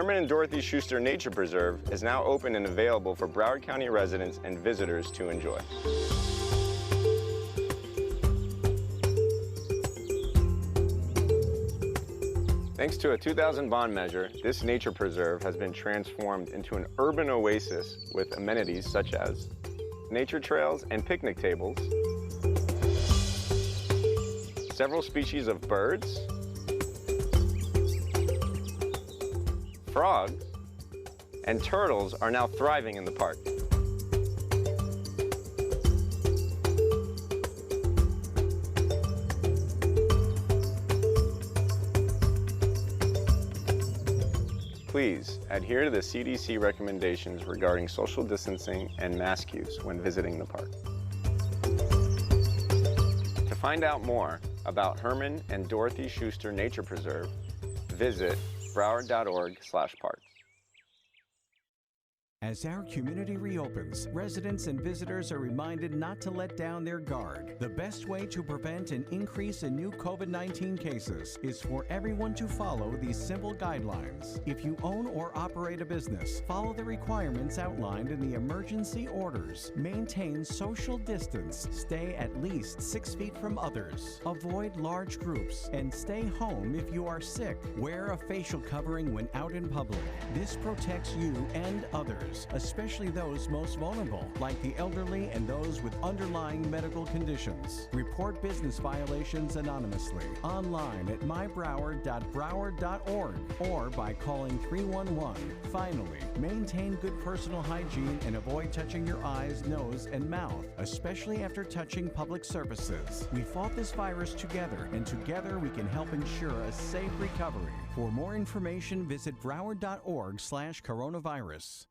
Herman and Dorothy Schuster Nature Preserve is now open and available for Broward County residents and visitors to enjoy. Thanks to a 2000 bond measure, this nature preserve has been transformed into an urban oasis with amenities such as nature trails and picnic tables, several species of birds, frogs, and turtles are now thriving in the park. Please adhere to the CDC recommendations regarding social distancing and mask use when visiting the park. To find out more about Herman and Dorothy Schuster Nature Preserve, visit broward.org/parks. As our community reopens, residents and visitors are reminded not to let down their guard. The best way to prevent an increase in new COVID-19 cases is for everyone to follow these simple guidelines. If you own or operate a business, follow the requirements outlined in the emergency orders. Maintain social distance, stay at least 6 feet from others, avoid large groups, and stay home if you are sick. Wear a facial covering when out in public. This protects you and others, especially those most vulnerable, like the elderly and those with underlying medical conditions. Report business violations anonymously online at mybroward.broward.org or by calling 311. Finally, maintain good personal hygiene and avoid touching your eyes, nose, and mouth, especially after touching public surfaces. We fought this virus together, and together we can help ensure a safe recovery. For more information, visit broward.org/coronavirus.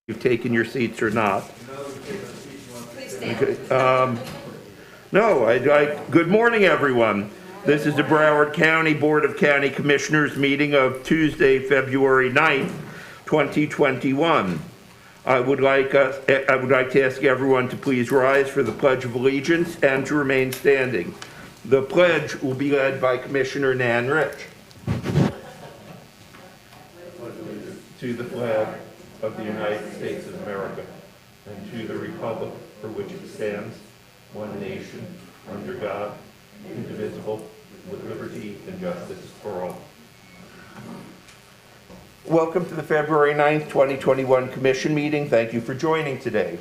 you've taken your seats or not. Okay. Good morning, everyone. This is the Broward County Board of County Commissioners meeting of Tuesday, February 9th, 2021. I would like to ask everyone to please rise for the Pledge of Allegiance and to remain standing. The pledge will be led by Commissioner Nan Rich. To the flag of the United States of America and to the republic for which it stands, one nation, under God, indivisible, with liberty and justice for all. Welcome to the February 9th, 2021 Commission meeting. Thank you for joining today.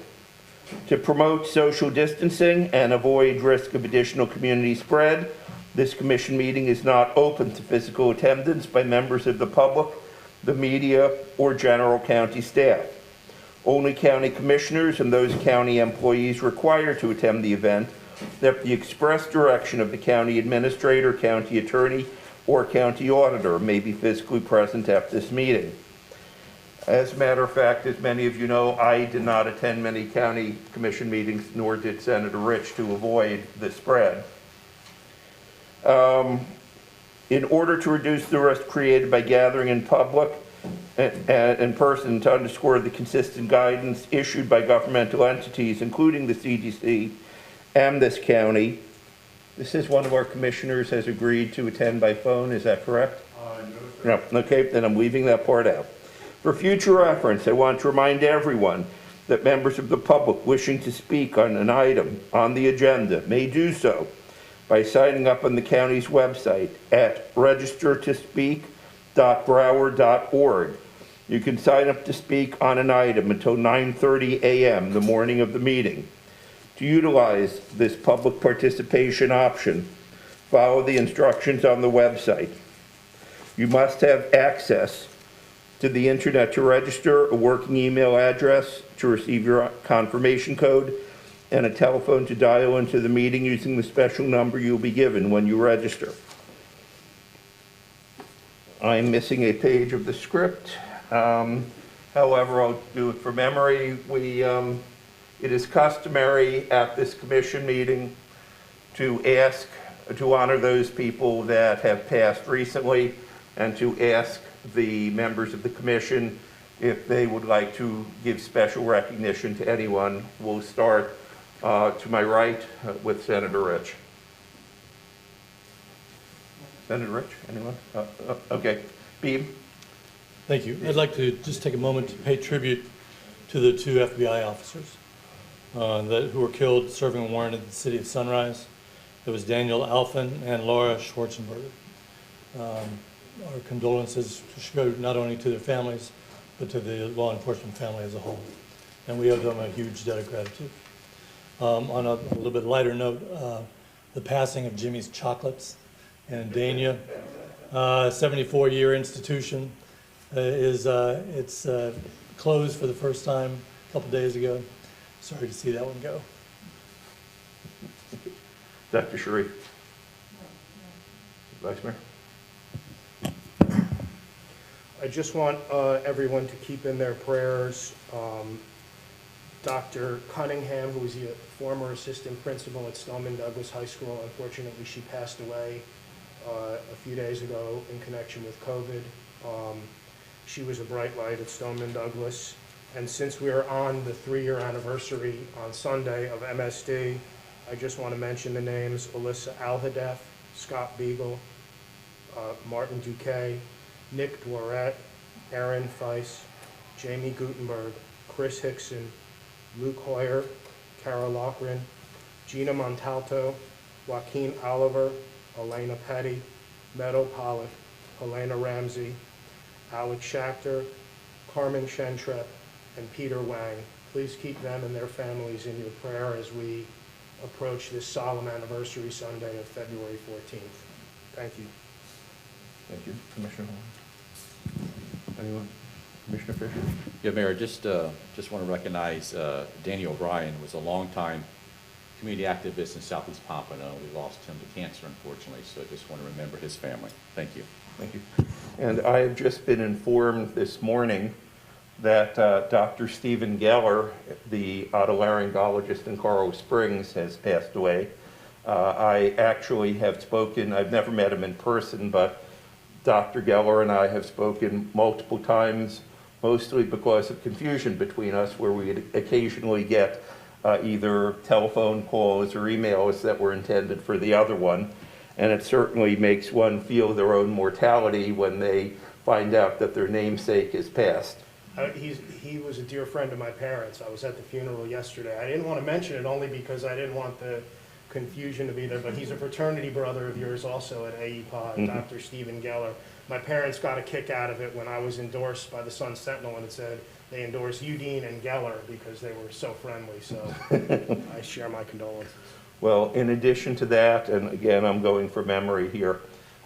To promote social distancing and avoid risk of additional community spread, this Commission meeting is not open to physical attendance by members of the public, the media, or general county staff. Only county commissioners and those county employees required to attend the event at the express direction of the county administrator, county attorney, or county auditor may be physically present at this meeting. As a matter of fact, as many of you know, I did not attend many county commission meetings, nor did Senator Rich, to avoid the spread. In order to reduce the risk created by gathering in public and in person, to underscore the consistent guidance issued by governmental entities, including the CDC and this county, this is one of our commissioners has agreed to attend by phone. Is that correct? No. Okay, then I'm leaving that part out. For future reference, I want to remind everyone that members of the public wishing to speak on an item on the agenda may do so by signing up on the county's website at registertospeak.broward.org. You can sign up to speak on an item until 9:30 a.m. the morning of the meeting. To utilize this public participation option, follow the instructions on the website. You must have access to the internet to register, a working email address to receive your confirmation code, and a telephone to dial into the meeting using the special number you'll be given when you register. I'm missing a page of the script. However, I'll do it from memory. It is customary at this commission meeting to honor those people that have passed recently and to ask the members of the commission if they would like to give special recognition to anyone. We'll start to my right with Senator Rich. Senator Rich, anyone? Okay, Beam. Thank you. I'd like to just take a moment to pay tribute to the two FBI officers who were killed serving a warrant in the city of Sunrise. It was Daniel Alphen and Laura Schwarzenberger. Our condolences go not only to their families, but to the law enforcement family as a whole. And we owe them a huge debt of gratitude. On a little bit lighter note, the passing of Jimmy's Chocolates in Dania, 74-year institution, it's closed for the first time a couple days ago. Sorry to see that one go. Dr. Sharif. Vice Mayor. I just want everyone to keep in their prayers Dr. Cunningham, who was the former assistant principal at Stoneman Douglas High School. Unfortunately, she passed away a few days ago in connection with COVID. She was a bright light at Stoneman Douglas. And since we are on the 3-year anniversary on Sunday of MSD, I just want to mention the names Alyssa Alhadeff, Scott Beagle, Martin Duque, Nick Dworet, Aaron Feiss, Jamie Gutenberg, Chris Hickson, Luke Hoyer, Kara Lochran, Gina Montalto, Joaquin Oliver, Elena Petty, Meadow Pollock, Helena Ramsey, Alex Schachter, Carmen Shentrep, and Peter Wang. Please keep them and their families in your prayer as we approach this solemn anniversary Sunday of February 14th. Thank you. Thank you. Commissioner Holmes. Anyone? Commissioner Fisher? Yeah, Mayor, just want to recognize Danny O'Brien, was a longtime community activist in Southeast Pompano. We lost him to cancer, unfortunately, so I just want to remember his family. Thank you. Thank you. And I have just been informed this morning that Dr. Stephen Geller, the otolaryngologist in Coral Springs, has passed away. I actually have spoken, I've never met him in person, but Dr. Geller and I have spoken multiple times, mostly because of confusion between us, where we occasionally get either telephone calls or emails that were intended for the other one. And it certainly makes one feel their own mortality when they find out that their namesake is passed. He was a dear friend of my parents. I was at the funeral yesterday. I didn't want to mention it only because I didn't want the confusion to be there, but he's a fraternity brother of yours also at AEPA, Dr. Stephen Geller. My parents got a kick out of it when I was endorsed by the Sun Sentinel, and it said they endorsed Udine and Geller because they were so friendly, so I share my condolences. Well, in addition to that, and again, I'm going from memory here,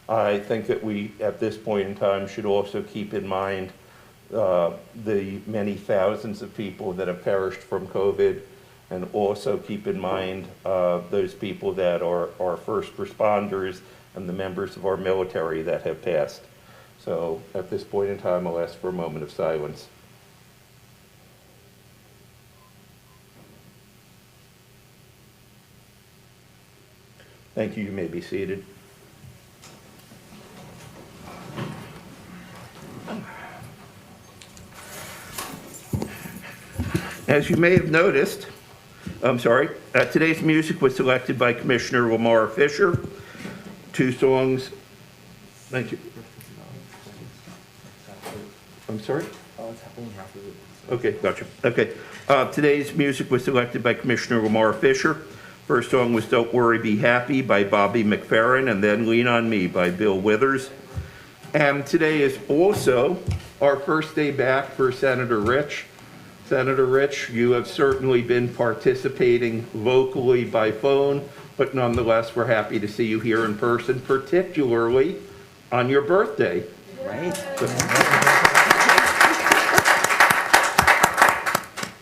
I think that we, at this point in time, should also keep in mind the many thousands of people that have perished from COVID, and also keep in mind those people that are first responders and the members of our military that have passed. So at this point in time, I'll ask for a moment of silence. Thank you. You may be seated. As you may have noticed, today's music was selected by Commissioner Lamar Fisher. 2 songs. Thank you. I'm sorry? Okay, gotcha. Okay. Today's music was selected by Commissioner Lamar Fisher. First song was Don't Worry, Be Happy by Bobby McFerrin, and then Lean on Me by Bill Withers. And today is also our first day back for Senator Rich. Senator Rich, you have certainly been participating locally by phone, but nonetheless, we're happy to see you here in person, particularly on your birthday. Right.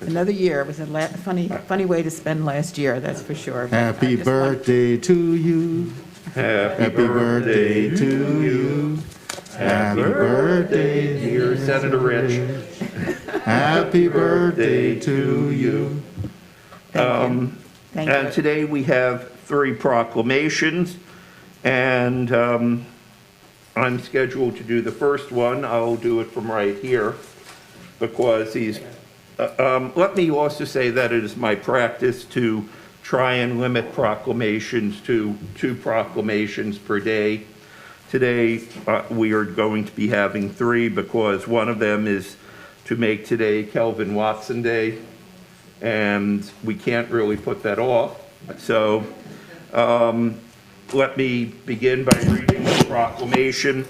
Another year. It was a funny way to spend last year, that's for sure. Happy birthday to you. Happy birthday to you. Happy birthday, dear Senator Rich. Happy birthday to you. Thank you. And today we have 3 proclamations, and I'm scheduled to do the first one. I'll do it from right here because he's. Let me also say that it is my practice to try and limit proclamations to 2 proclamations per day. Today, we are going to be having 3 because one of them is to make today Kelvin Watson Day, and we can't really put that off. So let me begin by reading the proclamation.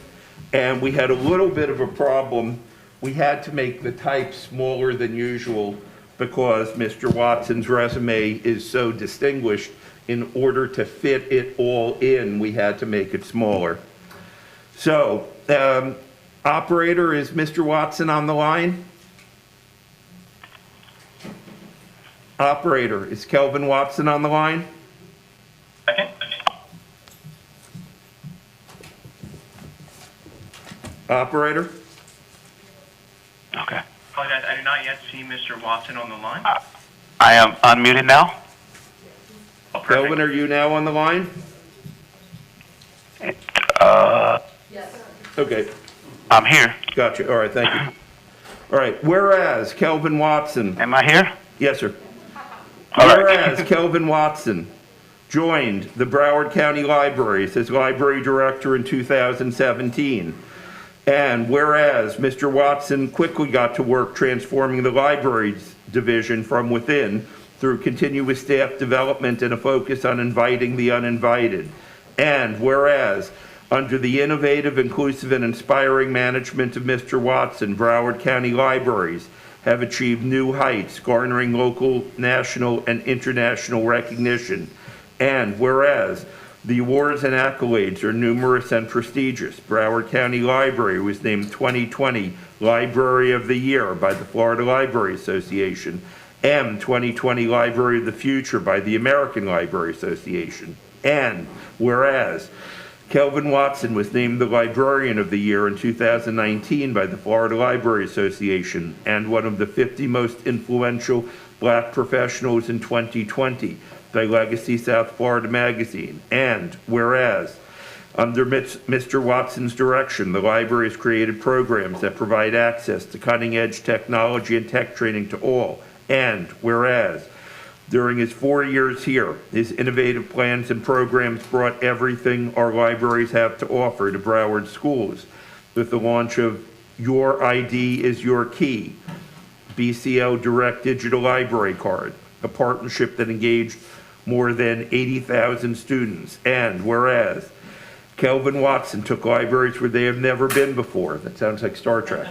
And we had a little bit of a problem. We had to make the type smaller than usual because Mr. Watson's resume is so distinguished. In order to fit it all in, we had to make it smaller. So, operator, is Mr. Watson on the line? Operator, is Kelvin Watson on the line? Operator? Okay. Apologize, I do not yet see Mr. Watson on the line. I am unmuted now. Oh, perfect. Kelvin, are you now on the line? Okay, I'm here. gotcha. All right, thank you. All right, whereas Kelvin Watson, Am I here? yes, sir. All right. Whereas Kelvin Watson joined the Broward County Libraries as library director in 2017. And whereas Mr. Watson quickly got to work transforming the libraries division from within through continuous staff development and a focus on inviting the uninvited. And whereas under the innovative, inclusive, and inspiring management of Mr. Watson, Broward County Libraries have achieved new heights, garnering local, national, and international recognition. And whereas the awards and accolades are numerous and prestigious, Broward County Library was named 2020 Library of the Year by the Florida Library Association, and 2020 Library of the Future by the American Library Association. And whereas Kelvin Watson was named the Librarian of the Year in 2019 by the Florida Library Association and one of the 50 most influential Black professionals in 2020 by Legacy South Florida magazine. And whereas, under Mr. Watson's direction, the library has created programs that provide access to cutting-edge technology and tech training to all. And whereas, during his 4 years here, his innovative plans and programs brought everything our libraries have to offer to Broward schools, with the launch of Your ID is Your Key, BCL Direct Digital Library Card, a partnership that engaged more than 80,000 students. And whereas, Kelvin Watson took libraries where they have never been before. That sounds like Star Trek.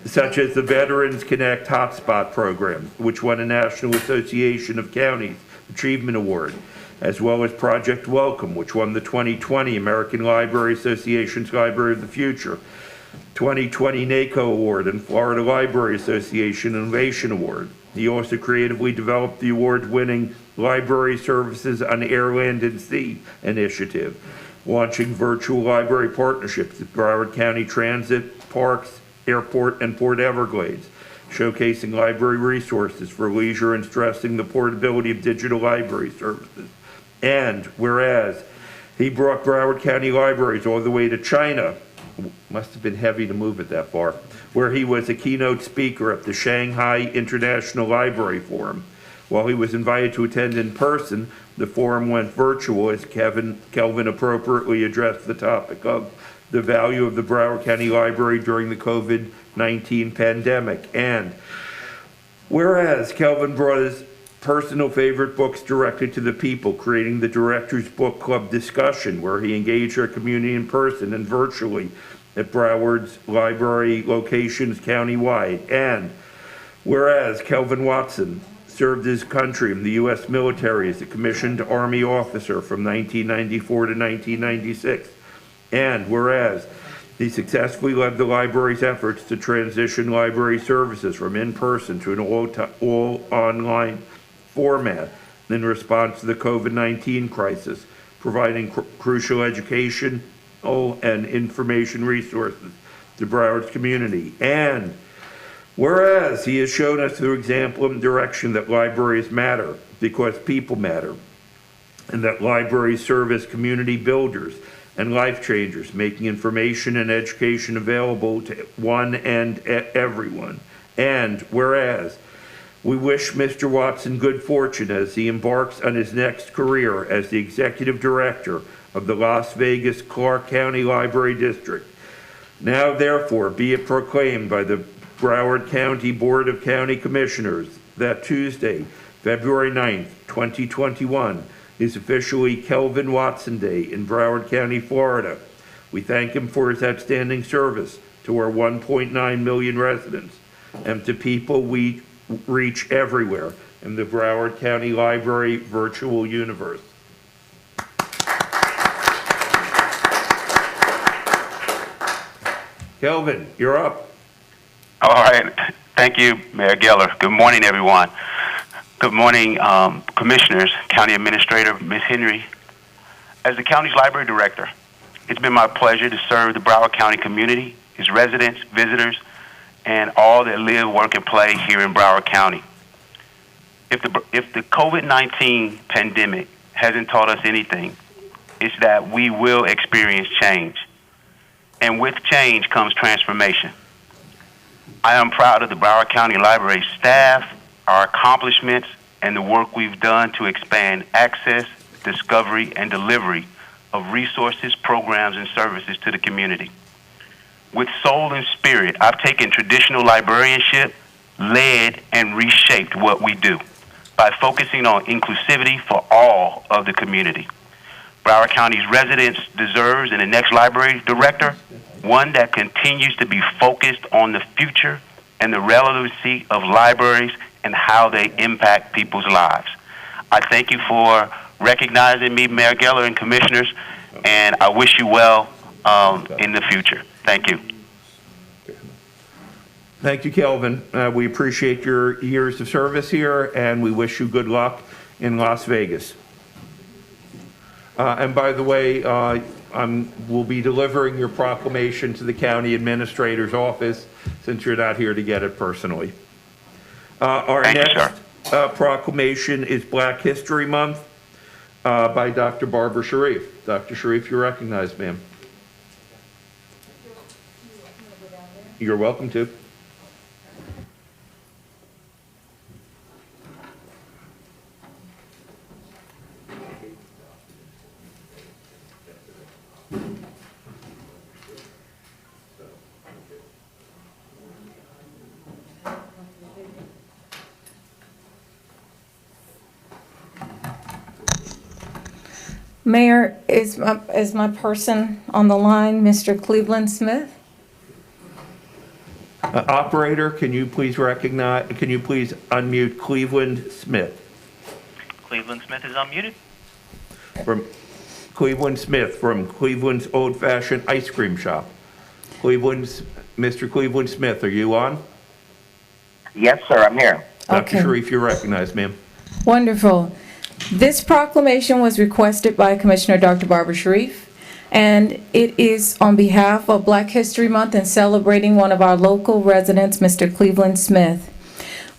Such as the Veterans Connect Hotspot program, which won a National Association of Counties Achievement Award, as well as Project Welcome, which won the 2020 American Library Association's Library of the Future, 2020 NACO Award, and Florida Library Association Innovation Award. He also creatively developed the award-winning Library Services on Air, Land, and Sea initiative, launching virtual library partnerships at Broward County Transit, Parks, Airport, and Port Everglades, showcasing library resources for leisure and stressing the portability of digital library services. And whereas he brought Broward County libraries all the way to China, must have been heavy to move it that far, where he was a keynote speaker at the Shanghai International Library Forum. While he was invited to attend in person, the forum went virtual as Kelvin appropriately addressed the topic of the value of the Broward County Library during the COVID-19 pandemic. And whereas Kelvin brought his personal favorite books directly to the people, creating the Director's Book Club discussion, where he engaged our community in person and virtually at Broward's library locations countywide. And whereas Kelvin Watson served his country in the U.S. military as a commissioned Army officer from 1994 to 1996. And whereas he successfully led the library's efforts to transition library services from in-person to an all online format in response to the COVID-19 crisis, providing crucial education and information resources to Broward's community. And whereas he has shown us through example and direction that libraries matter because people matter, and that libraries serve as community builders and life changers, making information and education available to one and everyone. And whereas we wish Mr. Watson good fortune as he embarks on his next career as the executive director of the Las Vegas Clark County Library District. Now therefore be it proclaimed by the Broward County Board of County Commissioners that Tuesday, February 9th, 2021, is officially Kelvin Watson Day in Broward County, Florida. We thank him for his outstanding service to our 1.9 million residents and to people we reach everywhere in the Broward County Library virtual universe. Kelvin, you're up. All right. Thank you, Mayor Geller. Good morning, everyone. Good morning, Commissioners, County Administrator, Ms. Henry. As the county's library director, it's been my pleasure to serve the Broward County community, its residents, visitors, and all that live, work, and play here in Broward County. If the COVID-19 pandemic hasn't taught us anything, it's that we will experience change. And with change comes transformation. I am proud of the Broward County Library staff, our accomplishments, and the work we've done to expand access, discovery, and delivery of resources, programs, and services to the community. With soul and spirit, I've taken traditional librarianship, led, and reshaped what we do by focusing on inclusivity for all of the community. Broward County's residents deserves in the next library director one that continues to be focused on the future and the relevancy of libraries and how they impact people's lives. I thank you for recognizing me, Mayor Geller and Commissioners, and I wish you well in the future. Thank you. Thank you, Kelvin. We appreciate your years of service here, and we wish you good luck in Las Vegas. And by the way, will be delivering your proclamation to the county administrator's office since you're not here to get it personally. Our Thank you, next proclamation is Black History Month by Dr. Barbara Sharif. Dr. Sharif, you're recognized, ma'am. You're welcome to. Mayor, is my person on the line, Mr. Cleveland Smith? Operator, can you please unmute Cleveland Smith? Cleveland Smith is unmuted. From Cleveland Smith from Cleveland's Old Fashioned Ice Cream Shop. Mr. Cleveland Smith, are you on? Yes, sir, I'm here. Dr. Sharif, you're recognized, ma'am. Wonderful. This proclamation was requested by Commissioner Dr. Barbara Sharif, and it is on behalf of Black History Month and celebrating one of our local residents, Mr. Cleveland Smith.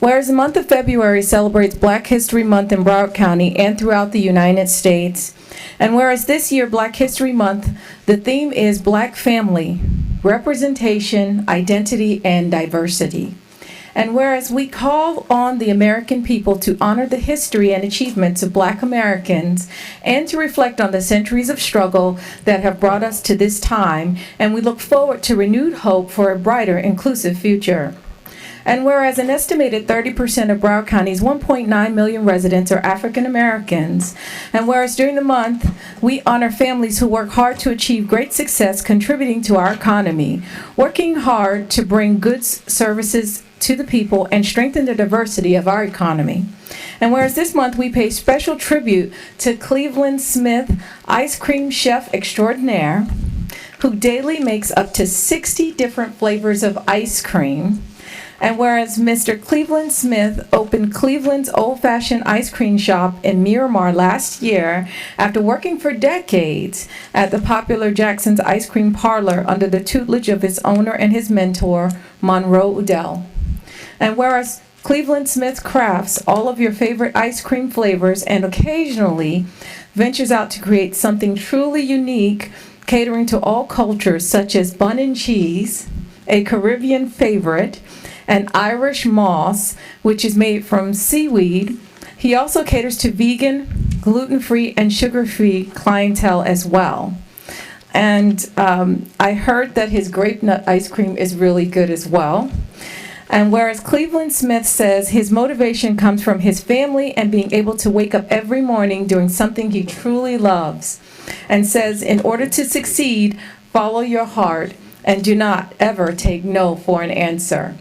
Whereas the month of February celebrates Black History Month in Broward County and throughout the United States, and whereas this year, Black History Month, the theme is Black family, representation, identity, and diversity. And whereas we call on the American people to honor the history and achievements of Black Americans and to reflect on the centuries of struggle that have brought us to this time, and we look forward to renewed hope for a brighter, inclusive future. And whereas an estimated 30% of Broward County's 1.9 million residents are African Americans, and whereas during the month we honor families who work hard to achieve great success contributing to our economy, working hard to bring goods, services to the people and strengthen the diversity of our economy. And whereas this month we pay special tribute to Cleveland Smith, ice cream chef extraordinaire, who daily makes up to 60 different flavors of ice cream. And whereas Mr. Cleveland Smith opened Cleveland's Old Fashioned Ice Cream Shop in Miramar last year after working for decades at the popular Jackson's Ice Cream Parlor under the tutelage of his owner and his mentor, Monroe Udell. And whereas Cleveland Smith crafts all of your favorite ice cream flavors and occasionally ventures out to create something truly unique, catering to all cultures such as bun and cheese, a Caribbean favorite, and Irish moss, which is made from seaweed. He also caters to vegan, gluten-free, and sugar-free clientele as well. And I heard that his grape nut ice cream is really good as well. And whereas Cleveland Smith says his motivation comes from his family and being able to wake up every morning doing something he truly loves, and says in order to succeed, follow your heart and do not ever take no for an answer.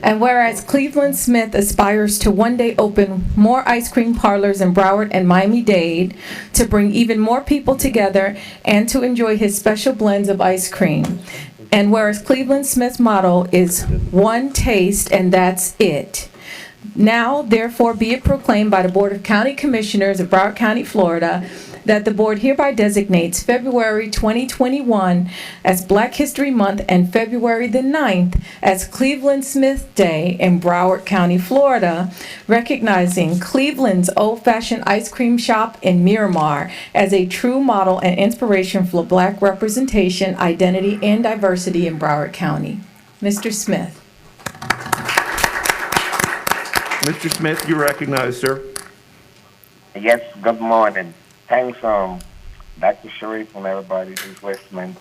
And whereas Cleveland Smith aspires to one day open more ice cream parlors in Broward and Miami-Dade to bring even more people together and to enjoy his special blends of ice cream. And whereas Cleveland Smith's motto is one taste and that's it. Now, therefore, be it proclaimed by the Board of County Commissioners of Broward County, Florida, that the board hereby designates February 2021 as Black History Month and February the 9th as Cleveland Smith Day in Broward County, Florida, recognizing Cleveland's Old Fashioned Ice Cream Shop in Miramar as a true model and inspiration for Black representation, identity, and diversity in Broward County. Mr. Smith. Mr. Smith, you recognize, sir. Yes, good morning. Thanks, Dr. Sharif and everybody who's listening.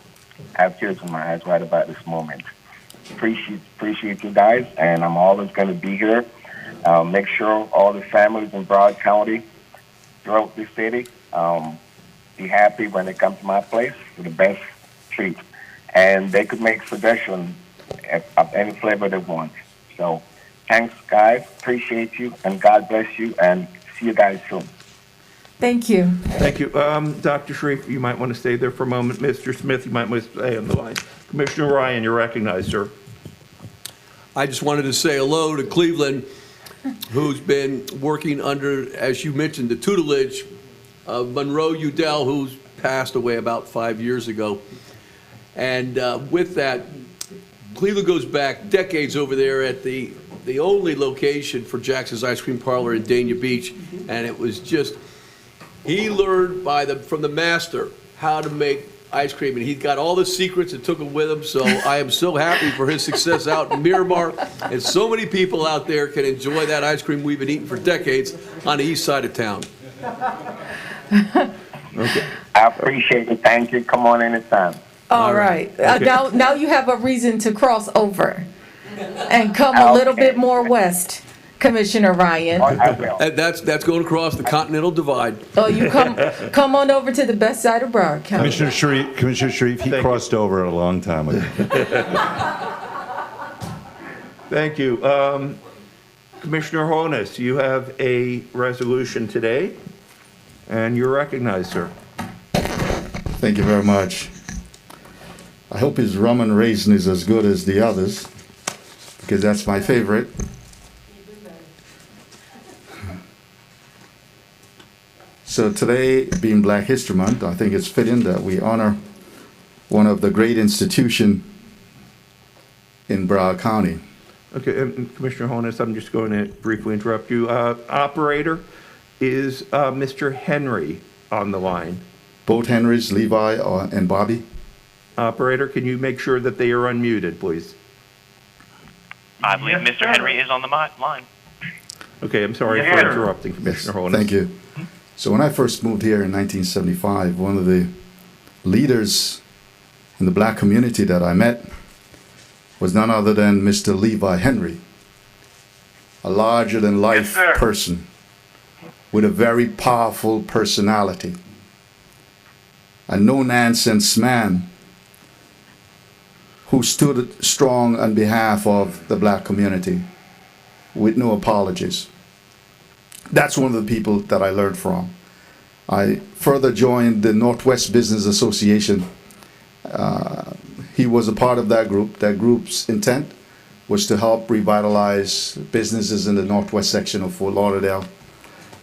I have tears in my eyes right about this moment. Appreciate you guys, and I'm always going to be here. Make sure all the families in Broward County throughout the city be happy when they come to my place for the best treat. And they could make suggestions of any flavor they want. So thanks, guys. Appreciate you, and God bless you, and see you guys soon. Thank you. Thank you. Dr. Sharif, you might want to stay there for a moment. Mr. Smith, you might want to stay on the line. Commissioner Ryan, you're recognized, sir. I just wanted to say hello to Cleveland, who's been working under, as you mentioned, the tutelage of Monroe Udell, who's passed away about 5 years ago. And with that, Cleveland goes back decades over there at the only location for Jackson's Ice Cream Parlor in Dania Beach. And it was just, he learned from the master how to make ice cream, and he got all the secrets and took them with him. So I am so happy for his success out in Miramar, and so many people out there can enjoy that ice cream we've been eating for decades on the east side of town. Okay. I appreciate it. Thank you. Come on anytime. All right. Okay. Now you have a reason to cross over and come a little bit more west, Commissioner Ryan. I will. And that's going across the Continental Divide. Oh, you come on over to the best side of Broward County. Commissioner Sharif, he crossed over a long time ago. Thank you. Commissioner Holness, you have a resolution today, and you're recognized, sir. Thank you very much. I hope his rum and raisin is as good as the others, because that's my favorite. So today, being Black History Month, I think it's fitting that we honor one of the great institutions in Broward County. Okay, Commissioner Holness, I'm just going to briefly interrupt you. Operator, is Mr. Henry on the line? Both Henrys, Levi and Bobby. Operator, can you make sure that they are unmuted, please? I believe Mr. Henry is on the line. Okay, I'm sorry for interrupting, Commissioner Holness. Thank you. So when I first moved here in 1975, one of the leaders in the black community that I met was none other than Mr. Levi Henry, a larger-than-life person with a very powerful personality, a no-nonsense man who stood strong on behalf of the black community with no apologies. That's one of the people that I learned from. I further joined the Northwest Business Association. He was a part of that group. That group's intent was to help revitalize businesses in the northwest section of Fort Lauderdale.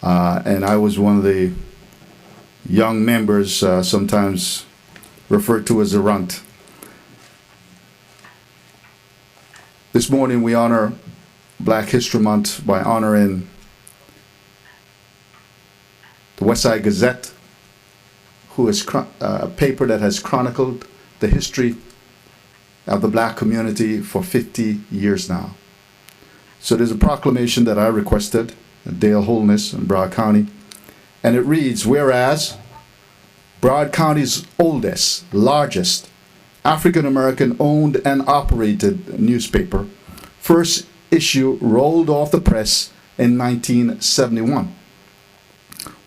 And I was one of the young members, sometimes referred to as a runt. This morning we honor Black History Month by honoring the Westside Gazette, who is a paper that has chronicled the history of the black community for 50 years now. So there's a proclamation that I requested at Dale Holness in Broward County, and it reads, whereas Broward County's oldest, largest African-American owned and operated newspaper, first issue rolled off the press in 1971.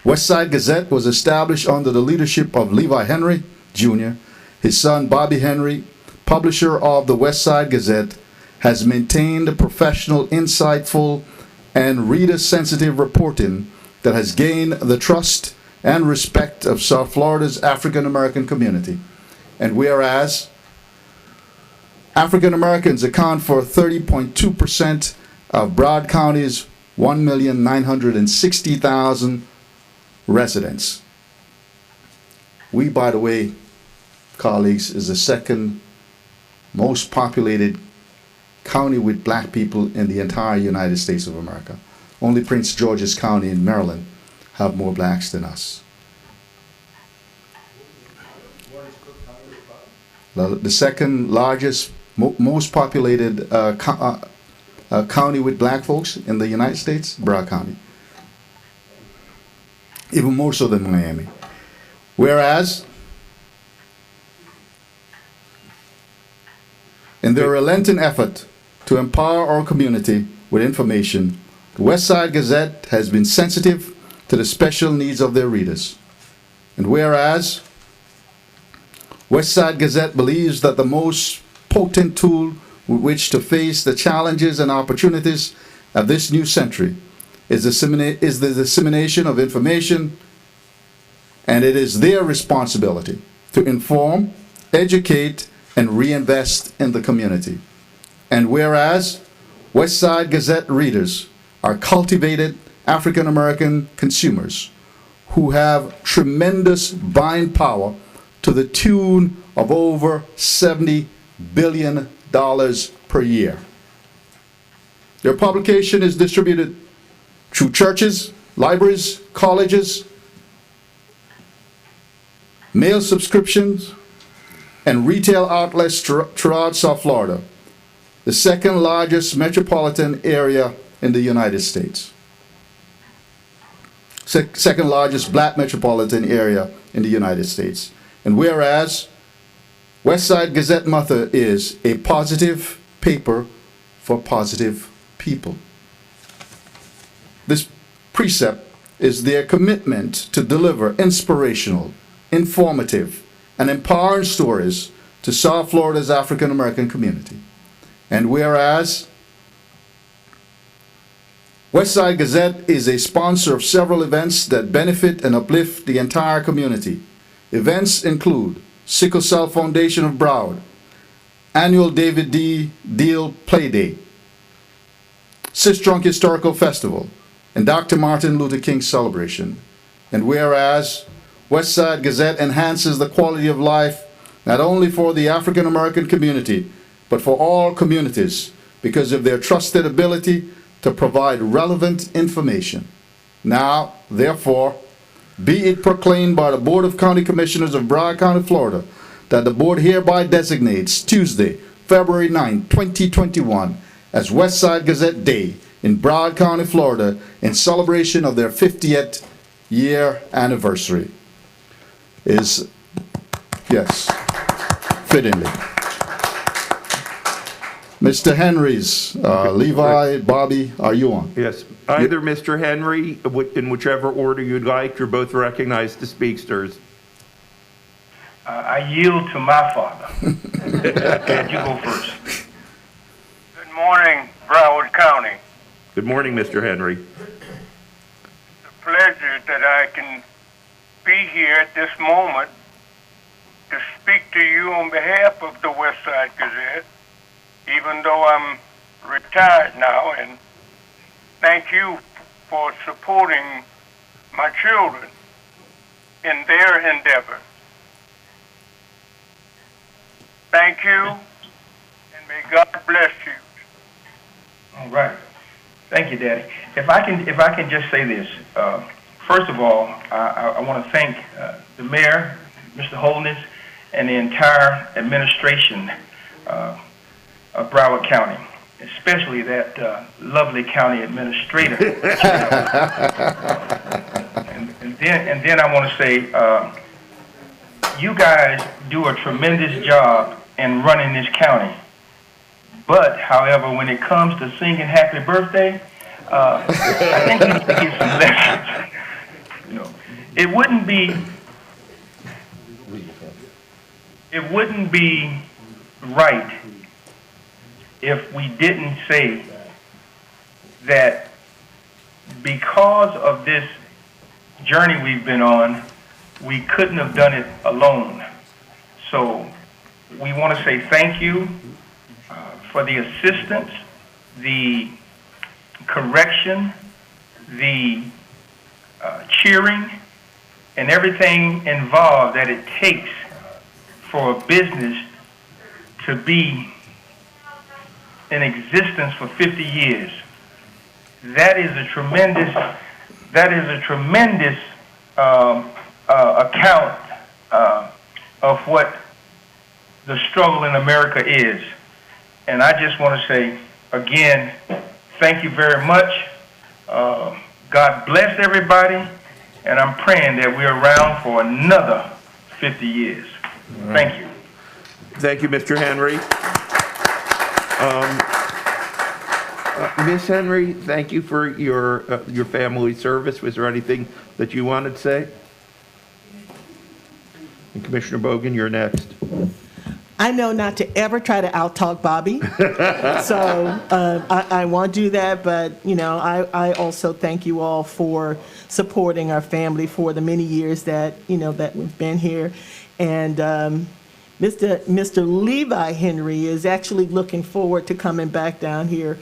Westside Gazette was established under the leadership of Levi Henry, Jr. His son, Bobby Henry, publisher of the Westside Gazette, has maintained professional, insightful, and reader-sensitive reporting that has gained the trust and respect of South Florida's African-American community. And whereas African Americans account for 30.2% of Broward County's 1,960,000 residents. We, by the way, colleagues, is the second most populated county with black people in the entire United States of America. Only Prince George's County in Maryland have more blacks than us. The second largest, most populated county with black folks in the United States, Broward County. Even more so than Miami. Whereas, in their relenting effort to empower our community with information, the Westside Gazette has been sensitive to the special needs of their readers. And whereas, Westside Gazette believes that the most potent tool with which to face the challenges and opportunities of this new century is the dissemination of information, and it is their responsibility to inform, educate, and reinvest in the community. And whereas Westside Gazette readers are cultivated African American consumers who have tremendous buying power to the tune of over $70 billion per year. Their publication is distributed through churches, libraries, colleges, mail subscriptions, and retail outlets throughout South Florida, the second largest metropolitan area in the United States. Second largest black metropolitan area in the United States. And whereas Westside Gazette Mother is a positive paper for positive people. This precept is their commitment to deliver inspirational, informative, and empowering stories to South Florida's African American community. And whereas Westside Gazette is a sponsor of several events that benefit and uplift the entire community. Events include Sickle Cell Foundation of Broward, annual David D. Deal Play Day, Sistrunk Historical Festival, and Dr. Martin Luther King Celebration. And whereas Westside Gazette enhances the quality of life not only for the African American community, but for all communities because of their trusted ability to provide relevant information. Now, therefore, be it proclaimed by the Board of County Commissioners of Broward County, Florida, that the board hereby designates Tuesday, February 9, 2021, as Westside Gazette Day in Broward County, Florida, in celebration of their 50th year anniversary. Is, yes, fittingly. Mr. Henry's, Levi, Bobby, are you on? Yes, either Mr. Henry, in whichever order you'd like, you're both recognized to speak, sirs. I yield to my father. And you go first. Good morning, Broward County. Good morning, Mr. Henry. It's a pleasure that I can be here at this moment to speak to you on behalf of the Westside Gazette, even though I'm retired now, and thank you for supporting my children in their endeavor. Thank you, and may God bless you. All right. Thank you, Daddy. If I can just say this. First of all, I want to thank the mayor, Mr. Holness, and the entire administration of Broward County, especially that lovely county administrator. and then I want to say, you guys do a tremendous job in running this county. But, however, when it comes to singing happy birthday, I think we need to get some lessons. You know, it wouldn't be right if we didn't say that because of this journey we've been on, we couldn't have done it alone. So we want to say thank you for the assistance, the correction, the cheering, and everything involved that it takes for a business to be in existence for 50 years. That is a tremendous account of what the struggle in America is. And I just want to say, again, thank you very much. God bless everybody, and I'm praying that we're around for another 50 years. Right. Thank you. Thank you, Mr. Henry. Ms. Henry, thank you for your family service. Was there anything that you wanted to say? And Commissioner Bogen, you're next. I know not to ever try to out-talk Bobby, so I won't do that, but, you know, I also thank you all for supporting our family for the many years that, you know, that we've been here. And Mr. Levi Henry is actually looking forward to coming back down here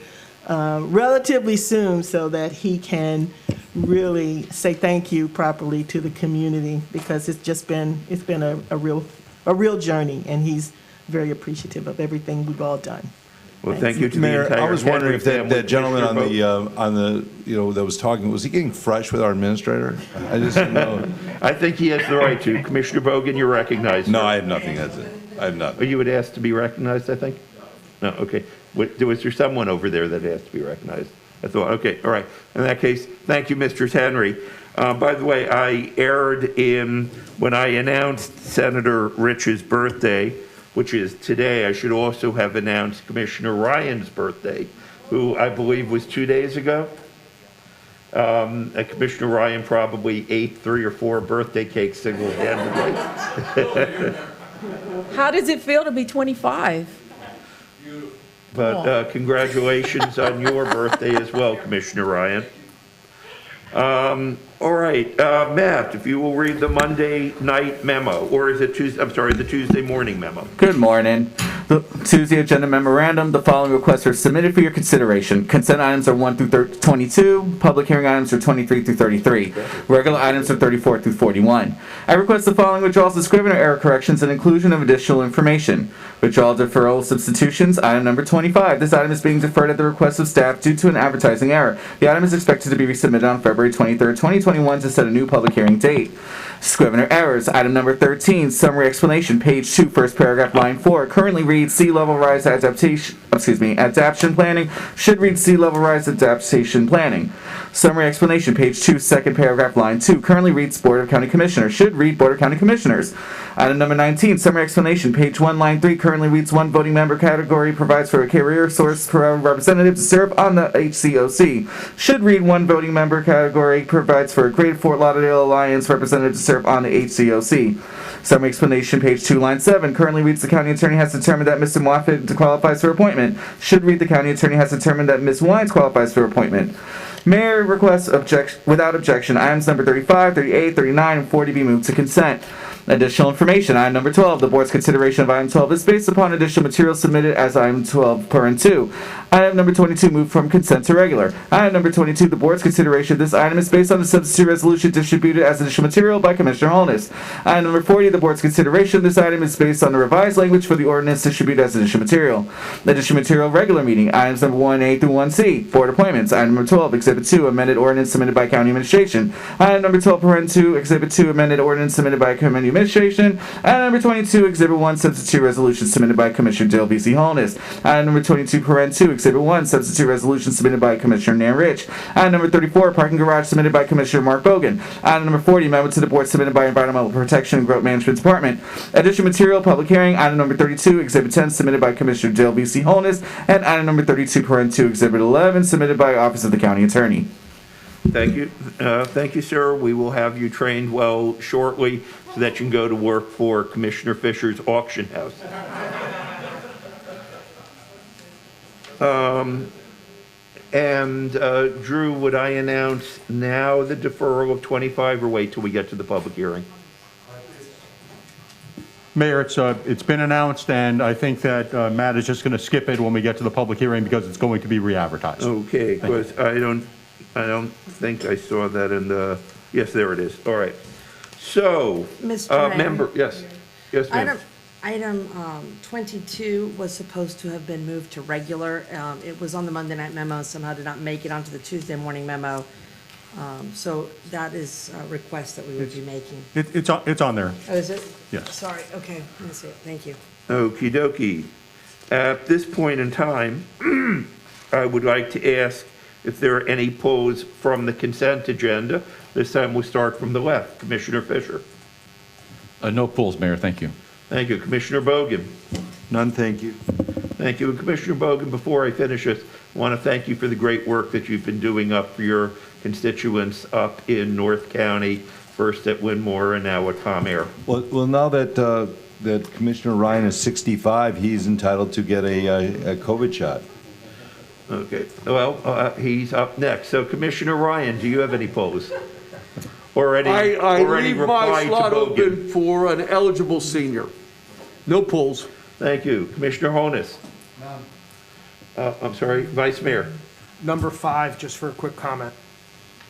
relatively soon so that he can really say thank you properly to the community, because it's been a real journey, and he's very appreciative of everything we've all done. Well, thank you to the Mayor, entire I was wondering Henry if that family. gentleman Commissioner on the, that was talking, was he getting fresh with our administrator? I just didn't know. I think he has the right to. Commissioner Bogan, you're recognized. No, sir. I have nothing, that's it. I have nothing. Oh, you would ask to be recognized, I think? No, okay. Was there someone over there that asked to be recognized? I thought, okay, all right. In that case, thank you, Mr. Henry. By the way, I erred when I announced Senator Rich's birthday, which is today. I should also have announced Commissioner Ryan's birthday, who I believe was 2 days ago. Commissioner Ryan probably ate 3 or 4 birthday cakes single-handedly. How does it feel to be 25? But congratulations on your birthday as well, Commissioner Ryan. All right, Matt, if you will read the Monday night memo, or is it Tuesday, I'm sorry, the Tuesday morning memo. Good morning. The Tuesday agenda memorandum, the following requests are submitted for your consideration. Consent items are 1 through 22, public hearing items are 23 through 33, regular items are 34 through 41. I request the following withdrawals of scrivener error corrections and inclusion of additional information. Withdrawal deferral substitutions, item number 25. This item is being deferred at the request of staff due to an advertising error. The item is expected to be resubmitted on February 23rd, 2021 to set a new public hearing date. Scrivener errors, item number 13, summary explanation, page 2, first paragraph, line 4, currently reads sea level rise adaptation planning, should read sea level rise adaptation planning. Summary explanation, page 2, second paragraph, line 2, currently reads Board of County Commissioners, should read Board of County Commissioners. Item number 19, summary explanation, page 1, line 3, currently reads 1 voting member category, provides for a career source per representative to serve on the HCOC. Should read 1 voting member category, provides for a Greater Fort Lauderdale Alliance representative to serve on the HCOC. Summary explanation, page 2, line 7, currently reads the county attorney has determined that Mr. Moffitt qualifies for appointment. Should read the county attorney has determined that Ms. Wines qualifies for appointment. Mayor requests without objection items number 35, 38, 39, and 40 be moved to consent. Additional information, item number 12. The board's consideration of item 12 is based upon additional material submitted as item 12 per 2. Item number 22 moved from consent to regular. Item number 22, the board's consideration of this item is based on the substitute resolution distributed as additional material by Commissioner Holness. Item number 40, the board's consideration of this item is based on the revised language for the ordinance distributed as additional material. Additional material regular meeting, items number 1A through 1C, board appointments. Item number 12, exhibit 2, amended ordinance submitted by county administration. Item number 12, per 2, exhibit 2, amended ordinance submitted by county administration. Item number 22, exhibit 1, substitute resolution submitted by Commissioner Dale V.C. Holness. Item number 22, per 2, exhibit 1, substitute resolution submitted by Commissioner Nan Rich. Item number 34, parking garage submitted by Commissioner Mark Bogan. Item number 40, amendment to the board submitted by Environmental Protection and Growth Management Department. Additional material, public hearing, item number 32, exhibit 10, submitted by Commissioner Dale V.C. Holness. And item number 32, per 2, exhibit 11, submitted by Office of the County Attorney. Thank you. Thank you, sir. We will have you trained well shortly so that you can go to work for Commissioner Fisher's auction house. Drew, would I announce now the deferral of 25 or wait till we get to the public hearing? Mayor, it's been announced, and I think that Matt is just going to skip it when we get to the public hearing because it's going to be re-advertised. Okay, because I don't think I saw that in the, yes, there it is. All right. So, Mr. Mayor? member, yes, ma'am. Item 22 was supposed to have been moved to regular. It was on the Monday night memo, somehow did not make it onto the Tuesday morning memo. So that is a request that we would be making. It's on there. Oh, is it? Yes. Sorry, okay, let me see it, thank you. Okie dokie. At this point in time, I would like to ask if there are any pulls from the consent agenda. This time we'll start from the left. Commissioner Fisher. No pulls, Mayor, thank you. Thank you. Commissioner Bogan. None, thank you. Thank you. And Commissioner Bogan, before I finish this, I want to thank you for the great work that you've been doing up for your constituents up in North County, first at Winmore and now at Comair. Well, now that that Commissioner Ryan is 65, he's entitled to get a COVID shot. Okay. Well, he's up next. So Commissioner Ryan, do you have any polls? Or any, I or any leave my reply slot to Bogan? open for an eligible senior. No polls. Thank you. Commissioner Holness. I'm sorry, Vice Mayor. Number 5, just for a quick comment.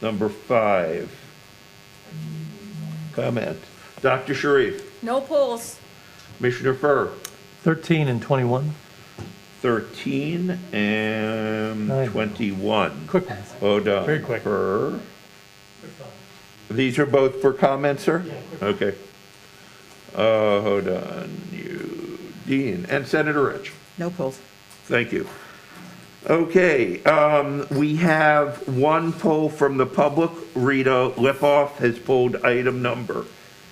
Number 5. Comment. Dr. Sharif. No polls. Commissioner Furr. 13 and 21. 13 and 21. Quick ones. Hold on. Very quick. Furr. These are both for comment, sir? Okay. Hold on. You, Dean, and Senator Rich. No polls. Thank you. Okay, we have one poll from the public. Rita Lipoff has pulled item number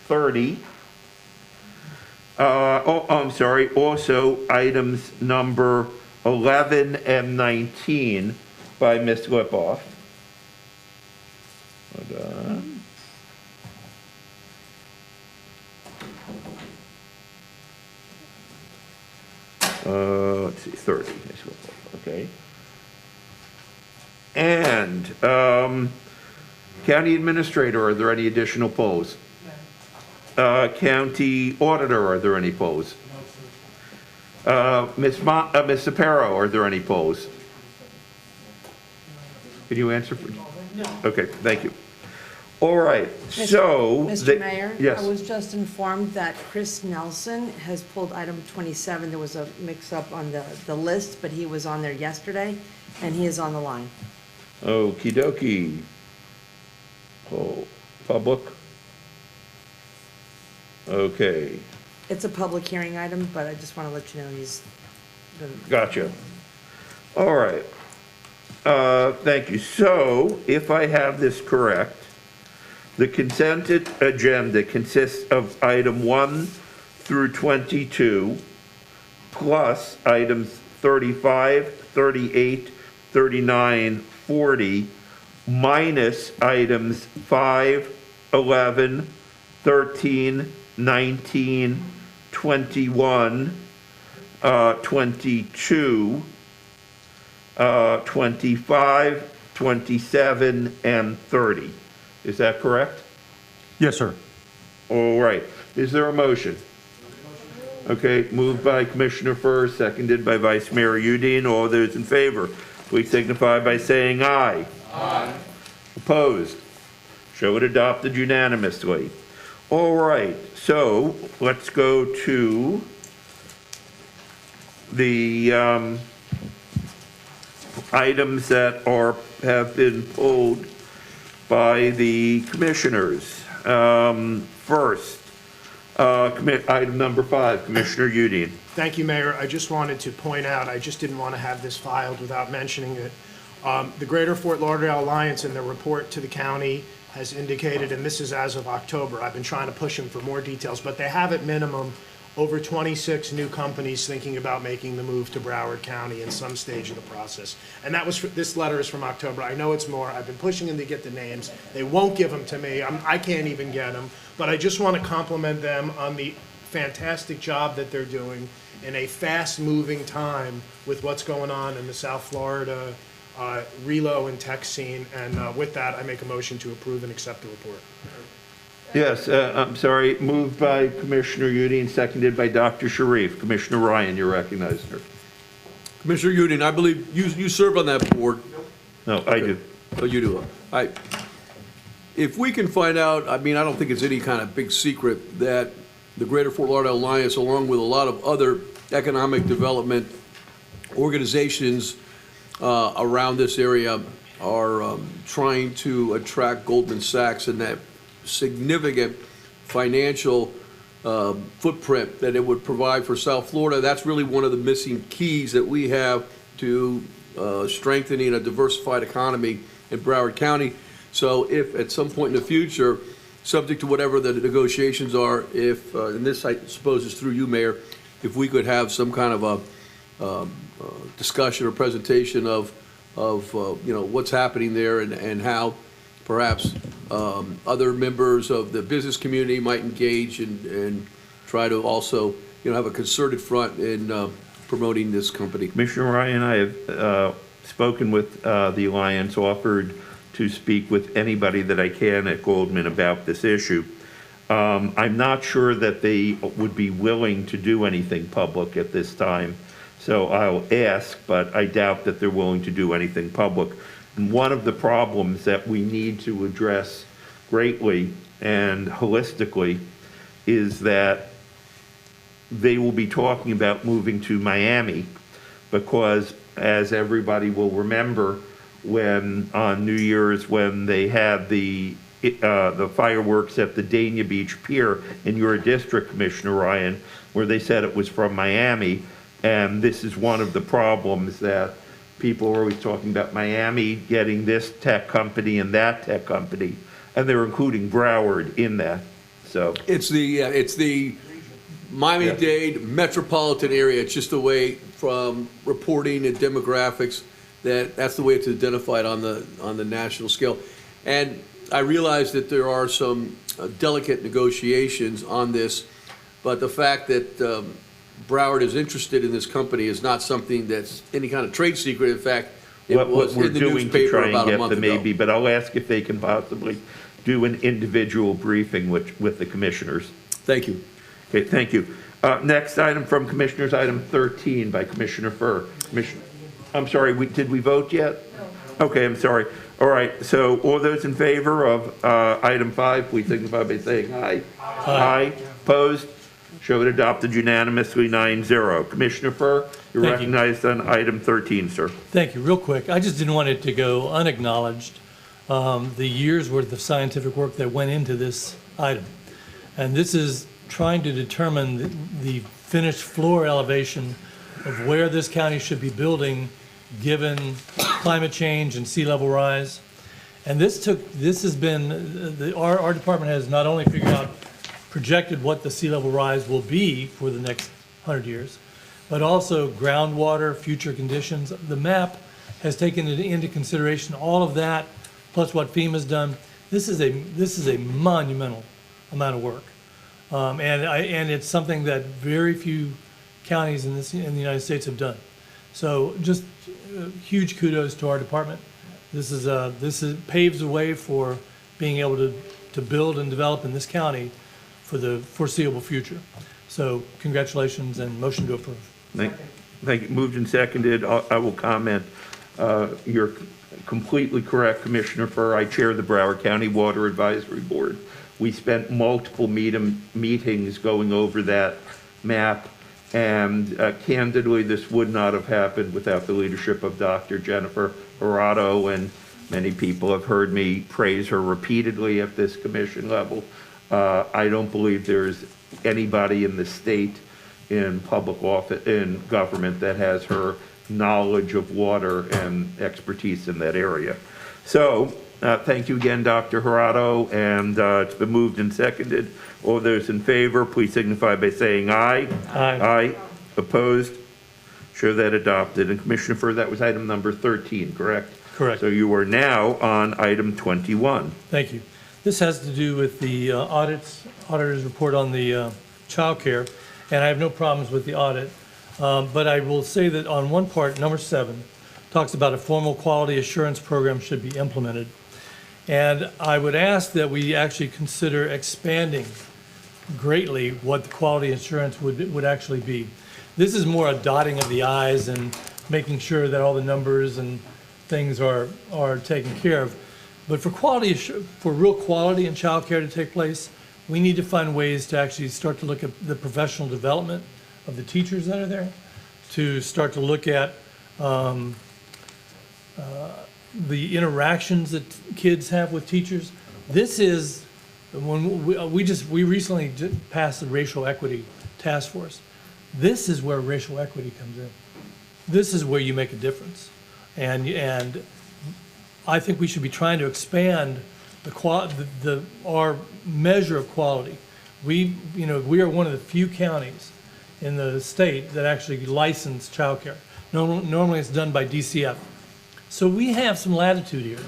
30. I'm sorry, also items number 11 and 19 by Ms. Lipoff. Hold on. Let's see, 30, okay. And, County Administrator, are there any additional polls? County Auditor, are there any polls? Ms. Sapero, are there any polls? Can you answer? No. Okay, thank you. All right, so. Mr. Mayor? Yes. I was just informed that Chris Nelson has pulled item 27. There was a mix-up on the list, but he was on there yesterday, and he is on the line. Okie dokie. Oh, public? Okay, It's a public hearing item, but I just want to let you know he's been. gotcha. All right. Thank you. So, if I have this correct, the consent agenda consists of item 1 through 22, plus items 35, 38, 39, 40, minus items 5, 11, 13, 19, 21, 22, 25, 27, and 30. Is that correct? Yes, sir. All right. Is there a motion? Okay, moved by Commissioner Furr, seconded by Vice Mayor Udine. All those in favor, please signify by saying aye. Aye. Opposed? Show it adopted unanimously. All right, so let's go to the items that have been pulled by the commissioners. First, item number 5, Commissioner Udine. Thank you, Mayor. I just wanted to point out, I just didn't want to have this filed without mentioning it. The Greater Fort Lauderdale Alliance in their report to the county has indicated, and this is as of October, I've been trying to push them for more details, but they have at minimum over 26 new companies thinking about making the move to Broward County in some stage of the process. And that was, this letter is from October. I know it's more. I've been pushing them to get the names. They won't give them to me. I can't even get them. But I just want to compliment them on the fantastic job that they're doing in a fast-moving time with what's going on in the South Florida relo and tech scene. And with that, I make a motion to approve and accept the report. Yes, I'm sorry, moved by Commissioner Udine, seconded by Dr. Sharif. Commissioner Ryan, you're recognized, sir. Commissioner Udine, I believe you serve on that board. No, I do. Oh, you do. If we can find out, I mean, I don't think it's any kind of big secret that the Greater Fort Lauderdale Alliance, along with a lot of other economic development organizations around this area, are trying to attract Goldman Sachs and that significant financial footprint that it would provide for South Florida. That's really one of the missing keys that we have to strengthening a diversified economy in Broward County. So if at some point in the future, subject to whatever the negotiations are, if, and this I suppose is through you, Mayor, if we could have some kind of a discussion or presentation of you know, what's happening there and how perhaps other members of the business community might engage and try to also, you know, have a concerted front in promoting this company. Commissioner Ryan, I have spoken with the Alliance, offered to speak with anybody that I can at Goldman about this issue. I'm not sure that they would be willing to do anything public at this time, so I'll ask, but I doubt that they're willing to do anything public. one of the problems that we need to address greatly and holistically is that they will be talking about moving to Miami because, as everybody will remember, when on New Year's, when they had the fireworks at the Dania Beach Pier in your district, Commissioner Ryan, where they said it was from Miami. And this is one of the problems that people are always talking about Miami getting this tech company and that tech company, and they're including Broward in that. So It's the Miami-Dade metropolitan area. It's just the way from reporting and demographics that's the way it's identified on the national scale. And I realize that there are some delicate negotiations on this, but the fact that Broward is interested in this company is not something that's any kind of trade secret. In fact, it was in the newspaper about a month ago. Maybe, but I'll ask if they can possibly do an individual briefing with the commissioners. Thank you. Okay, thank you. Next item from commissioners, item 13 by Commissioner Furr. I'm sorry, did we vote yet? No. Okay, I'm sorry. All right, so all those in favor of item 5, please signify by saying aye. Aye. Opposed? Show it adopted unanimously, 9-0. Commissioner Furr, you're recognized on item 13, sir. Thank you. Real quick, I just didn't want it to go unacknowledged, the years' worth of scientific work that went into this item. And this is trying to determine the finished floor elevation of where this county should be building given climate change and sea level rise. And our department has not only figured out, projected what the sea level rise will be for the next 100 years, but also groundwater, future conditions. The map has taken into consideration all of that, plus what FEMA's done. This is a monumental amount of work. And it's something that very few counties in the United States have done. So just huge kudos to our department. This paves the way for being able to build and develop in this county for the foreseeable future. So congratulations and motion to approve. Thank you. Moved and seconded. I will comment. You're completely correct, Commissioner Furr. I chair the Broward County Water Advisory Board. We spent multiple meetings going over that map, and candidly, this would not have happened without the leadership of Dr. Jennifer Jurado, and many people have heard me praise her repeatedly at this commission level. I don't believe there's anybody in the state in public office, in government, that has her knowledge of water and expertise in that area. So thank you again, Dr. Jurado, and it's been moved and seconded. All those in favor, please signify by saying aye. Aye. Aye. Opposed? Show that adopted. And Commissioner Furr, that was item number 13, correct? Correct. So you are now on item 21. Thank you. This has to do with the auditor's report on the child care, and I have no problems with the audit. But I will say that on one part, number 7, talks about a formal quality assurance program should be implemented. And I would ask that we actually consider expanding greatly what the quality assurance would actually be. This is more a dotting of the I's and making sure that all the numbers and things are taken care of. But for real quality in childcare to take place, we need to find ways to actually start to look at the professional development of the teachers that are there, to start to look at the interactions that kids have with teachers. This is when we recently passed the racial equity task force. This is where racial equity comes in. This is where you make a difference, and I think we should be trying to expand our measure of quality. We are one of the few counties in the state that actually license childcare. Normally it's done by DCF. So we have some latitude here.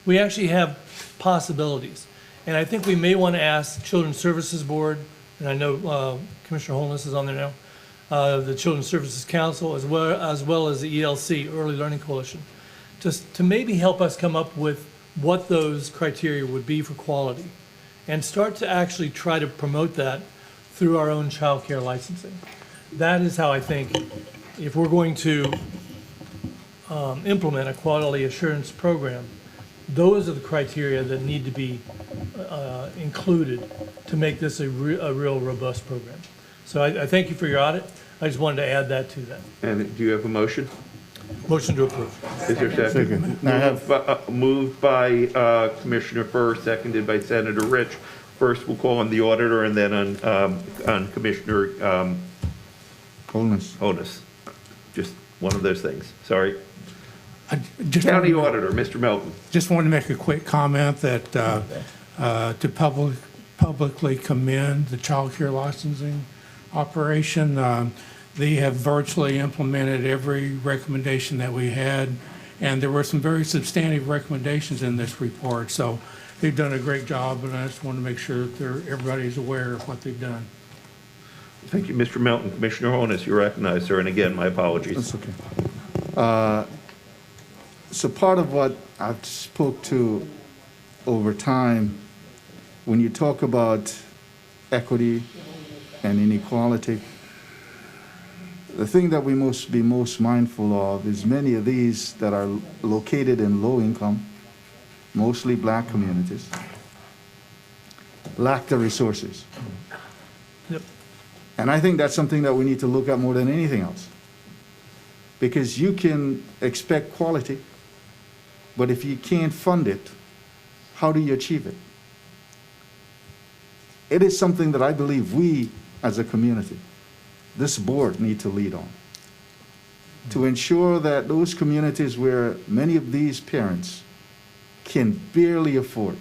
We actually have possibilities. And I think we may want to ask Children's Services Board, and I know Commissioner Holness is on there now, the Children's Services Council, as well as the ELC, Early Learning Coalition, just to maybe help us come up with what those criteria would be for quality and start to actually try to promote that through our own child care licensing. That is how I think, if we're going to implement a quality assurance program, those are the criteria that need to be included to make this a real robust program. So I thank you for your audit. I just wanted to add that to that. And do you have a motion? Motion to approve. Is there a second? Moved by Commissioner Furr, seconded by Senator Rich. First, we'll call on the auditor and then on Commissioner Honus. Just one of those things. Sorry. County Auditor, Mr. Melton. Just wanted to make a quick comment that to publicly commend the child care licensing operation. They have virtually implemented every recommendation that we had, and there were some very substantive recommendations in this report. So they've done a great job, and I just want to make sure that everybody's aware of what they've done. Thank you, Mr. Melton. Commissioner Honus, you're recognized, sir. And again, my apologies. That's okay. So part of what I've spoke to over time, when you talk about equity and inequality, the thing that we must be most mindful of is many of these that are located in low income, mostly black communities, lack the resources. Yep. And I think that's something that we need to look at more than anything else. Because you can expect quality, but if you can't fund it, how do you achieve it? It is something that I believe we, as a community, this board need to lead on, to ensure that those communities where many of these parents can barely afford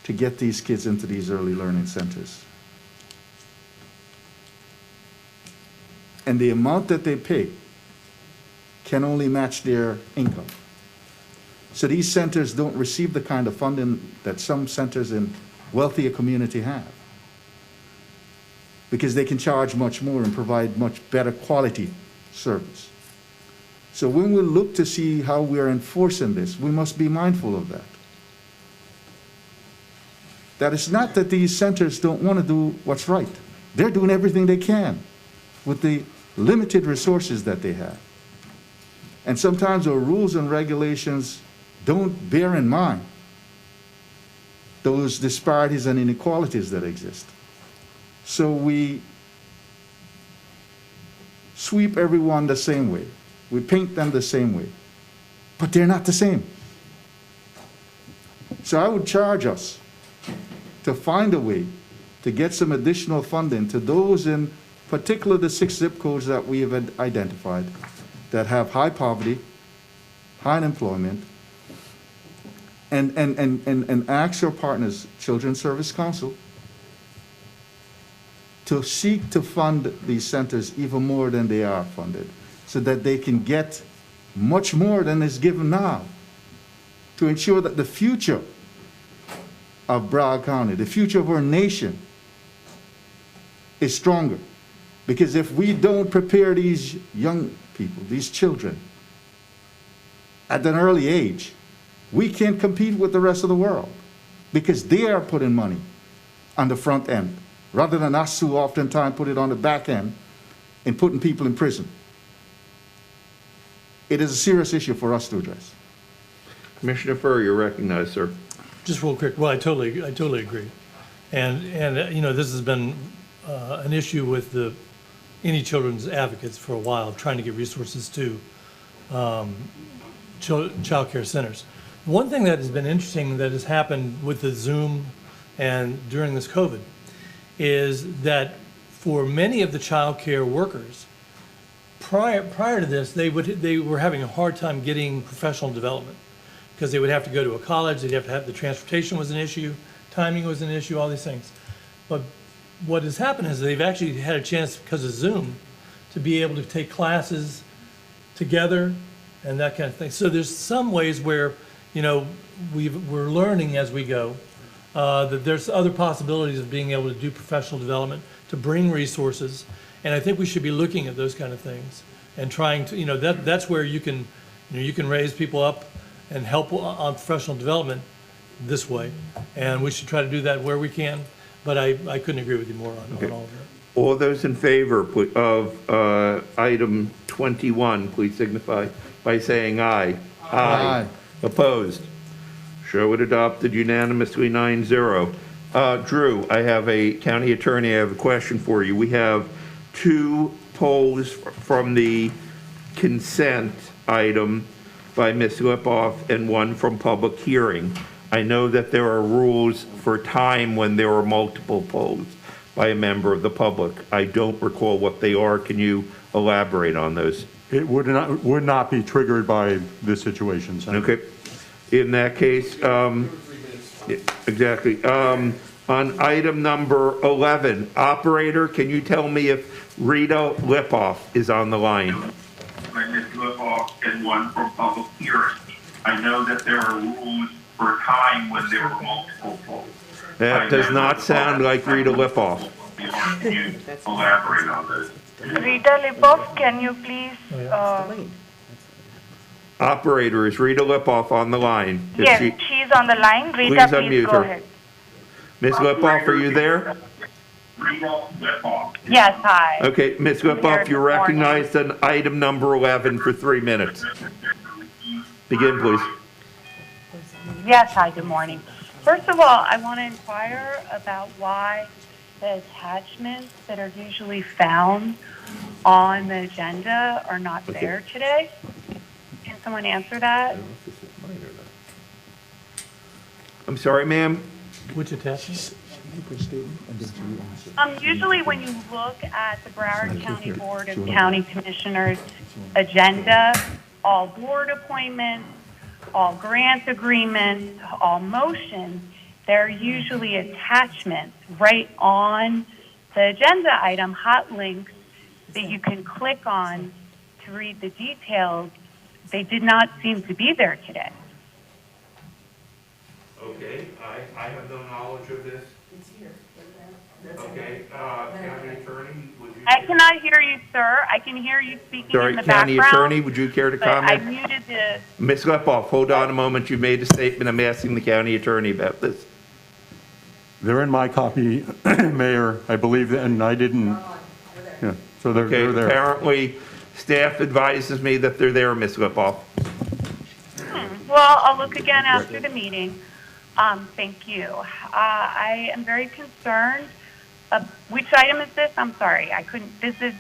to get these kids into these early learning centers, and the amount that they pay can only match their income. So these centers don't receive the kind of funding that some centers in wealthier community have, because they can charge much more and provide much better quality service. So when we look to see how we are enforcing this, we must be mindful of that. That it's not that these centers don't want to do what's right. They're doing everything they can with the limited resources that they have. And sometimes our rules and regulations don't bear in mind those disparities and inequalities that exist. So we sweep everyone the same way. We paint them the same way. But they're not the same. So I would charge us to find a way to get some additional funding to those in particular the 6 zip codes that we have identified that have high poverty, high unemployment, and ask our partners, Children's Service Council, to seek to fund these centers even more than they are funded, so that they can get much more than is given now, to ensure that the future of Broward County, the future of our nation, is stronger. Because if we don't prepare these young people, these children, at an early age, we can't compete with the rest of the world, because they are putting money on the front end, rather than us who oftentimes put it on the back end and putting people in prison. It is a serious issue for us to address. Commissioner Furr, you're recognized, sir. Just real quick, well, I totally agree. And you know, this has been an issue with the any children's advocates for a while, trying to get resources to child care centers. One thing that has been interesting that has happened with the Zoom and during this COVID is that for many of the child care workers, prior to this, they were having a hard time getting professional development, because they would have to go to a college, they'd have to have the transportation was an issue, timing was an issue, all these things. But what has happened is they've actually had a chance, because of Zoom, to be able to take classes together and that kind of thing. So there's some ways where, you know, we're learning as we go, that there's other possibilities of being able to do professional development, to bring resources, and I think we should be looking at those kind of things and trying to, you know, that's where you can raise people up and help on professional development this way, and we should try to do that where we can. But I couldn't agree with you more on all of that. All those in favor of item 21, please signify by saying aye. Aye. Opposed? Show it adopted unanimously 9-0. Drew, I have a county attorney, I have a question for you. We have 2 polls from the consent item by Ms. Lipoff and 1 from public hearing. I know that there are rules for time when there are multiple polls by a member of the public. I don't recall what they are. Can you elaborate on those? It would not be triggered by this situation, Senator. Okay. In that case, exactly. On item number 11, operator, can you tell me if Rita Lipoff is on the line? Ms. Lipoff and 1 from public hearing. I know that there are rules for time when there are multiple polls. That does not sound like Rita Lipoff. Can you elaborate on this? Rita Lipoff, can you please? Operator, is Rita Lipoff on the line? Yes, she's on the line. Rita, please go ahead. Ms. Lipoff, are you there? Rita Lipoff. Yes, hi. Okay, Ms. Lipoff, you're recognized on item number 11 for 3 minutes. Begin, please. Yes, hi, good morning. First of all, I want to inquire about why the attachments that are usually found on the agenda are not there today. Can someone answer that? I'm sorry, ma'am? Which attachments? Usually when you look at the Broward County Board of County Commissioners agenda, all board appointments, all grant agreements, all motions, there are usually attachments right on the agenda item, hot links that you can click on to read the details. They did not seem to be there today. Okay, I have no knowledge of this. It's here. Okay, county attorney, would you? I cannot hear you, sir. I can hear you speaking Sorry, in the county background. attorney, would you care to but I comment? muted the. Ms. Lipoff, hold on a moment. You made a statement. I'm asking the county attorney about this. They're in my copy, Mayor, I believe, and I didn't. Yeah, so they're there. Apparently, staff advises me that they're there, Ms. Lipoff. Well, I'll look again after the meeting. Thank you. I am very concerned. Which item is this? I'm sorry, I couldn't. This is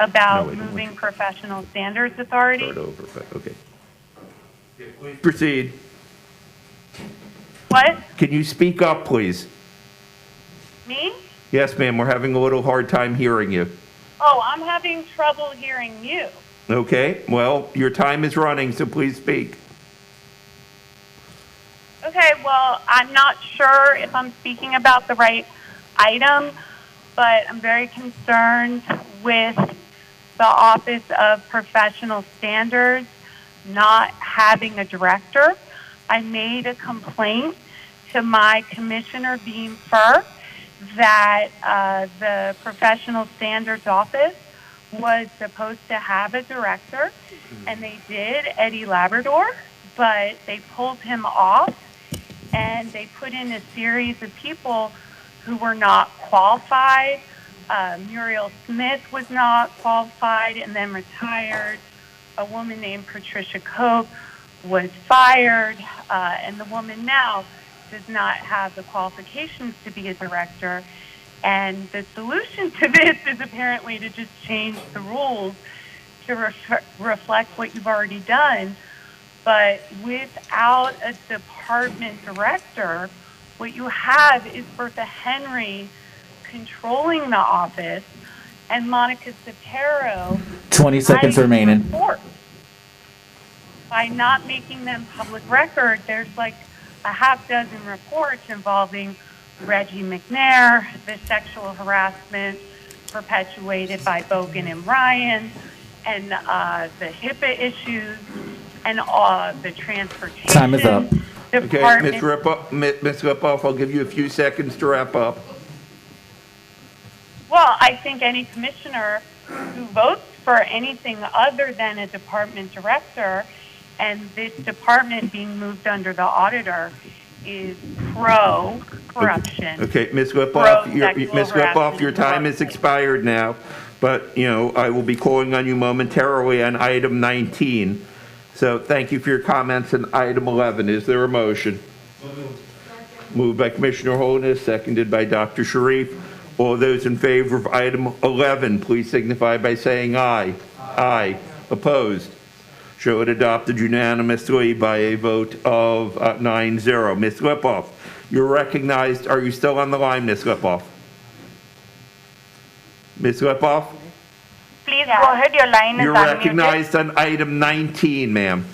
about moving professional standards authority. Start over, but okay. Please proceed. What? Can you speak up, please? Me? Yes, ma'am. We're having a little hard time hearing you. Oh, I'm having trouble hearing you. Okay, well, your time is running, so please speak. Okay, well, I'm not sure if I'm speaking about the right item, but I'm very concerned with the Office of Professional Standards not having a director. I made a complaint to my commissioner, Beam Fur, that the Professional Standards Office was supposed to have a director, and they did, Eddie Labrador, but they pulled him off, and they put in a series of people who were not qualified. Muriel Smith was not qualified and then retired. A woman named Patricia Cope was fired, and the woman now does not have the qualifications to be a director. And the solution to this is apparently to just change the rules to reflect what you've already done. But without a department director, what you have is Bertha Henry controlling the office and Monica Sotero 20 seconds writing remaining. reports. By not making them public record, there's like a half dozen reports involving Reggie McNair, the sexual harassment perpetuated by Bogan and Ryan, and the HIPAA issues, and the transportation. Time is up. Okay, Ms. Lipoff, I'll give you a few seconds to wrap up. Well, I think any commissioner who votes for anything other than a department director, and this department being moved under the auditor, is pro-corruption. Okay, Ms. Whippoff, Pro-sexual Ms. Whippoff, harassment your time is expired now, but, you know, I will be calling on you momentarily on item 19. So thank you for your comments on item 11. Is there a motion? Moved by Commissioner Holness, seconded by Dr. Sharif. All those in favor of item 11, please signify by saying aye. Aye. Opposed? Show it adopted unanimously by a vote of 9-0. Ms. Whippoff, you're recognized. Are you still on the line, Ms. Whippoff? Ms. Whippoff? Please go ahead, your line is You're unmuted. recognized on item 19, ma'am.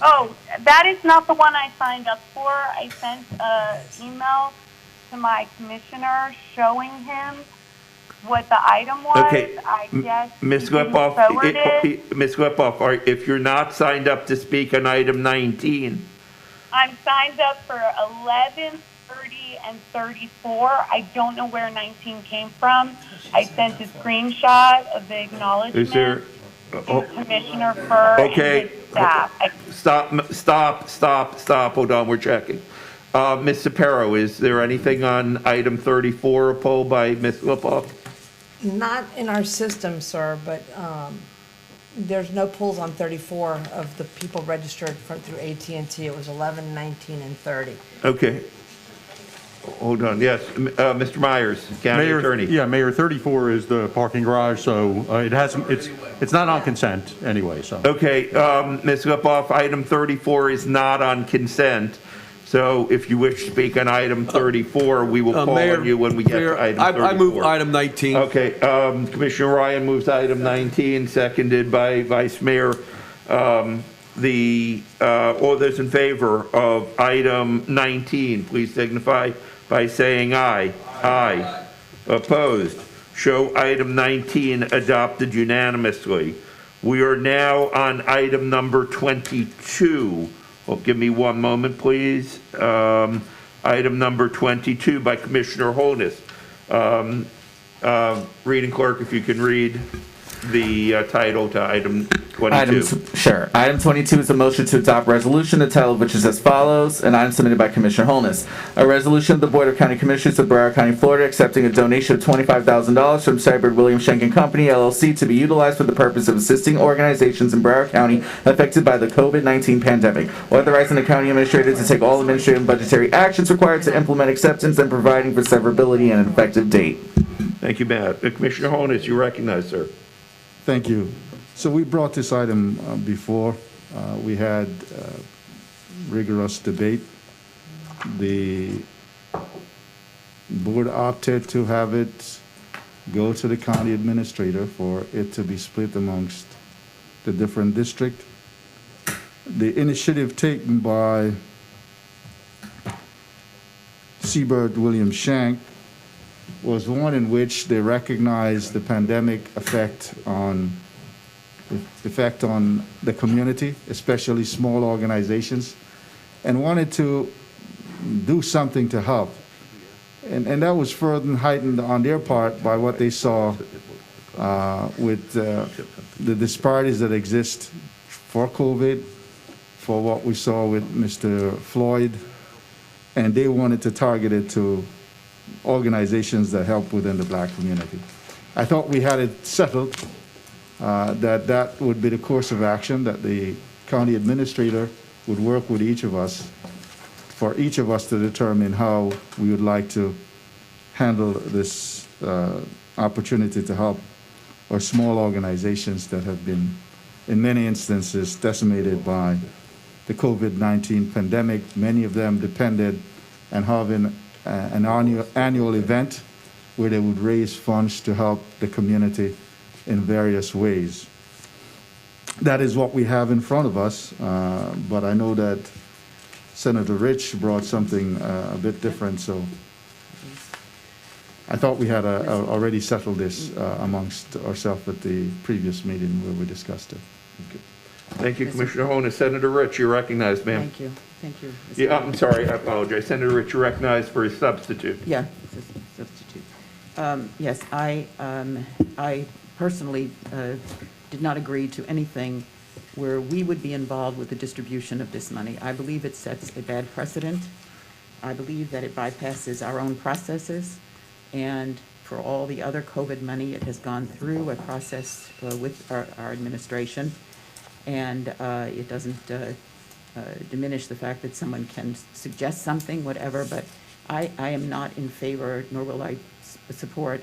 Oh, that is not the one I signed up for. I sent an email to my commissioner showing him what the item was. Okay. I guess Ms. he didn't Whippoff, forward it. Ms. Whippoff, if you're not signed up to speak on item 19, I'm signed up for 11, 30, and 34. I don't know where 19 came from. I sent a screenshot of the acknowledgement is there? to Commissioner Furr Okay. and his staff. Stop. Hold on, we're checking. Ms. Sapero, is there anything on item 34, a poll by Ms. Whippoff? Not in our system, sir, but there's no polls on 34 of the people registered through AT&T. It was 11, 19, and 30. Okay. Hold on, yes, Mr. Myers, County Attorney. Yeah, Mayor, 34 is the parking garage, so it's not on consent anyway, so. Okay, Ms. Whippoff, item 34 is not on consent. So if you wish to speak on item 34, we will call Mayor, on you when we get Mayor, to item 34. I move item 19. Okay, Commissioner Ryan moves item 19, seconded by Vice Mayor. All those in favor of item 19, please signify by saying aye. Aye. Opposed? Show item 19 adopted unanimously. We are now on item number 22. Well, give me one moment, please. Item number 22 by Commissioner Holness. Reading clerk, if you can read the title to item 22. Sure. Item 22 is a motion to adopt resolution, the title of which is as follows, an item submitted by Commissioner Holness. A resolution of the Board of County Commissioners of Broward County, Florida, accepting a donation of $25,000 from Cyber William Schenck and Company, LLC, to be utilized for the purpose of assisting organizations in Broward County affected by the COVID-19 pandemic, authorizing the county administrator to take all administrative and budgetary actions required to implement acceptance, and providing for severability and an effective date. Thank you, Matt. Commissioner Holness, you recognize, sir. Thank you. So we brought this item before. We had rigorous debate. The board opted to have it go to the county administrator for it to be split amongst the different districts. The initiative taken by Seabird William Schenck was one in which they recognized the pandemic effect on the community, especially small organizations, and wanted to do something to help. And that was further heightened on their part by what they saw with the disparities that exist for COVID, for what we saw with Mr. Floyd, and they wanted to target it to organizations that help within the black community. I thought we had it settled that would be the course of action, that the county administrator would work with each of us, for each of us to determine how we would like to handle this opportunity to help our small organizations that have been, in many instances, decimated by the COVID-19 pandemic. Many of them depended on having an annual event where they would raise funds to help the community in various ways. That is what we have in front of us, but I know that Senator Rich brought something a bit different, so I thought we had already settled this amongst ourselves at the previous meeting where we discussed it. Okay. Thank you, Commissioner Holness. Senator Rich, you're recognized, ma'am. Thank you. Thank you. Yeah, I'm sorry, I apologize. Senator Rich, you're recognized for a substitute. Yeah, substitute. Yes, I personally did not agree to anything where we would be involved with the distribution of this money. I believe it sets a bad precedent. I believe that it bypasses our own processes, and for all the other COVID money, it has gone through a process with our administration, and it doesn't diminish the fact that someone can suggest something, whatever, but I am not in favor, nor will I support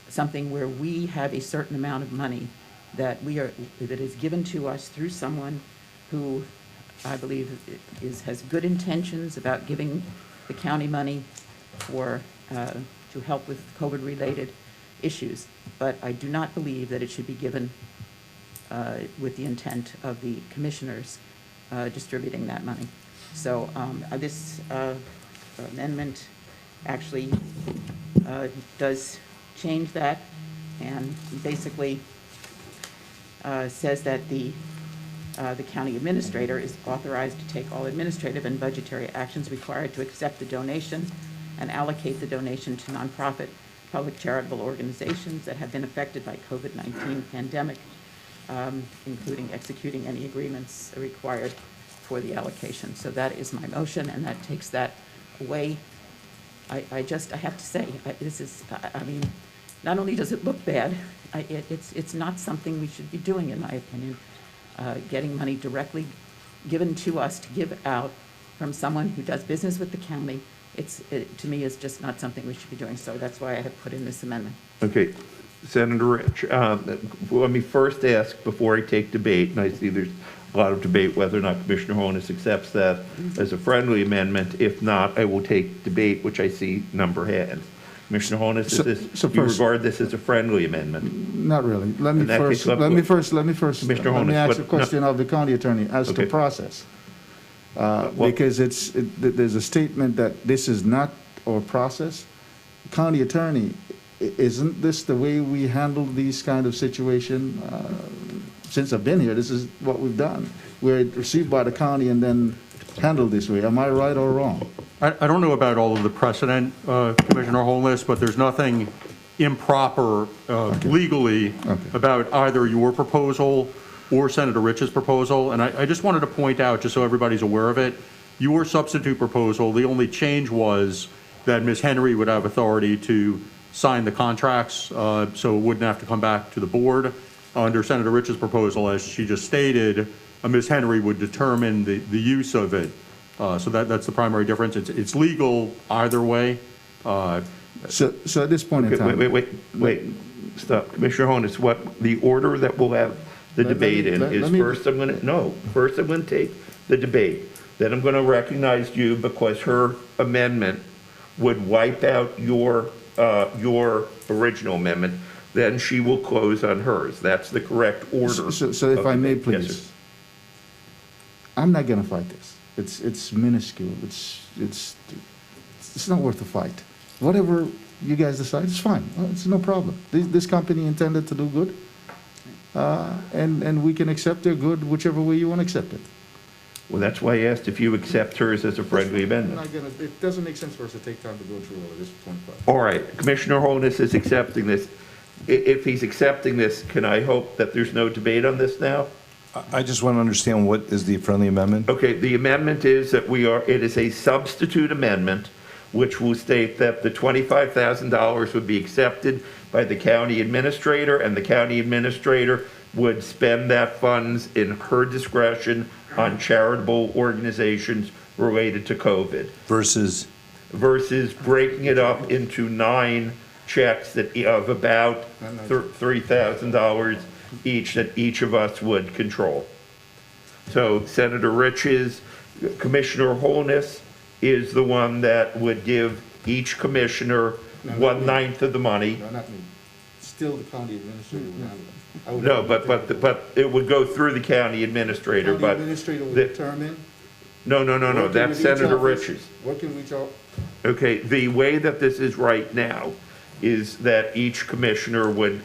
something where we have a certain amount of money that is given to us through someone who I believe has good intentions about giving the county money to help with COVID-related issues. But I do not believe that it should be given with the intent of the commissioners distributing that money. So this amendment actually does change that, and basically says that the county administrator is authorized to take all administrative and budgetary actions required to accept the donation and allocate the donation to nonprofit public charitable organizations that have been affected by COVID-19 pandemic, including executing any agreements required for the allocation. So that is my motion, and that takes that away. I have to say, I mean, not only does it look bad, it's not something we should be doing, in my opinion. Getting money directly given to us to give out from someone who does business with the county, to me, is just not something we should be doing. So that's why I have put in this amendment. Okay, Senator Rich, let me first ask before I take debate, and I see there's a lot of debate whether or not Commissioner Honus accepts that as a friendly amendment. If not, I will take debate, which I see number hands. Commissioner Honus, you regard this as a friendly amendment? Not really. Let me first Commissioner let me Honus, ask a question of the county attorney as to process. Because there's a statement that this is not our process. County attorney, isn't this the way we handle these kind of situation? Since I've been here, this is what we've done. We're received by the county and then handled this way. Am I right or wrong? I don't know about all of the precedent, Commissioner Holness, but there's nothing improper legally about either your proposal or Senator Rich's proposal. And I just wanted to point out, just so everybody's aware of it, your substitute proposal, the only change was that Ms. Henry would have authority to sign the contracts, so it wouldn't have to come back to the board. Under Senator Rich's proposal, as she just stated, Ms. Henry would determine the use of it. So that's the primary difference. It's legal either way. So at this point in time. Wait, stop. Commissioner Honus, what the order that we'll have the debate in is first I'm going to take the debate. Then I'm going to recognize you because her amendment would wipe out your original amendment. Then she will close on hers. That's the correct order. So if I may, please. Yes, sir. I'm not going to fight this. It's minuscule. It's not worth the fight. Whatever you guys decide, it's fine. It's no problem. This company intended to do good, and we can accept their good whichever way you want to accept it. Well, that's why I asked if you accept hers as a friendly amendment. It doesn't make sense for us to take time to go through all of this point. All right, Commissioner Holness is accepting this. If he's accepting this, can I hope that there's no debate on this now? I just want to understand what is the friendly amendment? Okay, the amendment is that it is a substitute amendment, which will state that the $25,000 would be accepted by the county administrator, and the county administrator would spend that funds in her discretion on charitable organizations related to COVID. Versus breaking it up into 9 checks of about $3,000 each that each of us would control. So Senator Rich's, Commissioner Holness is the one that would give each commissioner 1/9 of the money. No, not me. Still the county administrator would handle it. No, but it would go through the county administrator, but. The administrator would determine. No, that's Senator Rich's. Working with y'all. Okay, the way that this is right now is that each commissioner would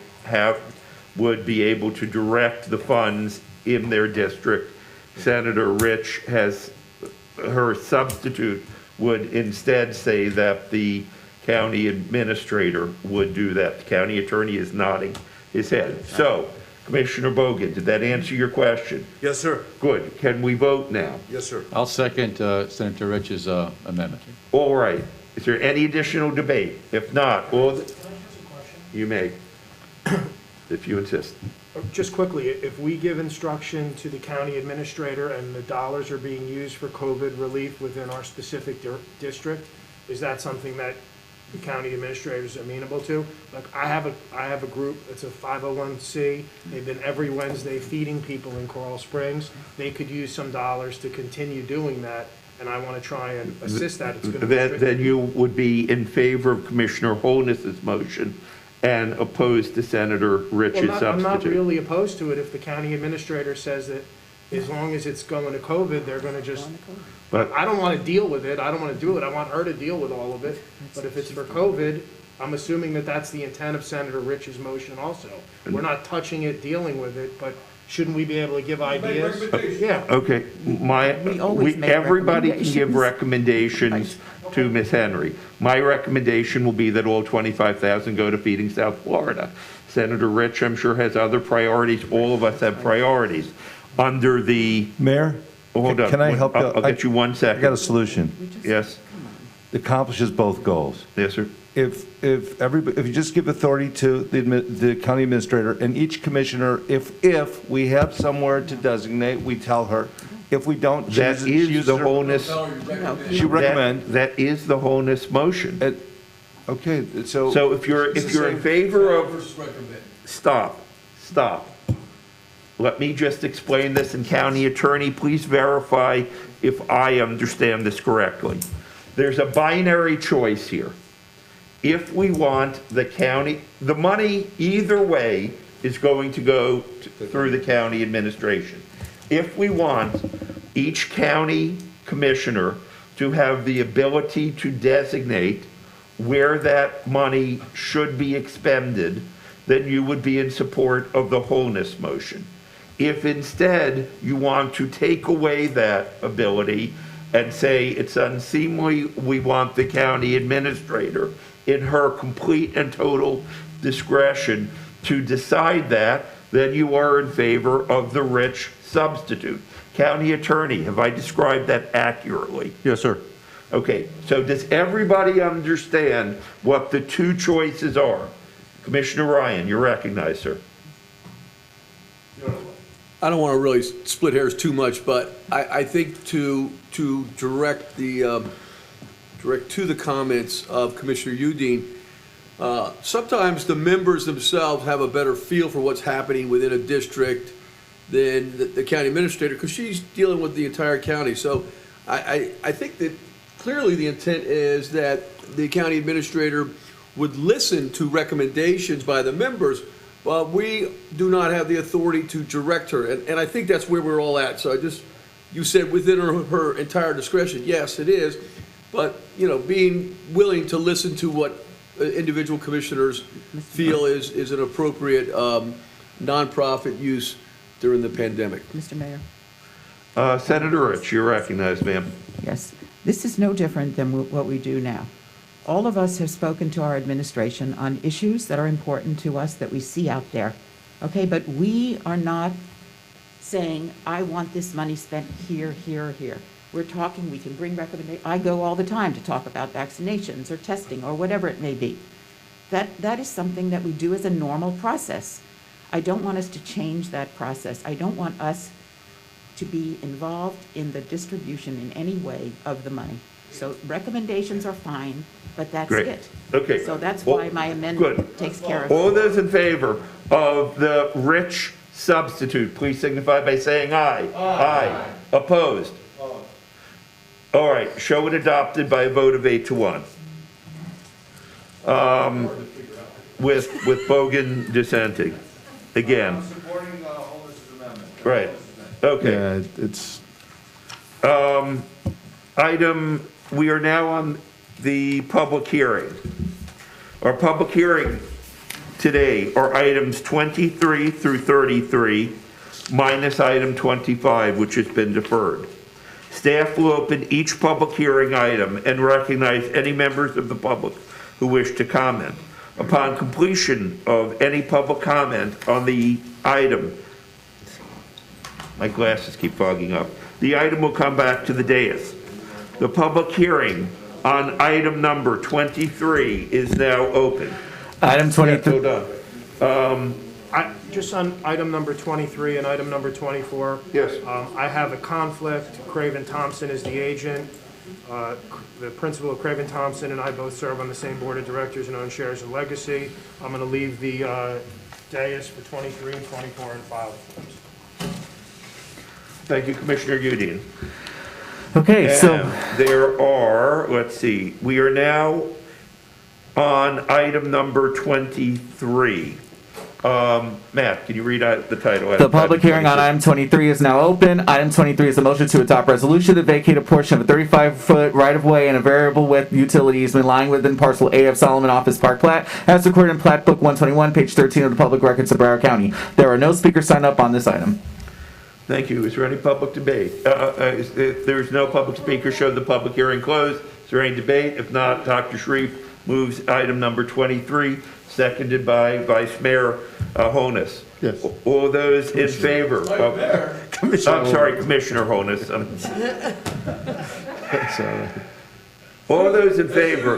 be able to direct the funds in their district. Senator Rich her substitute would instead say that the county administrator would do that. The county attorney is nodding his head. So Commissioner Bogan, did that answer your question? Yes, sir. Good. Can we vote now? Yes, sir. I'll second Senator Rich's amendment. All right. Is there any additional debate? If not, you may, if you insist. Just quickly, if we give instruction to the county administrator and the dollars are being used for COVID relief within our specific district, is that something that the county administrator is amenable to? Like, I have a group, it's a 501c, they've been every Wednesday feeding people in Coral Springs. They could use some dollars to continue doing that, and I want to try and assist that. It's gonna be Then you would be in favor of Commissioner Holness's motion and opposed to Senator Rich's substitute. I'm not really opposed to it if the county administrator says that as long as it's going to COVID, they're going to just, But I don't want to deal with it, I don't want to do it, I want her to deal with all of it. But if it's for COVID, I'm assuming that that's the intent of Senator Rich's motion also. We're not touching it, dealing with it, but shouldn't we be able to give ideas? Yeah. Okay, everybody can give recommendations to Ms. Henry. My recommendation will be that all 25,000 go to Feeding South Florida. Senator Rich, I'm sure, has other priorities. All of us have priorities. Under the... Mayor? Hold on. Can I help you? I'll get you 1 second. I got a solution. Yes? It accomplishes both goals. Yes, sir. If you just give authority to the county administrator and each commissioner, if we have somewhere to designate, we tell her. If we don't, That is the wholeness. She recommend. That is the wholeness motion. Okay, so. So if you're in favor of. Stop. Let me just explain this, and County Attorney, please verify if I understand this correctly. There's a binary choice here. If we want the money either way is going to go through the county administration. If we want each county commissioner to have the ability to designate where that money should be expended, then you would be in support of the wholeness motion. If instead you want to take away that ability and say it's unseemly, we want the county administrator in her complete and total discretion to decide that, then you are in favor of the Rich substitute. County Attorney, have I described that accurately? Yes, sir. Okay, so does everybody understand what the two choices are? Commissioner Ryan, you're recognized, sir. I don't want to really split hairs too much, but I think to direct to the comments of Commissioner Udine, sometimes the members themselves have a better feel for what's happening within a district than the county administrator, because she's dealing with the entire county. So I think that clearly the intent is that the county administrator would listen to recommendations by the members, but we do not have the authority to direct her. And I think that's where we're all at. So you said within her entire discretion, yes, it is. But, being willing to listen to what individual commissioners feel is an appropriate nonprofit use during the pandemic. Mr. Mayor? Senator Rich, you're recognized, ma'am. Yes. This is no different than what we do now. All of us have spoken to our administration on issues that are important to us that we see out there. Okay, but we are not saying, I want this money spent here, here, or here. We're talking, we can bring recommendations. I go all the time to talk about vaccinations or testing or whatever it may be. That is something that we do as a normal process. I don't want us to change that process. I don't want us to be involved in the distribution in any way of the money. So recommendations are fine, but that's Great. it. Okay. So that's why my amendment takes care of it. All those in favor of the Rich substitute, please signify by saying aye. Aye. Opposed? All right, show it adopted by a vote of 8-1. With Bogan dissenting, again. Supporting the Holness's amendment. Right, okay. Yeah, it's. We are now on the public hearing. Our public hearing today are items 23 through 33, minus item 25, which has been deferred. Staff will open each public hearing item and recognize any members of the public who wish to comment. Upon completion of any public comment on the item, my glasses keep fogging up, the item will come back to the dais. The public hearing on item number 23 is now open. Item 23. Hold on. Just on item number 23 and item number 24. Yes. I have a conflict. Craven Thompson is the agent. The principal of Craven Thompson and I both serve on the same board of directors and own shares in Legacy. I'm going to leave the dais for 23 and 24 and file. Thank you, Commissioner Udine. Okay, so And there are, let's see, we are now on item number 23. Matt, can you read out the title? the public hearing on item 23 is now open. Item 23 is a motion to adopt resolution to vacate a portion of a 35-foot right-of-way and a variable width utility easement lying within parcel A of Solomon Office Park Plat, as recorded in Plat Book 121, page 13 of the public records of Broward County. There are no speakers signed up on this item. Thank you. Is there any public debate? If there's no public speaker, show the public hearing closed. Is there any debate? If not, Dr. Sharif moves item number 23, seconded by Vice Mayor Honus. Yes. All those in favor? I'm sorry, Commissioner Honus. All those in favor?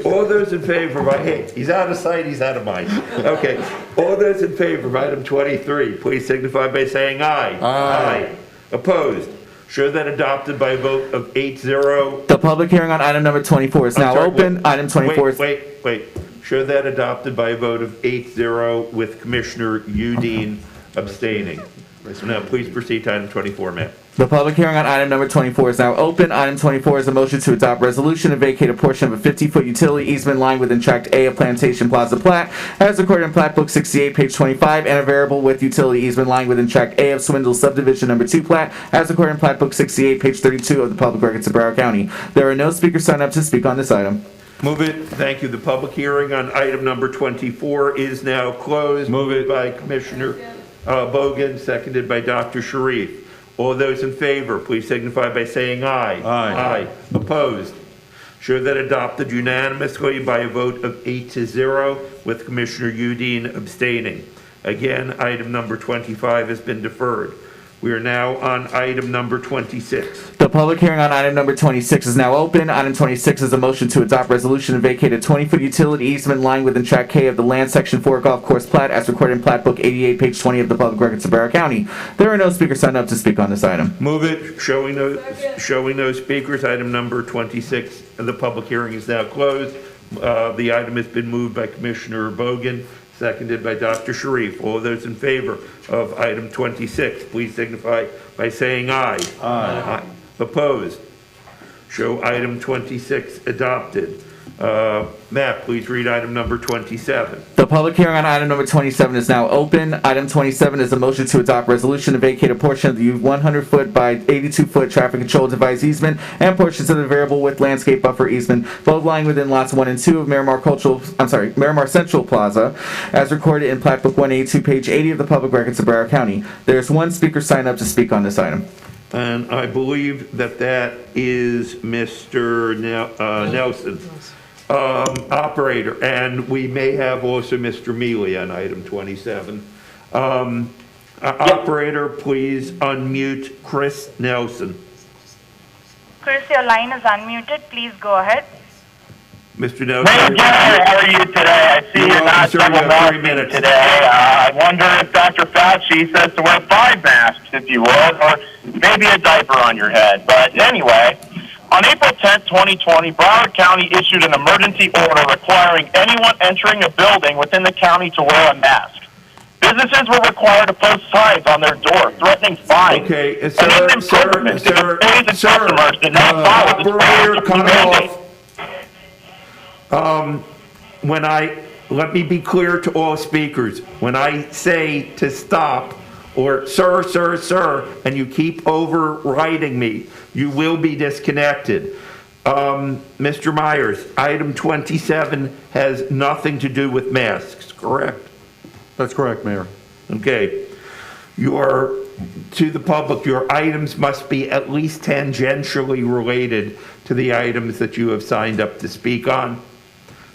All those in favor of, hey, he's out of sight, he's out of mind. Okay. All those in favor of item 23, please signify by saying aye. Aye. Opposed? Show that adopted by a vote of 8-0. The public hearing on item number 24 is now open. Item 24 is... Wait. Show that adopted by a vote of 8-0 with Commissioner Udine abstaining. Now, please proceed to item 24, ma'am. The public hearing on item number 24 is now open. Item 24 is a motion to adopt resolution to vacate a portion of a 50-foot utility easement lying within Tract A of Plantation Plaza Plat, as recorded in Plat Book 68, page 25, and a variable width utility easement lying within Tract A of Swindle Subdivision Number 2 Plat, as recorded in Plat Book 68, page 32 of the public records of Broward County. There are no speakers signed up to speak on this item. Move it. Thank you. The public hearing on item number 24 is now closed. Move it by Commissioner Bogan, seconded by Dr. Sharif. All those in favor, please signify by saying aye. Aye. Opposed? Show that adopted unanimously by a vote of 8-0 with Commissioner Udine abstaining. Again, item number 25 has been deferred. We are now on item number 26. The public hearing on item number 26 is now open. Item 26 is a motion to adopt resolution to vacate a 20-foot utility easement lying within Tract K of the Land Section 4 Golf Course Plat, as recorded in Plat Book 88, page 20 of the public records of Broward County. There are no speakers signed up to speak on this item. Move it. Showing no speakers, item number 26, and the public hearing is now closed. The item has been moved by Commissioner Bogan, seconded by Dr. Sharif. All those in favor of item 26, please signify by saying aye. Aye. Opposed? Show item 26 adopted. Matt, please read item number 27. The public hearing on item number 27 is now open. Item 27 is a motion to adopt resolution to vacate a portion of the 100-foot by 82-foot traffic control device easement and portions of the variable width landscape buffer easement, both lying within lots 1 and 2 of Miramar Central Plaza, as recorded in Plat Book 182, page 80 of the public records of Broward County. There's one speaker signed up to speak on this item. And I believe that is Mr. Nelson. Operator, and we may have also Mr. Mealy on item 27. Operator, please unmute Chris Nelson. Chris, your line is unmuted. Please go ahead. Mr. Nelson. Mayor Geller, how are you today? I see you're not double masking today. I wonder if Dr. Fauci says to wear 5 masks, if you would, or maybe a diaper on your head. But anyway, on April 10th, 2020, Broward County issued an emergency order requiring anyone entering a building within the county to wear a mask. Businesses were required to post signs on their door threatening fines. Okay, and even imprisonment if employees and customers did not follow this mandate. Let me be clear to all speakers. When I say to stop, or sir, and you keep overriding me, you will be disconnected. Mr. Myers, item 27 has nothing to do with masks, correct? That's correct, Mayor. Okay. To the public, your items must be at least tangentially related to the items that you have signed up to speak on.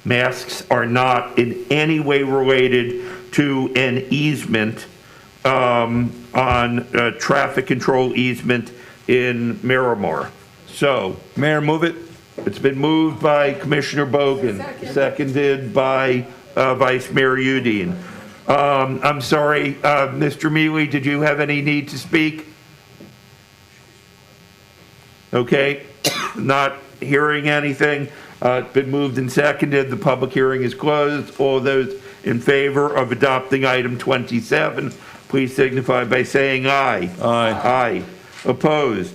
Masks are not in any way related to an easement on a traffic control easement in Miramar. So, Mayor, move it. it's been moved by Commissioner Bogan, seconded by Vice Mayor Udine. I'm sorry, Mr. Mealy, did you have any need to speak? Okay, not hearing anything. It's been moved and seconded. The public hearing is closed. All those in favor of adopting item 27, please signify by saying aye. Aye. Aye. Opposed?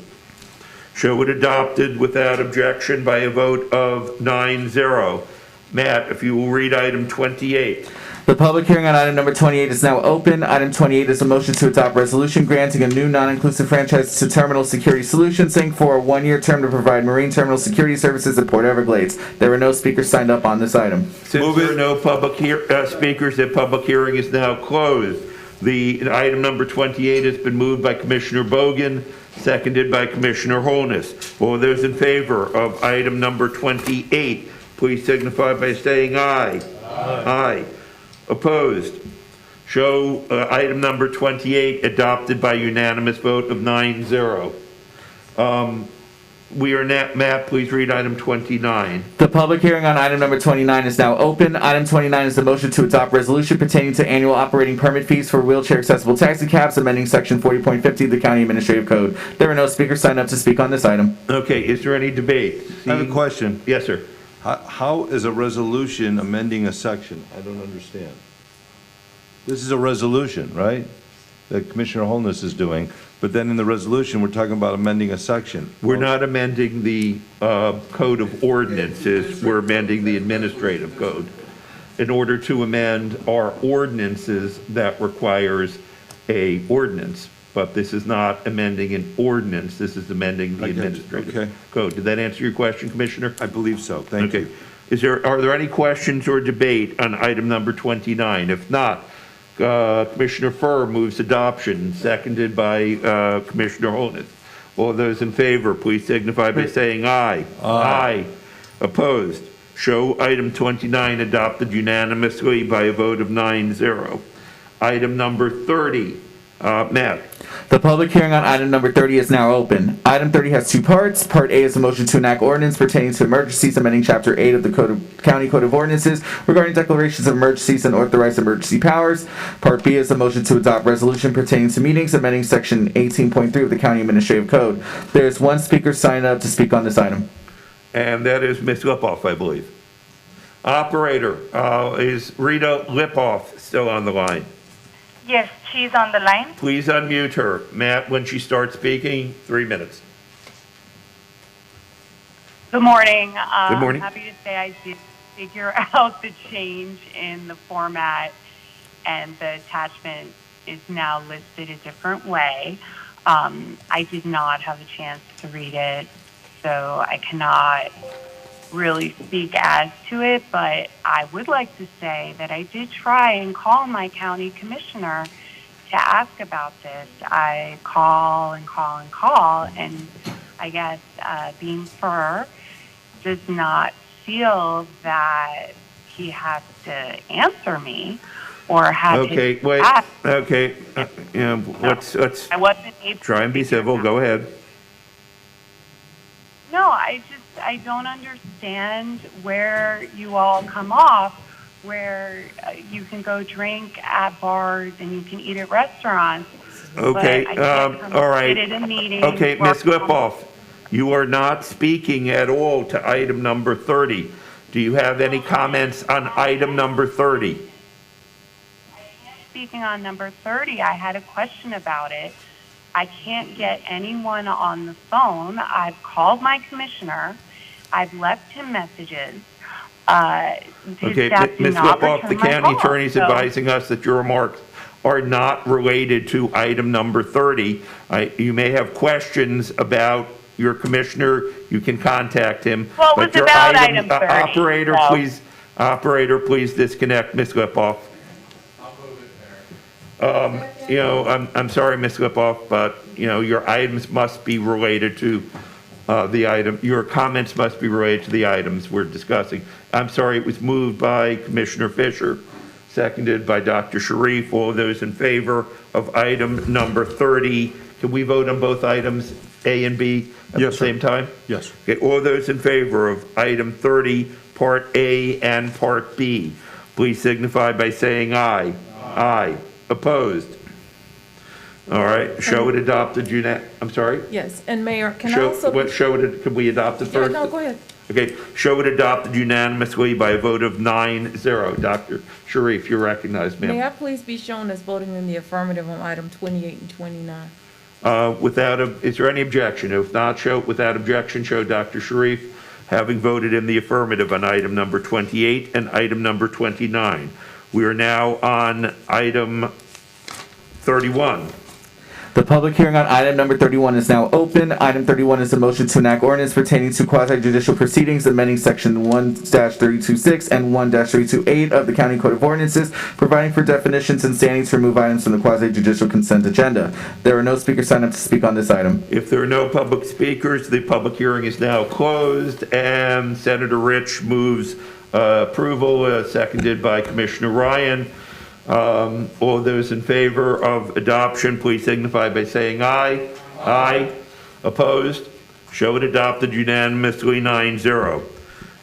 Show it adopted without objection by a vote of 9-0. Matt, if you will read item 28. The public hearing on item number 28 is now open. Item 28 is a motion to adopt resolution granting a new non-inclusive franchise to Terminal Security Solutions, Inc. for a one-year term to provide marine terminal security services at Port Everglades. There were no speakers signed up on this item. Since there are no public speakers, the public hearing is now closed. The item number 28 has been moved by Commissioner Bogan, seconded by Commissioner Holness. All those in favor of item number 28, please signify by saying aye. Aye. Opposed? Show item number 28 adopted by unanimous vote of 9-0. We are now, Matt, please read item 29. The public hearing on item number 29 is now open. Item 29 is the motion to adopt resolution pertaining to annual operating permit fees for wheelchair accessible taxi cabs, amending section 40.50 of the County Administrative Code. There are no speakers signed up to speak on this item. Okay, is there any debate? I have a question. Yes, sir. How is a resolution amending a section? I don't understand. This is a resolution, right? That Commissioner Holness is doing, but then in the resolution, we're talking about amending a section. We're not amending the code of ordinances, we're amending the administrative code. In order to amend our ordinances, that requires a ordinance, but this is not amending an ordinance, this is amending the administrative code. Did that answer your question, Commissioner? I believe so, thank you. Are there any questions or debate on item number 29? If not, Commissioner Furr moves adoption, seconded by Commissioner Holness. All those in favor, please signify by saying aye. Aye. Opposed? Show item 29 adopted unanimously by a vote of 9-0. Item number 30, Matt. The public hearing on item number 30 is now open. Item 30 has two parts. Part A is a motion to enact ordinance pertaining to emergencies, amending Chapter 8 of the County Code of Ordinances regarding declarations of emergencies and authorized emergency powers. Part B is a motion to adopt resolution pertaining to meetings, amending Section 18.3 of the County Administrative Code. There is one speaker signed up to speak on this item. And that is Ms. Lipoff, I believe. Operator, is Rita Lipoff still on the line? Yes, she's on the line. Please unmute her. Matt, when she starts speaking, 3 minutes. Good morning. Good morning. I'm happy to say I did figure out the change in the format, and the attachment is now listed a different way. I did not have a chance to read it, so I cannot really speak as to it, but I would like to say that I did try and call my county commissioner to ask about this. I call and call and call, and I guess Dean Furr does not feel that he has to answer me or have Okay, his wait. ask. Okay, let's I wasn't able try and be civil. Go ahead. No, I don't understand where you all come off, where you can go drink at bars and you can eat at restaurants. Okay, but I can't come all right. sit at a meeting Okay, or Ms. Lipoff, you are not speaking at all to item number 30. Do you have any comments on item number 30? Speaking on number 30, I had a question about it. I can't get anyone on the phone. I've called my commissioner. I've left him messages. Okay, Ms. Lipoff, the county attorney is advising us that your remarks are not related to item number 30. You may have questions about your commissioner. You can contact him. Well, it was about item 30. Operator, please disconnect Ms. Lipoff. I'm sorry, Ms. Lipoff, but, your items must be related to the item. Your comments must be related to the items we're discussing. I'm sorry, it was moved by Commissioner Fisher, seconded by Dr. Sharif. All those in favor of item number 30, can we vote on both items, A and B, at the same time? Yes. Okay, all those in favor of item 30, Part A and Part B, please signify by saying aye. Aye. Opposed? All right, show it adopted, I'm sorry? Yes, and Mayor, can I also? Can we adopt it Yeah, first? no, go ahead. Okay, show it adopted unanimously by a vote of 9-0. Dr. Sharif, you're recognized, ma'am. May I please be shown as voting in the affirmative on item 28 and 29? Is there any objection? If not, without objection, show Dr. Sharif having voted in the affirmative on item number 28 and item number 29. We are now on item 31. The public hearing on item number 31 is now open. Item 31 is a motion to enact ordinance pertaining to quasi-judicial proceedings, amending section 1-326 and 1-328 of the County Code of Ordinances, providing for definitions and standings to remove items from the quasi-judicial consent agenda. There are no speakers signed up to speak on this item. If there are no public speakers, the public hearing is now closed, and Senator Rich moves approval, seconded by Commissioner Ryan. All those in favor of adoption, please signify by saying aye. Aye. Opposed? Show it adopted unanimously, 9-0.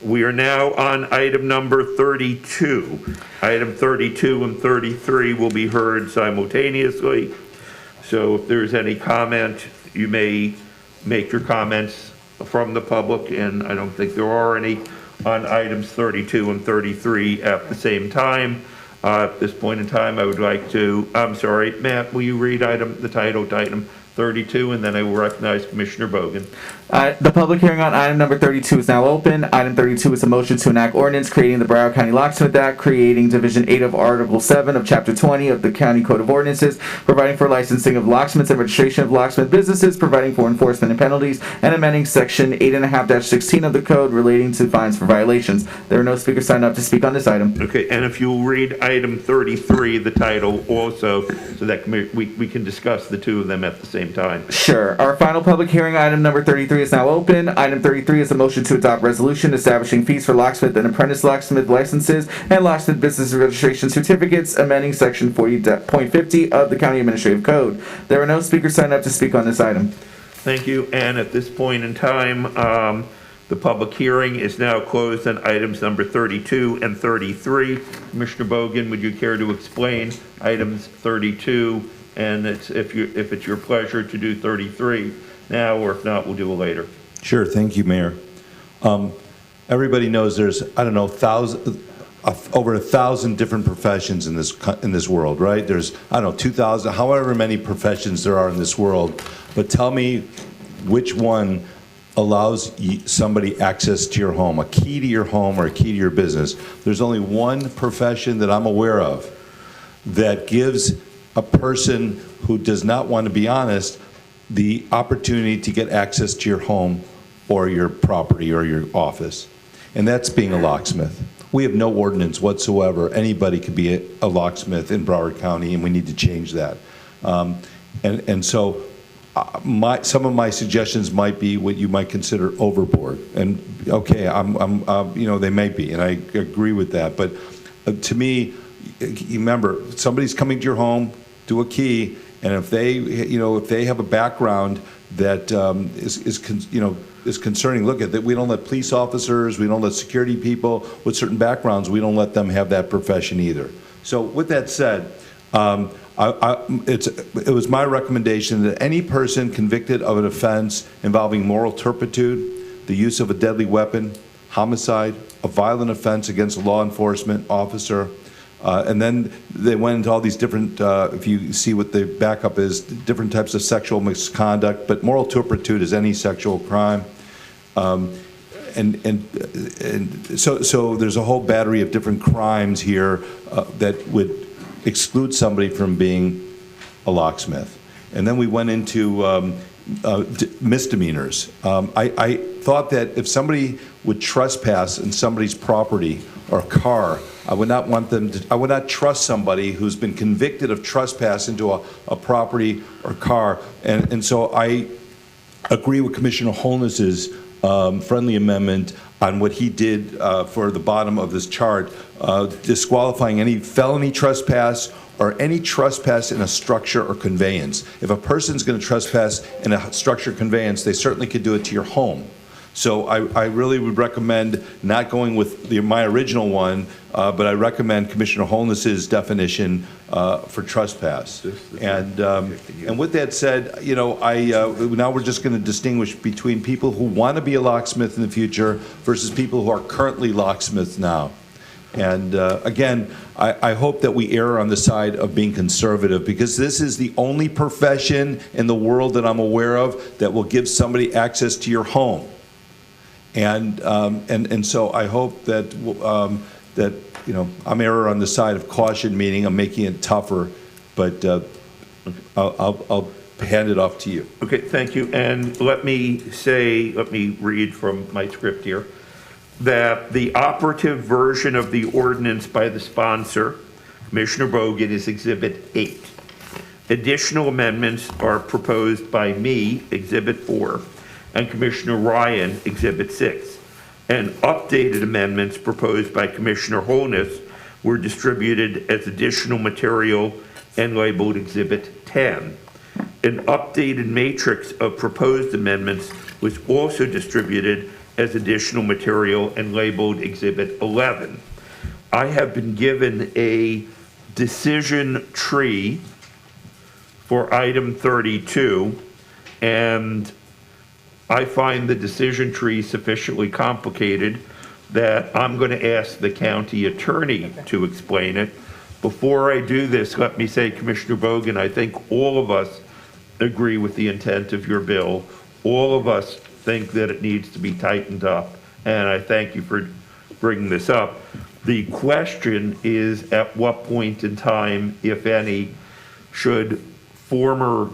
We are now on item number 32. Item 32 and 33 will be heard simultaneously. So if there's any comment, you may make your comments from the public, and I don't think there are any on items 32 and 33 at the same time. At this point in time, I would like to, I'm sorry, Matt, will you read the title to item 32, and then I will recognize Commissioner Bogan. The public hearing on item number 32 is now open. Item 32 is a motion to enact ordinance creating the Broward County Locksmith Act, creating Division 8 of Article 7 of Chapter 20 of the County Code of Ordinances, providing for licensing of locksmiths and registration of locksmith businesses, providing for enforcement and penalties, and amending Section 8.5-16 of the code relating to fines for violations. There are no speakers signed up to speak on this item. Okay, and if you'll read item 33, the title also, so that we can discuss the two of them at the same time. Sure. Our final public hearing, item number 33, is now open. Item 33 is a motion to adopt resolution establishing fees for locksmith and apprentice locksmith licenses and locksmith business registration certificates, amending section 40.50 of the County Administrative Code. There are no speakers signed up to speak on this item. Thank you, and at this point in time, the public hearing is now closed on items number 32 and 33. Commissioner Bogan, would you care to explain items 32, and if it's your pleasure to do 33 now, or if not, we'll do it later. Sure, thank you, Mayor. Everybody knows there's, I don't know, over 1,000 different professions in this world, right? There's, I don't know, 2,000, however many professions there are in this world. But tell me which one allows somebody access to your home, a key to your home or a key to your business. There's only one profession that I'm aware of that gives a person who does not want to be honest the opportunity to get access to your home or your property or your office, and that's being a locksmith. We have no ordinance whatsoever. Anybody could be a locksmith in Broward County, and we need to change that. And so some of my suggestions might be what you might consider overboard. And okay, they may be, and I agree with that. But to me, remember, somebody's coming to your home, do a key, and if they have a background that is concerning, look at that. We don't let police officers, we don't let security people with certain backgrounds, we don't let them have that profession either. So with that said, it was my recommendation that any person convicted of an offense involving moral turpitude, the use of a deadly weapon, homicide, a violent offense against a law enforcement officer, and then they went into all these different, if you see what the backup is, different types of sexual misconduct, but moral turpitude is any sexual crime. And so there's a whole battery of different crimes here that would exclude somebody from being a locksmith. And then we went into misdemeanors. I thought that if somebody would trespass in somebody's property or car, I would not trust somebody who's been convicted of trespass into a property or car. And so I agree with Commissioner Holness's friendly amendment on what he did for the bottom of this chart, disqualifying any felony trespass or any trespass in a structure or conveyance. If a person's going to trespass in a structure or conveyance, they certainly could do it to your home. So I really would recommend not going with my original one, but I recommend Commissioner Holness's definition for trespass. And with that said, you know, now we're just going to distinguish between people who want to be a locksmith in the future versus people who are currently locksmiths now. And again, I hope that we err on the side of being conservative, because this is the only profession in the world that I'm aware of that will give somebody access to your home. And so I hope that that, you know, I'm error on the side of caution, meaning I'm making it tougher, but I'll hand it off to you. Okay, thank you. And let me read from my script here, that the operative version of the ordinance by the sponsor, Commissioner Bogen, is Exhibit 8. Additional amendments are proposed by me, Exhibit 4, and Commissioner Ryan, Exhibit 6. And updated amendments proposed by Commissioner Holness were distributed as additional material and labeled Exhibit 10. An updated matrix of proposed amendments was also distributed as additional material and labeled Exhibit 11. I have been given a decision tree for item 32, and I find the decision tree sufficiently complicated that I'm going to ask the county attorney to explain it. Before I do this, let me say, Commissioner Bogen, I think all of us agree with the intent of your bill. All of us think that it needs to be tightened up, and I thank you for bringing this up. The question is, at what point in time, if any, should former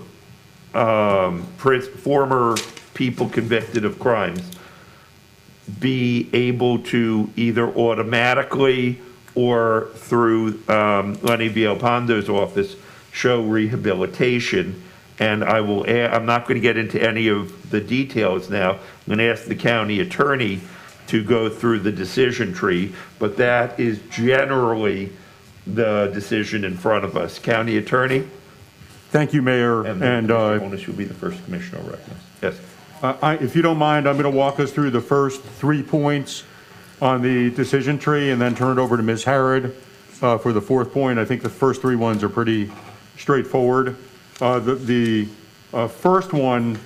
people convicted of crimes be able to either automatically or through Lenny Villalpando's office show rehabilitation? And I'm not going to get into any of the details now. I'm going to ask the county attorney to go through the decision tree, but that is generally the decision in front of us. County attorney? Thank you, Mayor. And Holness will be the first commissioner I'll recognize. Yes. If you don't mind, I'm going to walk us through the first 3 points on the decision tree and then turn it over to Ms. Harrod for the fourth point. I think the first 3 ones are pretty straightforward. The first one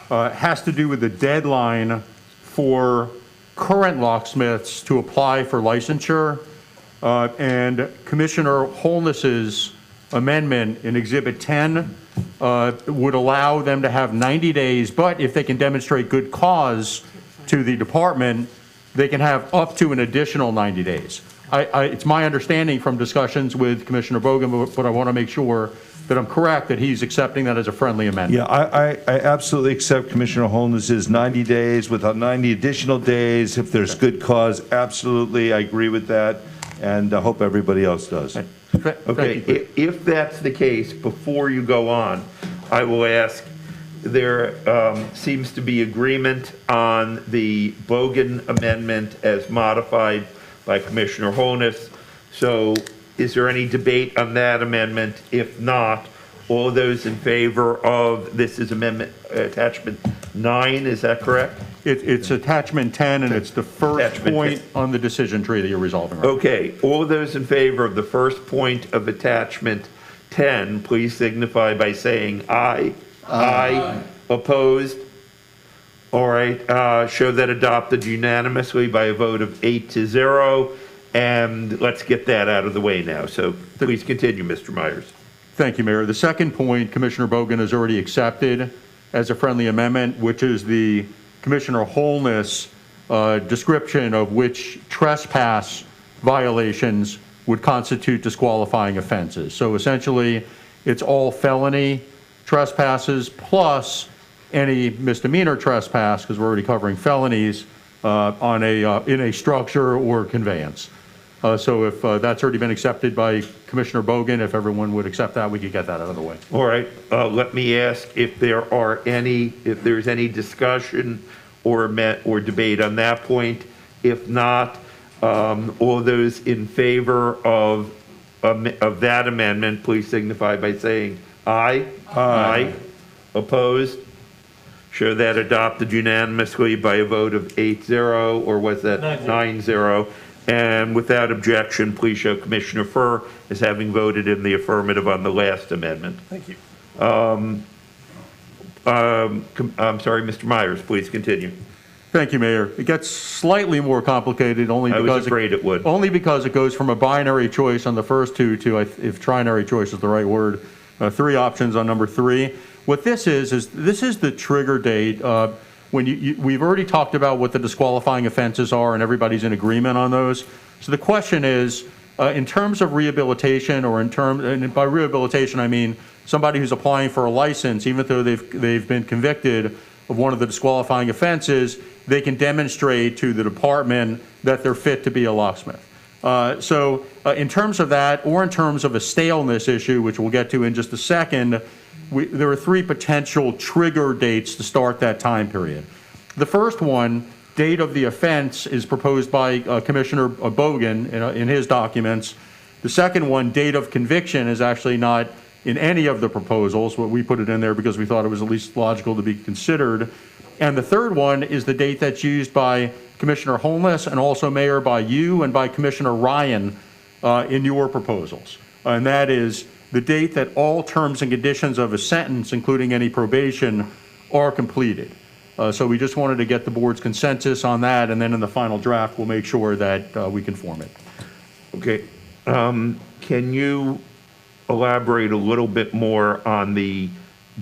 has to do with the deadline for current locksmiths to apply for licensure. And Commissioner Holness's amendment in Exhibit 10 would allow them to have 90 days, but if they can demonstrate good cause to the department, they can have up to an additional 90 days. It's my understanding from discussions with Commissioner Bogen, but I want to make sure that I'm correct, that he's accepting that as a friendly amendment. Yeah, I absolutely accept Commissioner Holness's 90 days with 90 additional days if there's good cause. Absolutely, I agree with that, and I hope everybody else does. Okay, if that's the case, before you go on, I will ask, there seems to be agreement on the Bogen amendment as modified by Commissioner Holness. So is there any debate on that amendment? If not, all those in favor of, this is amendment attachment 9, is that correct? It's attachment 10, and it's the first point on the decision tree that you're resolving right now. Okay, all those in favor of the first point of attachment 10, please signify by saying aye. Aye. Opposed? All right, show that adopted unanimously by a vote of 8-0, and let's get that out of the way now. So please continue, Mr. Myers. Thank you, Mayor. The second point, Commissioner Bogen has already accepted as a friendly amendment, which is the Commissioner Holness description of which trespass violations would constitute disqualifying offenses. So essentially, it's all felony trespasses plus any misdemeanor trespass, because we're already covering felonies in a structure or conveyance. So if that's already been accepted by Commissioner Bogan, if everyone would accept that, we could get that out of the way. All right, let me ask if there's any discussion or debate on that point. If not, all those in favor of that amendment, please signify by saying aye. Aye. Opposed? Show that adopted unanimously by a vote of 8-0, or was that 9-0? And without objection, please show Commissioner Furr as having voted in the affirmative on the last amendment. Thank you. I'm sorry, Mr. Myers, please continue. Thank you, Mayor. It gets slightly more complicated only because I was afraid it would. Only because it goes from a binary choice on the first two to, if trinary choice is the right word, 3 options on number 3. What this is this is the trigger date. When we've already talked about what the disqualifying offenses are, and everybody's in agreement on those. So the question is, in terms of rehabilitation, and by rehabilitation I mean somebody who's applying for a license, even though they've been convicted of one of the disqualifying offenses, they can demonstrate to the department that they're fit to be a locksmith. So in terms of that, or in terms of a staleness issue, which we'll get to in just a second, there are 3 potential trigger dates to start that time period. The first one, date of the offense, is proposed by Commissioner Bogan in his documents. The second one, date of conviction, is actually not in any of the proposals. We put it in there because we thought it was at least logical to be considered. And the third one is the date that's used by Commissioner Holness, and also, Mayor, by you and by Commissioner Ryan in your proposals. And that is the date that all terms and conditions of a sentence, including any probation, are completed. So we just wanted to get the board's consensus on that, and then in the final draft, we'll make sure that we conform it. Okay. Can you elaborate a little bit more on the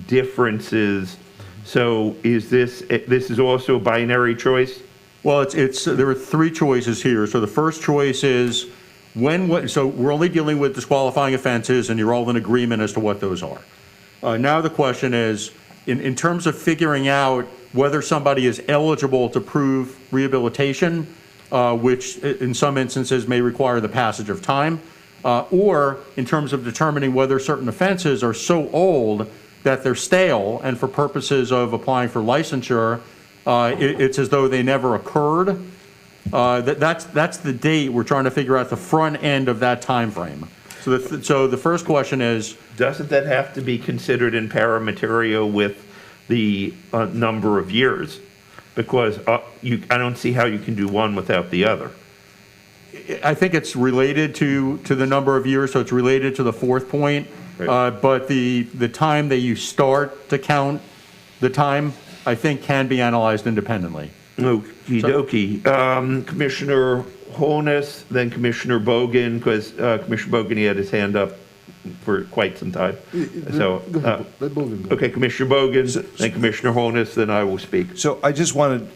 differences? So is this is also a binary choice? Well, there are 3 choices here. So the first choice is so we're only dealing with disqualifying offenses, and you're all in agreement as to what those are. Now the question is, in terms of figuring out whether somebody is eligible to prove rehabilitation, which in some instances may require the passage of time, or in terms of determining whether certain offenses are so old that they're stale, and for purposes of applying for licensure, it's as though they never occurred. That's the date we're trying to figure out, the front end of that time frame. So the first question is, doesn't that have to be considered in paramateria with the number of years? Because I don't see how you can do one without the other. I think it's related to the number of years, so it's related to the 4th point. Right. But the time that you start to count the time, I think, can be analyzed independently. Okie dokie. Commissioner Holness, then Commissioner Bogan, because Commissioner Bogan, he had his hand up for quite some time. So, okay, Commissioner Bogan, then Commissioner Holness, then I will speak. So I just wanted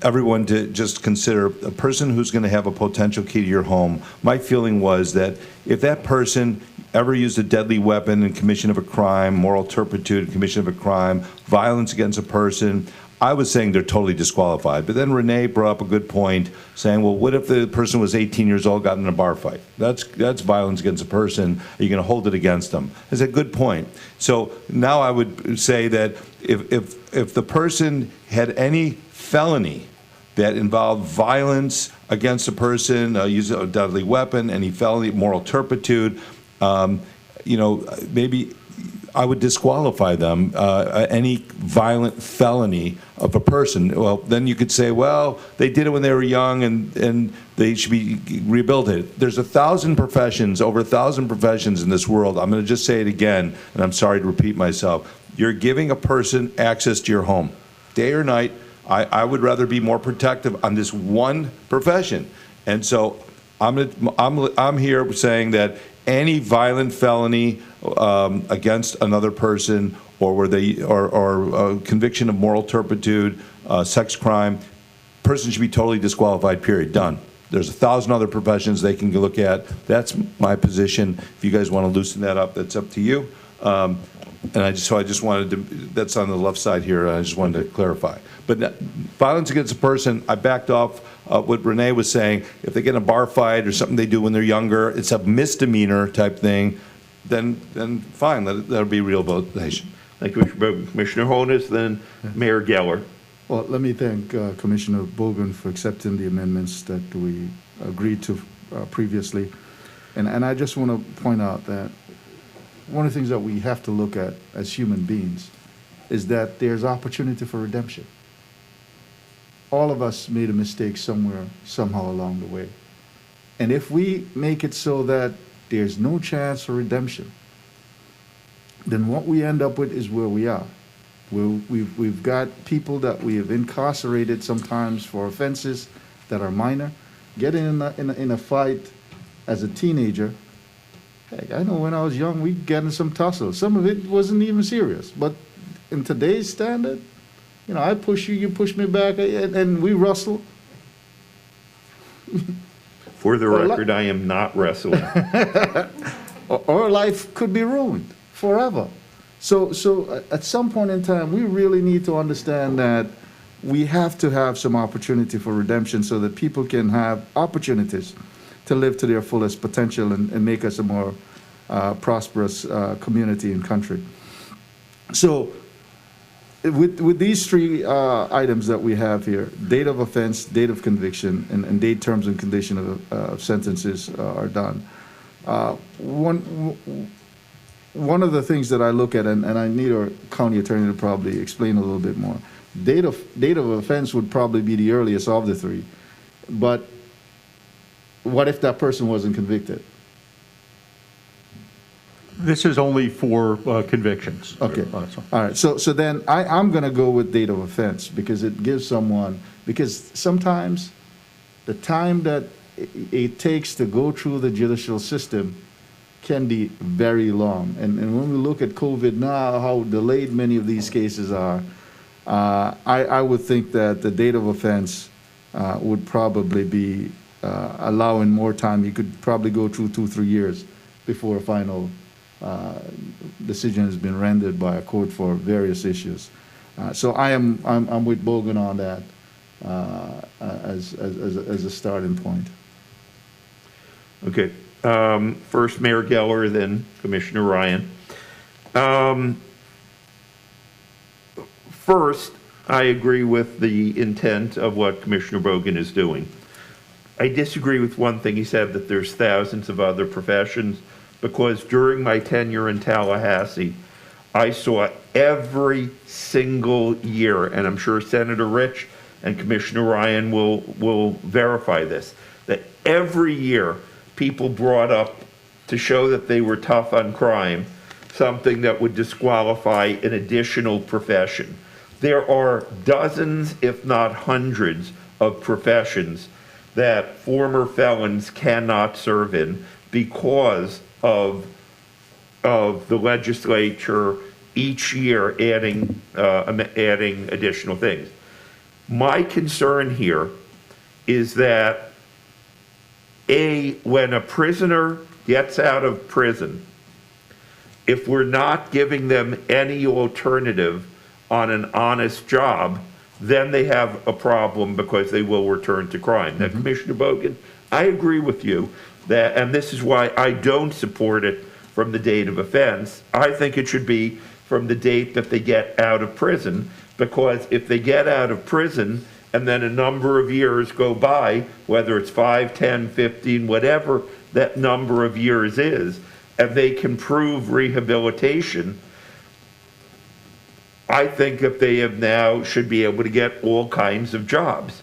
everyone to just consider a person who's going to have a potential key to your home. My feeling was that if that person ever used a deadly weapon in commission of a crime, moral turpitude in commission of a crime, violence against a person, I was saying they're totally disqualified. But then Renee brought up a good point, saying, well, what if the person was 18 years old, got in a bar fight? That's violence against a person. Are you going to hold it against them? That's a good point. So now I would say that if the person had any felony that involved violence against a person, use a deadly weapon, any felony, moral turpitude, maybe I would disqualify them, any violent felony of a person. Well, then you could say, well, they did it when they were young and they should be rehabilitated. There's 1,000 professions, over 1,000 professions in this world. I'm going to just say it again, and I'm sorry to repeat myself. You're giving a person access to your home, day or night. I would rather be more protective on this one profession. And so I'm here saying that any violent felony against another person, or conviction of moral turpitude, sex crime, person should be totally disqualified, period, done. There's 1,000 other professions they can look at. That's my position. If you guys want to loosen that up, that's up to you. And I just wanted to, that's on the left side here, I just wanted to clarify. But violence against a person, I backed off what Renee was saying. If they get in a bar fight or something they do when they're younger, it's a misdemeanor type thing, then fine, that'll be rehabilitation. Thank you, Commissioner Bogan. Commissioner Holness, then Mayor Geller. Well, let me thank Commissioner Bogan for accepting the amendments that we agreed to previously. And I just want to point out that one of the things that we have to look at as human beings is that there's opportunity for redemption. All of us made a mistake somewhere, somehow along the way. And if we make it so that there's no chance for redemption, then what we end up with is where we are. We've got people that we have incarcerated sometimes for offenses that are minor, getting in a fight as a teenager. Heck, I know when I was young, we get in some tussle. Some of it wasn't even serious. But in today's standard, you know, I push you, you push me back, and we wrestle. For the record, I am not wrestling. Our life could be ruined forever. So at some point in time, we really need to understand that we have to have some opportunity for redemption so that people can have opportunities to live to their fullest potential and make us a more prosperous community and country. So with these three items that we have here, date of offense, date of conviction, and date, terms, and condition of sentences are done. One of the things that I look at, and I need our county attorney to probably explain a little bit more, date of offense would probably be the earliest of the three, but what if that person wasn't convicted? This is only for convictions. Okay, all right, so then I'm gonna go with date of offense, because it gives someone, because sometimes the time that it takes to go through the judicial system can be very long. And when we look at COVID now, how delayed many of these cases are, I would think that the date of offense would probably be allowing more time. You could probably go through 2-3 years before a final decision has been rendered by a court for various issues. So I'm with Bogan on that as a starting point. Okay. First Mayor Geller, then Commissioner Ryan. First, I agree with the intent of what Commissioner Bogan is doing. I disagree with one thing he said, that there's thousands of other professions, because during my tenure in Tallahassee, I saw every single year, and I'm sure Senator Rich and Commissioner Ryan will verify this, that every year people brought up, to show that they were tough on crime, something that would disqualify an additional profession. There are dozens, if not hundreds, of professions that former felons cannot serve in because of the legislature each year adding additional things. My concern here is that when a prisoner gets out of prison, if we're not giving them any alternative on an honest job, then they have a problem because they will return to crime. Now, Commissioner Bogan, I agree with you that, and this is why I don't support it from the date of offense. I think it should be from the date that they get out of prison, because if they get out of prison and then a number of years go by, whether it's 5, 10, 15, whatever that number of years is, and they can prove rehabilitation, I think if they have now, should be able to get all kinds of jobs.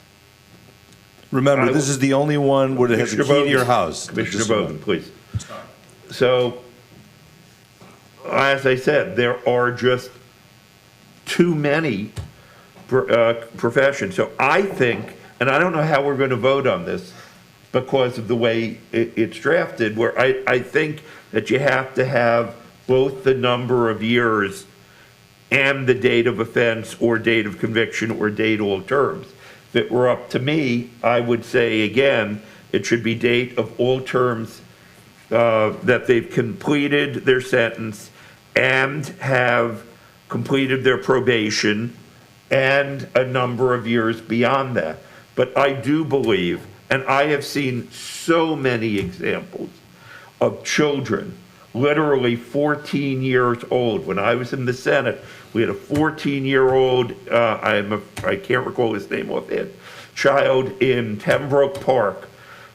Remember, this is the only one where it has a key to your house. Commissioner Bogan, please. So, as I said, there are just too many professions. So I think, and I don't know how we're going to vote on this because of the way it's drafted, where I think that you have to have both the number of years and the date of offense or date of conviction or date all terms. If it were up to me, I would say, again, it should be date of all terms that they've completed their sentence and have completed their probation and a number of years beyond that. But I do believe, and I have seen so many examples of children, literally 14 years old. When I was in the Senate, we had a 14-year-old, I can't recall his name offhand, child in Pembroke Park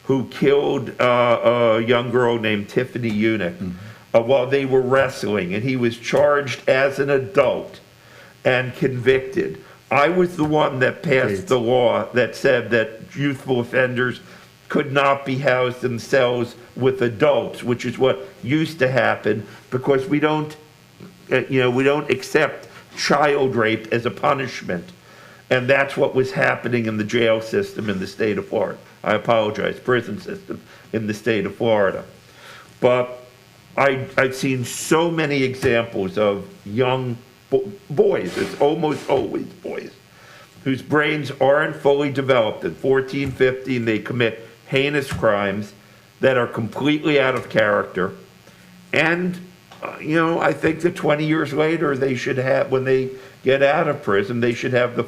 who killed a young girl named Tiffany Unick while they were wrestling, and he was charged as an adult and convicted. I was the one that passed the law that said that youthful offenders could not be housed in cells with adults, which is what used to happen, because we don't accept child rape as a punishment. And that's what was happening in the jail system in the state of Florida. I apologize, prison system in the state of Florida. But I've seen so many examples of young boys, it's almost always boys, whose brains aren't fully developed. At 14, 15, they commit heinous crimes that are completely out of character. And, I think that 20 years later, they should have, when they get out of prison, they should have the,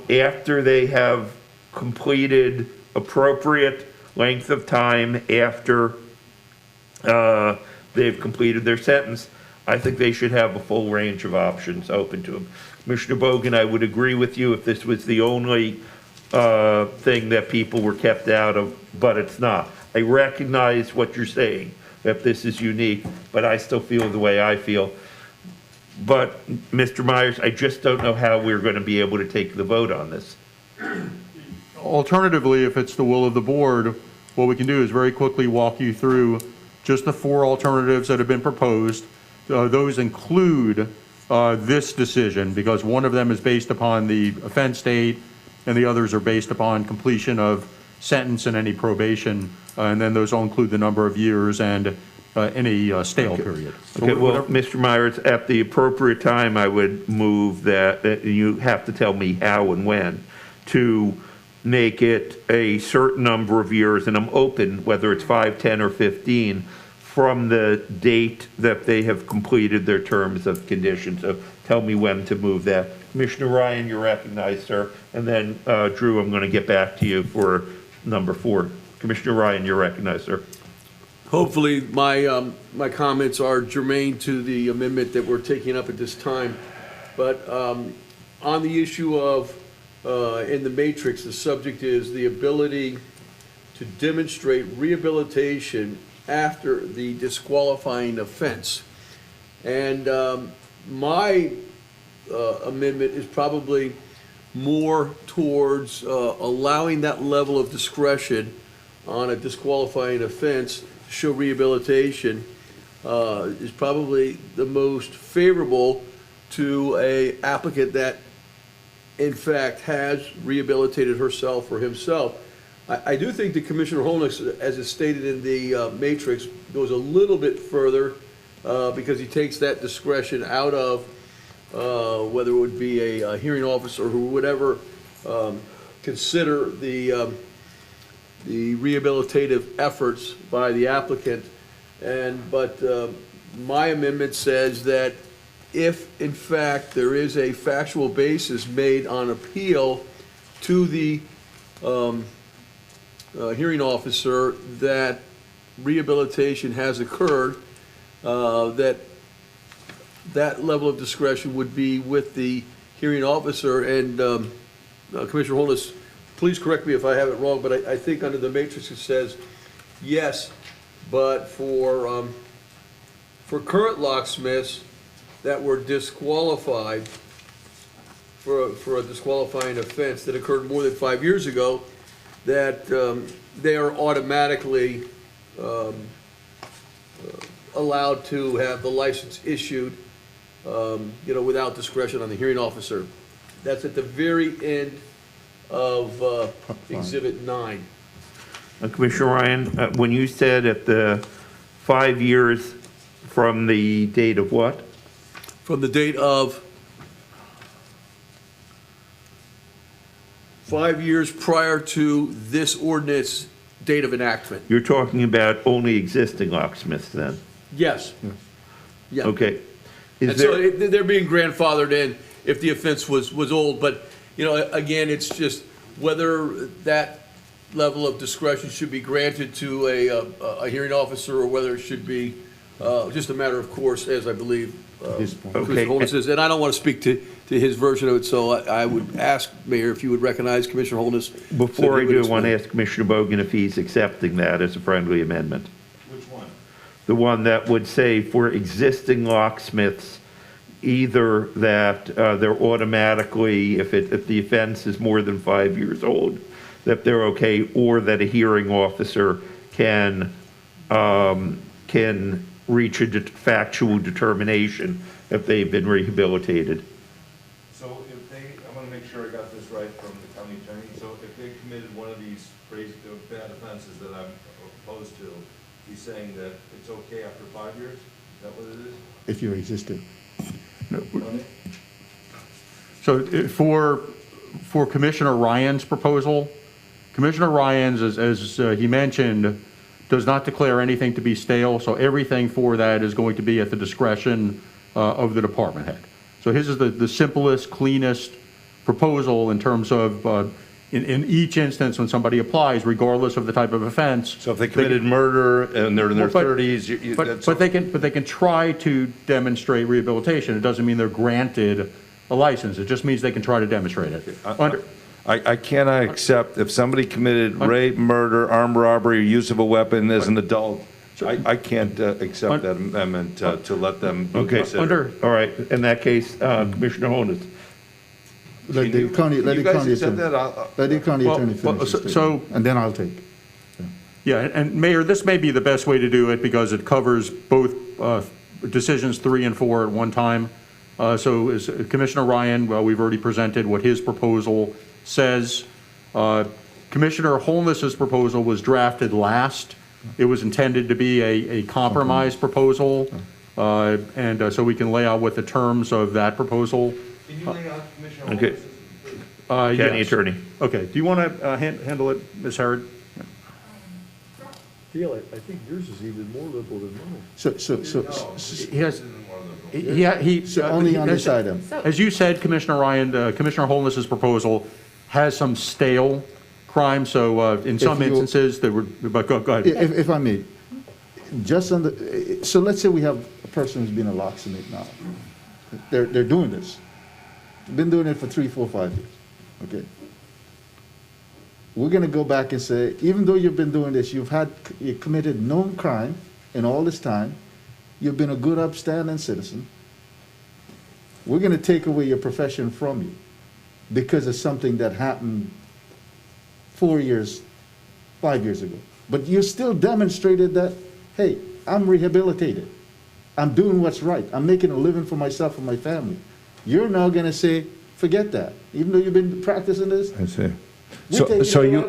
after they have completed appropriate length of time after they've completed their sentence, I think they should have a full range of options open to them. Commissioner Bogen, I would agree with you if this was the only thing that people were kept out of, but it's not. I recognize what you're saying, that this is unique, but I still feel the way I feel. But, Mr. Myers, I just don't know how we're going to be able to take the vote on this. Alternatively, if it's the will of the board, what we can do is very quickly walk you through just the 4 alternatives that have been proposed. Those include this decision, because one of them is based upon the offense date, and the others are based upon completion of sentence and any probation, and then those all include the number of years and any stale period. Okay, well, Mr. Myers, at the appropriate time, I would move that you have to tell me how and when to make it a certain number of years, and I'm open, whether it's 5, 10, or 15, from the date that they have completed their terms of condition. So tell me when to move that. Commissioner Ryan, you're recognized, sir. And then, Drew, I'm going to get back to you for number 4. Commissioner Ryan, you're recognized, sir. Hopefully, my comments are germane to the amendment that we're taking up at this time. But on the issue of, in the matrix, the subject is the ability to demonstrate rehabilitation after the disqualifying offense. And my amendment is probably more towards allowing that level of discretion on a disqualifying offense to show rehabilitation is probably the most favorable to a applicant that in fact has rehabilitated herself or himself. I do think that Commissioner Holness, as is stated in the matrix, goes a little bit further because he takes that discretion out of whether it would be a hearing officer who would ever consider the rehabilitative efforts by the applicant. But my amendment says that if in fact there is a factual basis made on appeal to the hearing officer that rehabilitation has occurred, that level of discretion would be with the hearing officer. And Commissioner Holness, please correct me if I have it wrong, but I think under the matrix it says yes, but for current locksmiths that were disqualified for a disqualifying offense that occurred more than 5 years ago, that they are automatically allowed to have the license issued, without discretion on the hearing officer. That's at the very end of Exhibit 9. Commissioner Ryan, when you said at the 5 years from the date of what? From the date of 5 years prior to this ordinance date of enactment. You're talking about only existing locksmiths then? Yes. Yeah. Okay. And so they're being grandfathered in if the offense was old, but, you know, again, it's just whether that level of discretion should be granted to a hearing officer or whether it should be just a matter of course, as I believe Commissioner Holness is. And I don't want to speak to his version of it, so I would ask, Mayor, if you would recognize Commissioner Holness. Before I do, I want to ask Commissioner Bogan if he's accepting that as a friendly amendment. Which one? The one that would say for existing locksmiths, either that they're automatically, if the offense is more than 5 years old, that they're okay, or that a hearing officer can reach a factual determination if they've been rehabilitated. So if they, I want to make sure I got this right from the county attorney, so if they committed one of these crazy, bad offenses that I'm opposed to, he's saying that it's okay after 5 years? Is that what it is? If you're existing. So for Commissioner Ryan's proposal, Commissioner Ryan's, as he mentioned, does not declare anything to be stale, so everything for that is going to be at the discretion of the department head. So his is the simplest, cleanest proposal in terms of, in each instance when somebody applies, regardless of the type of offense. So if they committed murder and they're in their 30s, but they can try to demonstrate rehabilitation. It doesn't mean they're granted a license. It just means they can try to demonstrate it. I cannot accept if somebody committed rape, murder, armed robbery, or use of a weapon as an adult. I can't accept that amendment to let them be considered. All right, in that case, Commissioner Holness. Let the county attorney finish his so, statement, and then I'll take. Yeah, and Mayor, this may be the best way to do it because it covers both decisions 3 and 4 at one time. So as Commissioner Ryan, we've already presented what his proposal says. Commissioner Holness's proposal was drafted last. It was intended to be a compromise proposal, and so we can lay out what the terms of that proposal. Can you lay out Commissioner Okay. Holness's? County attorney. Okay, do you want to handle it, Ms. Herod? I think yours is even more liberal than mine. So He has, only on this item. As you said, Commissioner Ryan, Commissioner Holness's proposal has some stale crime, so in some instances, there were, but go ahead. If I may, just on the, so let's say we have a person who's been a locksmith now. They're doing this. Been doing it for 3, 4, 5 years, okay? We're gonna go back and say, even though you've been doing this, you committed no crime in all this time, you've been a good upstanding citizen, we're gonna take away your profession from you because of something that happened 4 years, 5 years ago. But you still demonstrated that, hey, I'm rehabilitated. I'm doing what's right. I'm making a living for myself and my family. You're now gonna say, forget that, even though you've been practicing this. I see. So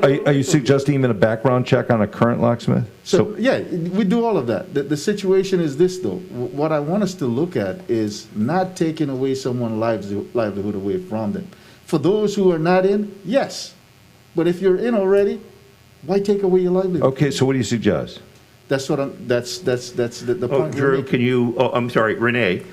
are you suggesting even a background check on a current locksmith? So, yeah, we do all of that. The situation is this, though. What I want us to look at is not taking away someone's livelihood away from them. For those who are not in, yes. But if you're in already, why take away your livelihood? Okay, so what do you suggest? That's what that's the point. Drew, can you, I'm sorry, Renee.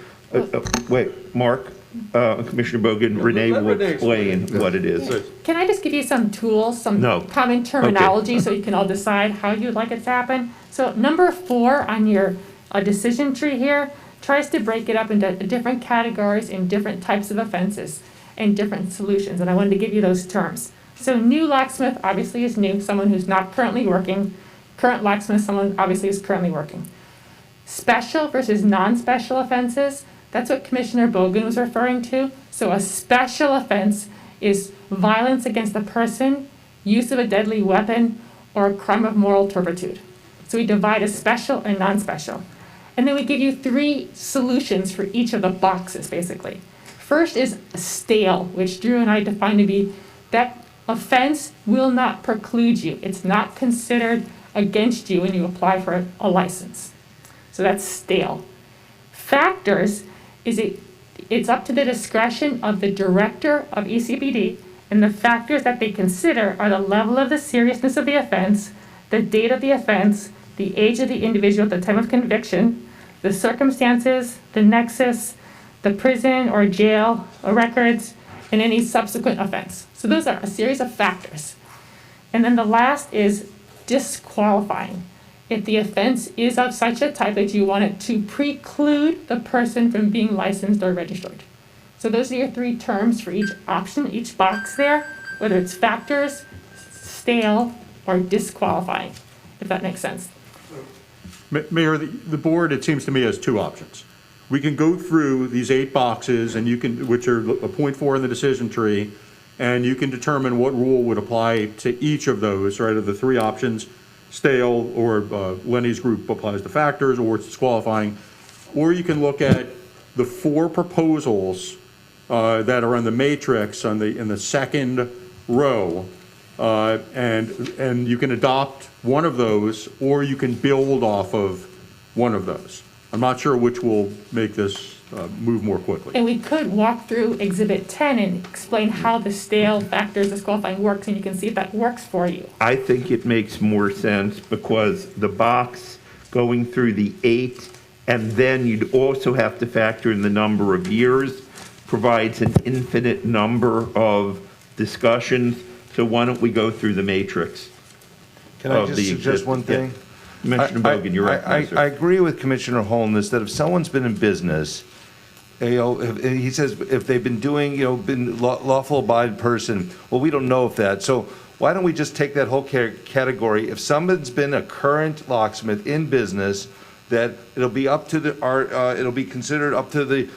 Wait, Mark, Commissioner Bogan, Renee will explain what it is. Can I just give you some tools, some common terminology, so you can all decide how you'd like it to happen? So number 4 on your decision tree here tries to break it up into different categories in different types of offenses and different solutions, and I wanted to give you those terms. So new locksmith obviously is new, someone who's not currently working. Current locksmith, someone obviously is currently working. Special versus non-special offenses, that's what Commissioner Bogan was referring to. So a special offense is violence against a person, use of a deadly weapon, or a crime of moral turpitude. So we divide as special and non-special. And then we give you 3 solutions for each of the boxes, basically. First is stale, which Drew and I define to be that offense will not preclude you. It's not considered against you when you apply for a license. So that's stale. Factors is it's up to the discretion of the director of ECPD, and the factors that they consider are the level of the seriousness of the offense, the date of the offense, the age of the individual at the time of conviction, the circumstances, the nexus, the prison or jail or records, and any subsequent offense. So those are a series of factors. And then the last is disqualifying. If the offense is of such a type that you want it to preclude the person from being licensed or registered. So those are your three terms for each option, each box there, whether it's factors, stale, or disqualifying, if that makes sense. Mayor, the board, it seems to me, has two options. We can go through these 8 boxes, and you can, which are a point 4 in the decision tree, and you can determine what rule would apply to each of those, right, of the 3 options, stale, or Lenny's group applies to factors, or it's disqualifying. Or you can look at the 4 proposals that are on the matrix in the second row, and you can adopt one of those, or you can build off of one of those. I'm not sure which will make this move more quickly. And we could walk through Exhibit 10 and explain how the stale factors disqualifying works, and you can see if that works for you. I think it makes more sense because the box going through the 8, and then you'd also have to factor in the number of years, provides an infinite number of discussions. So why don't we go through the matrix? Can I of just the suggest one thing? Yeah. Commissioner Bogan, you're right. I agree with Commissioner Holness that if someone's been in business, you know, he says if they've been doing, you know, been lawful abiding person, well, we don't know if that. So why don't we just take that whole category? If someone's been a current locksmith in business, that it'll be up to it'll be considered up to the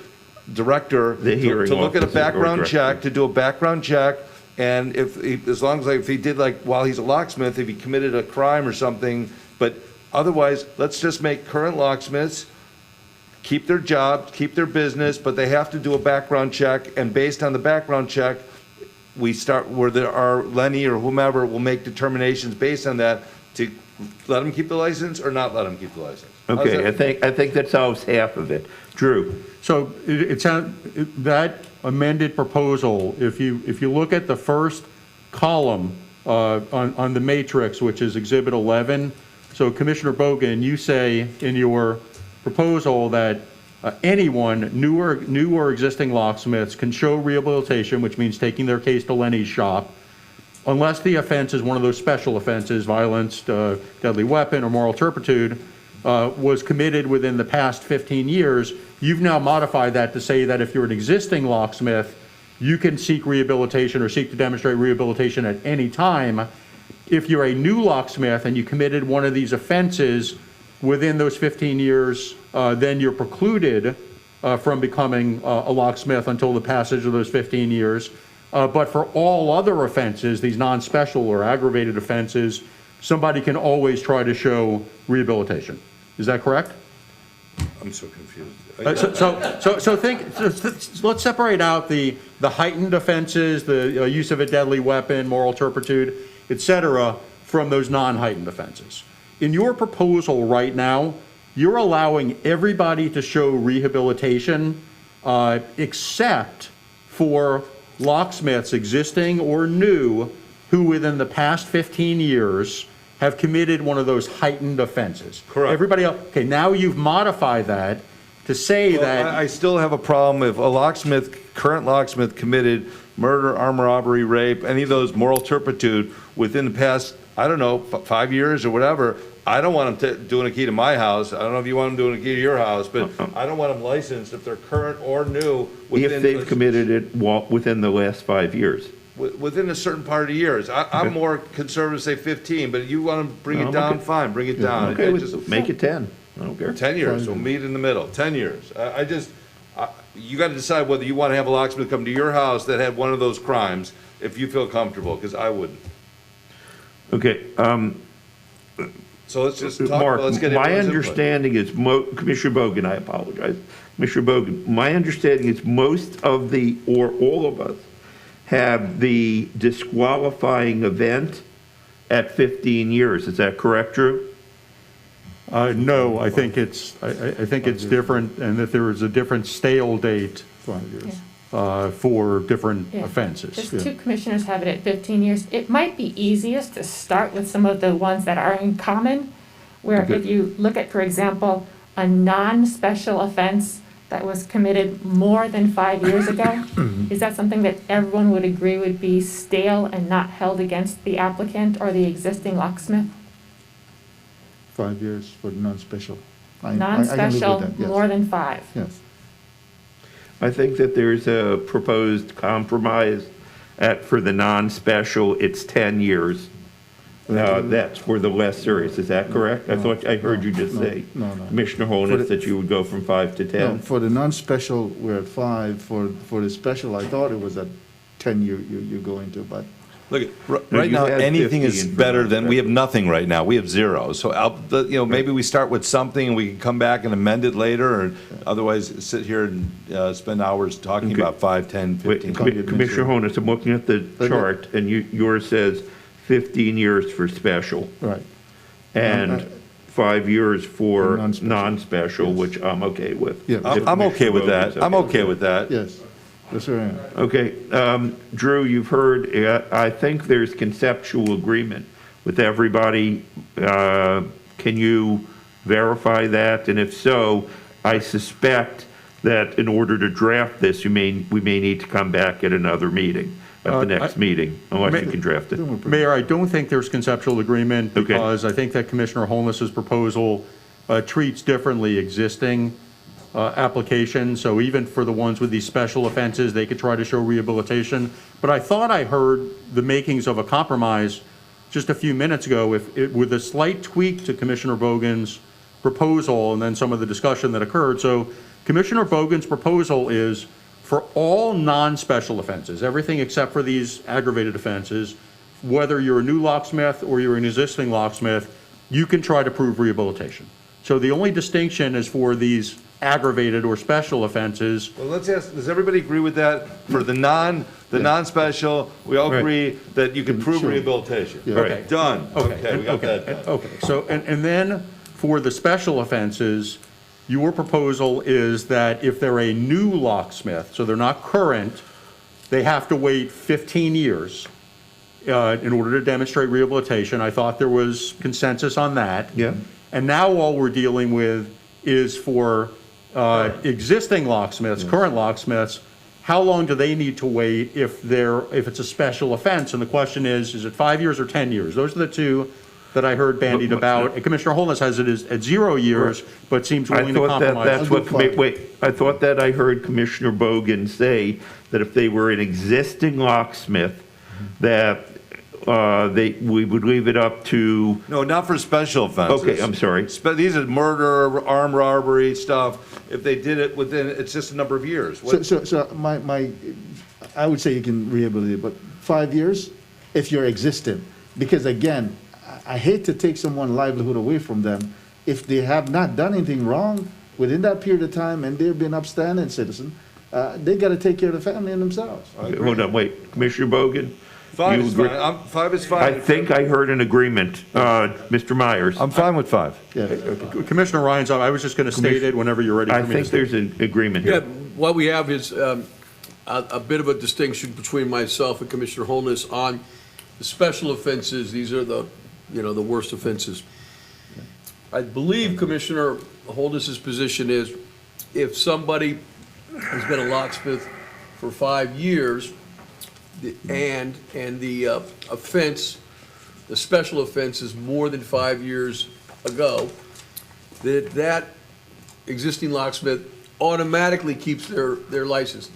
director to look at a background check, to do a background check. And as long as if he did, like, while he's a locksmith, if he committed a crime or something, but otherwise, let's just make current locksmiths keep their job, keep their business, but they have to do a background check, and based on the background check, we start where there are Lenny or whomever will make determinations based on that to let them keep the license or not let them keep the license. Okay, I think that solves half of it. Drew. So that amended proposal, if you look at the first column on the matrix, which is Exhibit 11, so Commissioner Bogan, you say in your proposal that anyone, new or existing locksmiths, can show rehabilitation, which means taking their case to Lenny's shop, unless the offense is one of those special offenses, violence, deadly weapon, or moral turpitude, was committed within the past 15 years. You've now modified that to say that if you're an existing locksmith, you can seek rehabilitation or seek to demonstrate rehabilitation at any time. If you're a new locksmith and you committed one of these offenses within those 15 years, then you're precluded from becoming a locksmith until the passage of those 15 years. But for all other offenses, these non-special or aggravated offenses, somebody can always try to show rehabilitation. Is that correct? I'm so confused. Let's separate out the heightened offenses, the use of a deadly weapon, moral turpitude, et cetera, from those non-heightened offenses. In your proposal right now, you're allowing everybody to show rehabilitation except for locksmiths, existing or new, who within the past 15 years have committed one of those heightened offenses. Correct. Everybody else, okay, now you've modified that to say that. I still have a problem if a current locksmith committed murder, armed robbery, rape, any of those moral turpitude within the past, I don't know, 5 years or whatever. I don't want them doing a key to my house. I don't know if you want them doing a key to your house, but I don't want them licensed if they're current or new. If they've committed it within the last 5 years. Within a certain part of the years. I'm more conservative, say 15, but you want to bring it down, fine, bring it down. Okay, make it 10. I don't care. 10 years, we'll meet in the middle, 10 years. You got to decide whether you want to have a locksmith come to your house that had one of those crimes, if you feel comfortable, because I wouldn't. Okay, so let's just talk Mark, let's get my everyone's understanding is, Commissioner Bogan, I apologize. Commissioner Bogan, my understanding is most of or all of us, have the disqualifying event at 15 years. Is that correct, Drew? No, I think it's different, and that there is a different stale date for different offenses. Just 2 commissioners have it at 15 years. It might be easiest to start with some of the ones that are in common, where if you look at, for example, a non-special offense that was committed more than 5 years ago, is that something that everyone would agree would be stale and not held against the applicant or the existing locksmith? 5 years for the non-special. I can live with Non-special, that, yes. more than 5. Yes. I think that there's a proposed compromise for the non-special, it's 10 years. That's for the less serious, is that correct? I thought, I heard you just say, No. Commissioner Holness, that you would go from 5 to 10? No, for the non-special, we're at 5. For the special, I thought it was at 10 you go into, but. Look, right now, anything is better than, we have nothing right now, we have 0. So, maybe we start with something, and we can come back and amend it later, or otherwise sit here and spend hours talking about 5, 10, 15. Commissioner Holness, I'm looking at the chart, and yours says 15 years for special. Right. And 5 years for non-special, which I'm okay with. Yeah. I'm okay with that, I'm okay with that. Yes, that's right. Okay, Drew, you've heard, I think there's conceptual agreement with everybody. Can you verify that? And if so, I suspect that in order to draft this, we may need to come back at another meeting, at the next meeting, unless you can draft it. Mayor, I don't think there's conceptual agreement because I think that Commissioner Holness's proposal treats differently existing applications. So even for the ones with these special offenses, they could try to show rehabilitation. But I thought I heard the makings of a compromise just a few minutes ago with a slight tweak to Commissioner Bogan's proposal and then some of the discussion that occurred. So Commissioner Bogan's proposal is for all non-special offenses, everything except for these aggravated offenses, whether you're a new locksmith or you're an existing locksmith, you can try to prove rehabilitation. So the only distinction is for these aggravated or special offenses. Well, let's ask, does everybody agree with that? For the non-special, we all agree that you can prove rehabilitation. Yeah. Okay, done. Okay, we got that done. Okay, so, and then for the special offenses, your proposal is that if they're a new locksmith, so they're not current, they have to wait 15 years in order to demonstrate rehabilitation. I thought there was consensus on that. Yeah. And now all we're dealing with is for existing locksmiths, current locksmiths, how long do they need to wait if it's a special offense? And the question is it 5 years or 10 years? Those are the two that I heard bandied about. And Commissioner Holness has it at 0 years, but seems willing to compromise. I thought that I heard Commissioner Bogan say that if they were an existing locksmith, that we would leave it up to. No, not for special offenses. Okay, I'm sorry. These are murder, armed robbery stuff. If they did it within, it's just a number of years. So I would say you can rehabilitate, but 5 years if you're existing. Because again, I hate to take someone's livelihood away from them. If they have not done anything wrong within that period of time and they've been upstanding citizen, they got to take care of the family and themselves. Okay, hold on, wait, Commissioner Bogan? 5 is fine. 5 is fine. I think I heard an agreement, Mr. Myers. I'm fine with 5. Yeah. Commissioner Ryan's, I was just going to state it whenever you're ready for I me to think state there's an agreement Yeah, here. what we have is a bit of a distinction between myself and Commissioner Holness on the special offenses. These are the worst offenses. I believe Commissioner Holness's position is if somebody has been a locksmith for 5 years and the offense, the special offense is more than 5 years ago, that existing locksmith automatically keeps their license.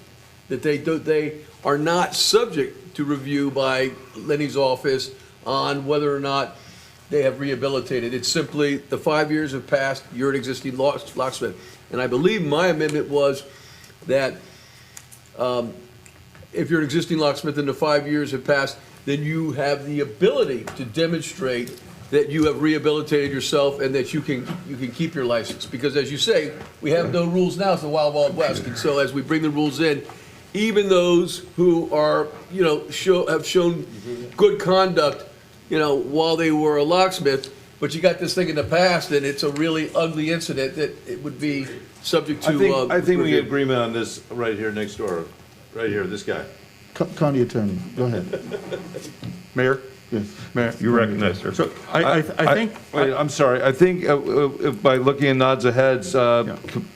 That they are not subject to review by Lenny's office on whether or not they have rehabilitated. It's simply the 5 years have passed, you're an existing locksmith. And I believe my amendment was that if you're an existing locksmith and the 5 years have passed, then you have the ability to demonstrate that you have rehabilitated yourself and that you can keep your license. Because as you say, we have no rules now, it's the wild, wild west. And so as we bring the rules in, even those who are, have shown good conduct, while they were a locksmith, but you got this thing in the past and it's a really ugly incident that it would be subject to. I think we get agreement on this right here next door, right here, this guy. County Attorney, go ahead. Mayor? Mayor. You recognize, sir. So I think. Wait, I'm sorry. I think by looking at nods of heads,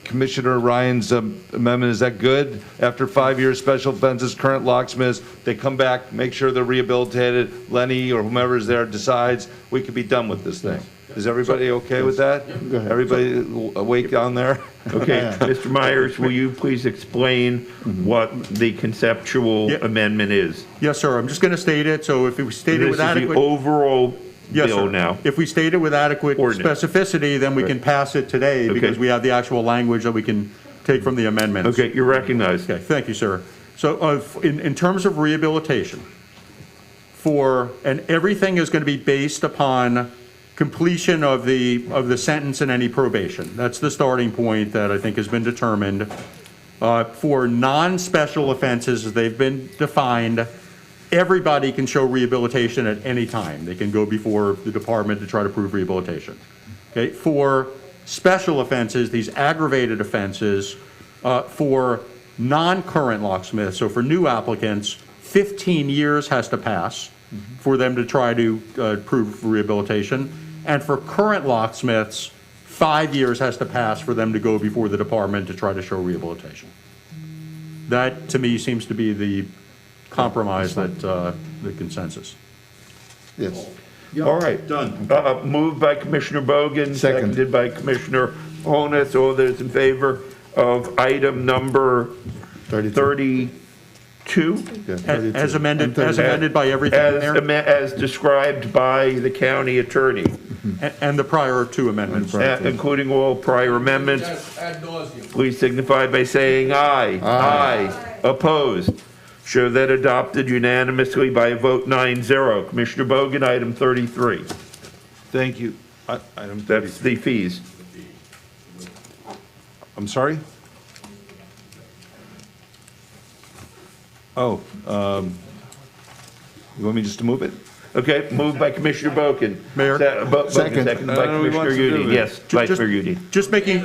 Commissioner Ryan's amendment, is that good? After 5 years, special offenses, current locksmiths, they come back, make sure they're rehabilitated, Lenny or whomever is there decides, we could be done with this thing. Is everybody okay with that? Everybody awake down there? Okay, Mr. Myers, will you please explain what the conceptual amendment is? Yes, sir. I'm just going to state it. So if we state it with This is the adequate. overall Yes, bill sir. now. If we state it with adequate Ordinance. specificity, then we can pass it today because Okay. we have the actual language that we can take from the amendments. Okay, you're recognized. Okay, thank you, sir. So in terms of rehabilitation, and everything is going to be based upon completion of the sentence and any probation. That's the starting point that I think has been determined. For non-special offenses, as they've been defined, everybody can show rehabilitation at any time. They can go before the department to try to prove rehabilitation. Okay, for special offenses, these aggravated offenses, for non-current locksmiths, so for new applicants, 15 years has to pass for them to try to prove rehabilitation. And for current locksmiths, 5 years has to pass for them to go before the department to try to show rehabilitation. That, to me, seems to be the compromise that, the consensus. Yes. All right. Done. Moved by Commissioner Bogan, Second. seconded by Commissioner Holness. All those in favor of item number 32? As amended by everything there, As described by the county attorney. and the prior two amendments. Including all prior amendments. Ad nauseam. Please signify by saying aye. Aye. Opposed? Show that adopted unanimously by a vote 9-0. Commissioner Bogan, item 33. Thank you. Item 30. That's the fees. I'm sorry? Oh, you want me just to move it? Okay, moved by Commissioner Bogan. Mayor? Seconded by Commissioner Udi. Yes, Vice Mayor Udi. Just making,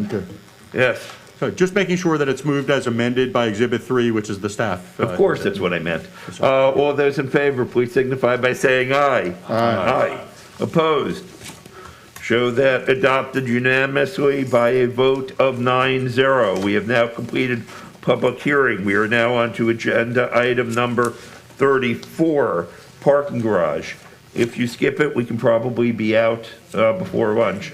Okay. Yes, so just making sure that it's moved as amended by Exhibit 3, which is the staff. of course, that's what I meant. All those in favor, please signify by saying aye. Aye. Opposed? Show that adopted unanimously by a vote of 9-0. We have now completed public hearing. We are now on to agenda item number 34, parking garage. If you skip it, we can probably be out before lunch.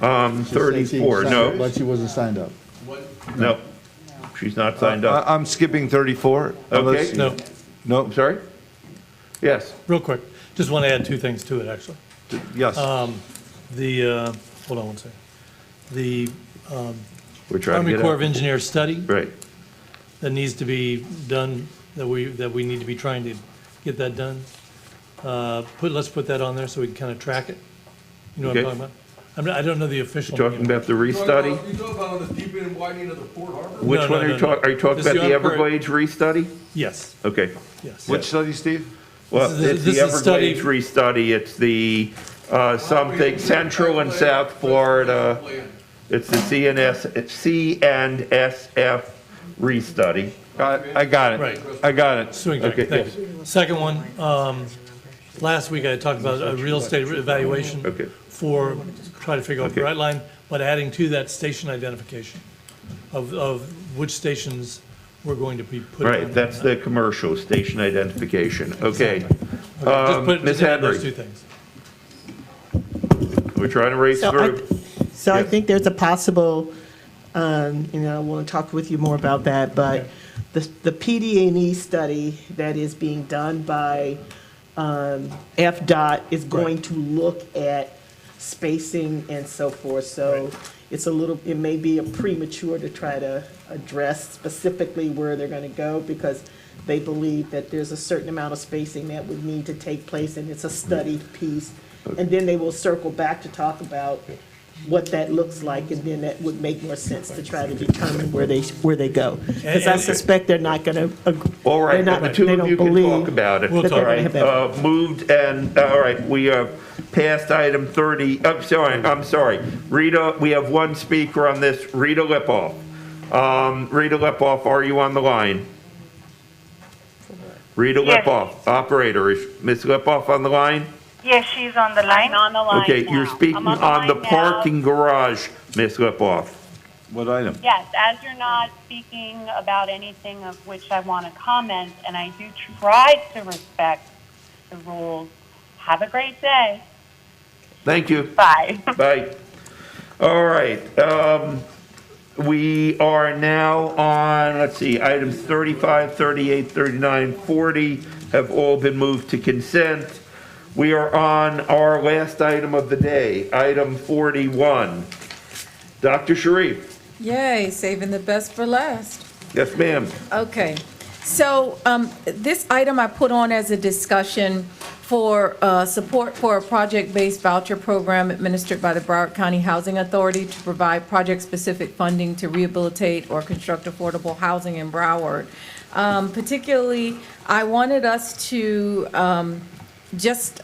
34, no, But she wasn't signed up. no. She's not signed up. I'm skipping 34. Okay. No, No, I'm sorry? Yes. real quick, just want to add two things to it, actually. yes. Hold on one second. The We're trying to Army get Corps out. of Engineers study Right. that needs to be done, that we need to be trying to get that done. Let's put that on there so we can kind of track it. You know what I'm Okay. talking about? I don't know the official. Talking name. about the restudy? You talking about the deepening and widening of the Port Harbor? Which No, one are no, you no. talking, are you talking This about is the the upper- Everglades restudy? Yes, Okay. yes. Which study, Steve? Well, This is- it's this the is a study- Everglades restudy, it's the, something, Central and South Florida, it's the C&SF restudy. I got it. Right. I got it. Swing Okay, back, thank you. Second one, last week I talked about a real estate evaluation Okay. for, try to figure out the Okay. right line, but adding to that station identification of which stations we're going to be putting. Right, on. that's the commercial station identification, okay. Okay, just put, Ms. just add those Henry, two things. we're trying to race So through. I Yes. think there's a possible, I want to talk with you more about that, but the PD&E study that is being done by FDOT is going to look at spacing and so forth, so it may be premature to try to address specifically where they're going to go, because they believe that there's a certain amount of spacing that would need to take place, and it's a studied piece. And then they will circle back to talk about what that looks like, and then that would make more sense to try to determine where they go. Because I And- suspect they're not going to, All right, they're not, the they two of don't you can talk believe. about it. We'll that talk. they're All gonna right, have that. moved and, all right, we have passed item 30, I'm sorry. Rita, we have one speaker on this, Rita Lipoff. Rita Lipoff, are you on the line? Rita Yes. Lipoff, operator, is Ms. Lipoff on the line? Yes, she's on the line. On the line Okay, now. you're speaking I'm on the line now. parking garage, Ms. Lipoff. What item? Yes, as you're not speaking about anything of which I want to comment, and I do try to respect the rules. Have a great day. Thank you. Bye. Bye. All right, we are now on, let's see, items 35, 38, 39, 40 have all been moved to consent. We are on our last item of the day, item 41. Dr. Sharif? Yay, saving the best for last. Yes, ma'am. Okay, so this item I put on as a discussion for support for a project-based voucher program administered by the Broward County Housing Authority to provide project-specific funding to rehabilitate or construct affordable housing in Broward. Particularly, I wanted us to just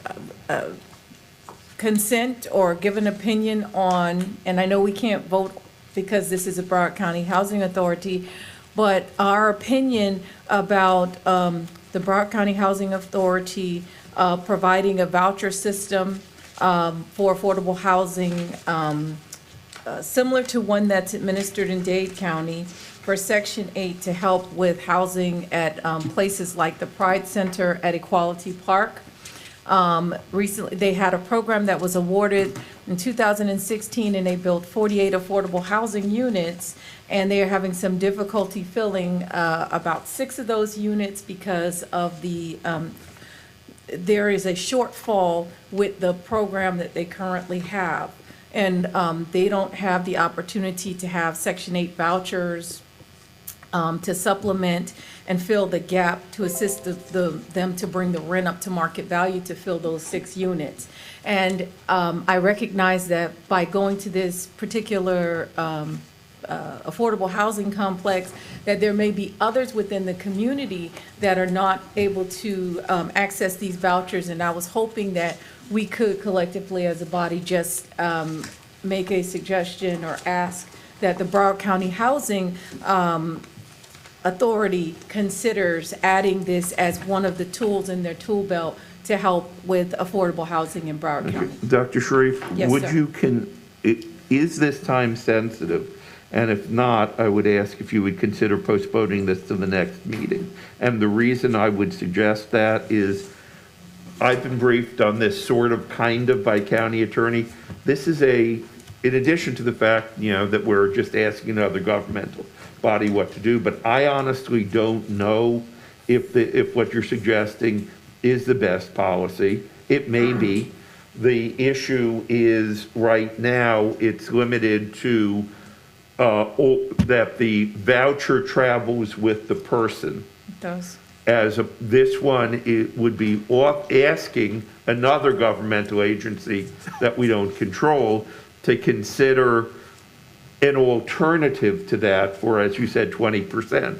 consent or give an opinion on, and I know we can't vote because this is a Broward County Housing Authority, but our opinion about the Broward County Housing Authority providing a voucher system for affordable housing similar to one that's administered in Dade County for Section 8 to help with housing at places like the Pride Center at Equality Park. Recently, they had a program that was awarded in 2016, and they built 48 affordable housing units, and they are having some difficulty filling about 6 of those units because of the there is a shortfall with the program that they currently have. And they don't have the opportunity to have Section 8 vouchers to supplement and fill the gap to assist them to bring the rent up to market value to fill those 6 units. And I recognize that by going to this particular affordable housing complex, that there may be others within the community that are not able to access these vouchers. And I was hoping that we could collectively as a body just make a suggestion or ask that the Broward County Housing Authority considers adding this as one of the tools in their tool belt to help with affordable housing in Broward County. Dr. Sharif, Yes, would sir. is this time sensitive? And if not, I would ask if you would consider postponing this to the next meeting. And the reason I would suggest that is I've been briefed on this sort of kind of by county attorney. This is in addition to the fact, that we're just asking another governmental body what to do, but I honestly don't know if what you're suggesting is the best policy. It may be. The issue is right now, it's limited to that the voucher travels with the person. It does. This one, it would be asking another governmental agency that we don't control to consider an alternative to that for, as you said, 20%.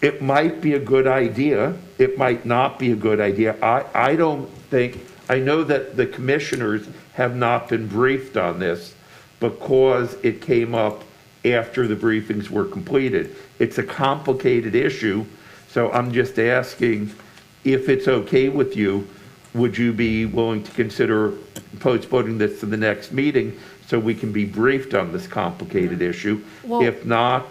It might be a good idea. It might not be a good idea. I know that the commissioners have not been briefed on this because it came up after the briefings were completed. It's a complicated issue, so I'm just asking if it's okay with you, would you be willing to consider postponing this to the next meeting so we can be briefed on this complicated issue? Well, if not,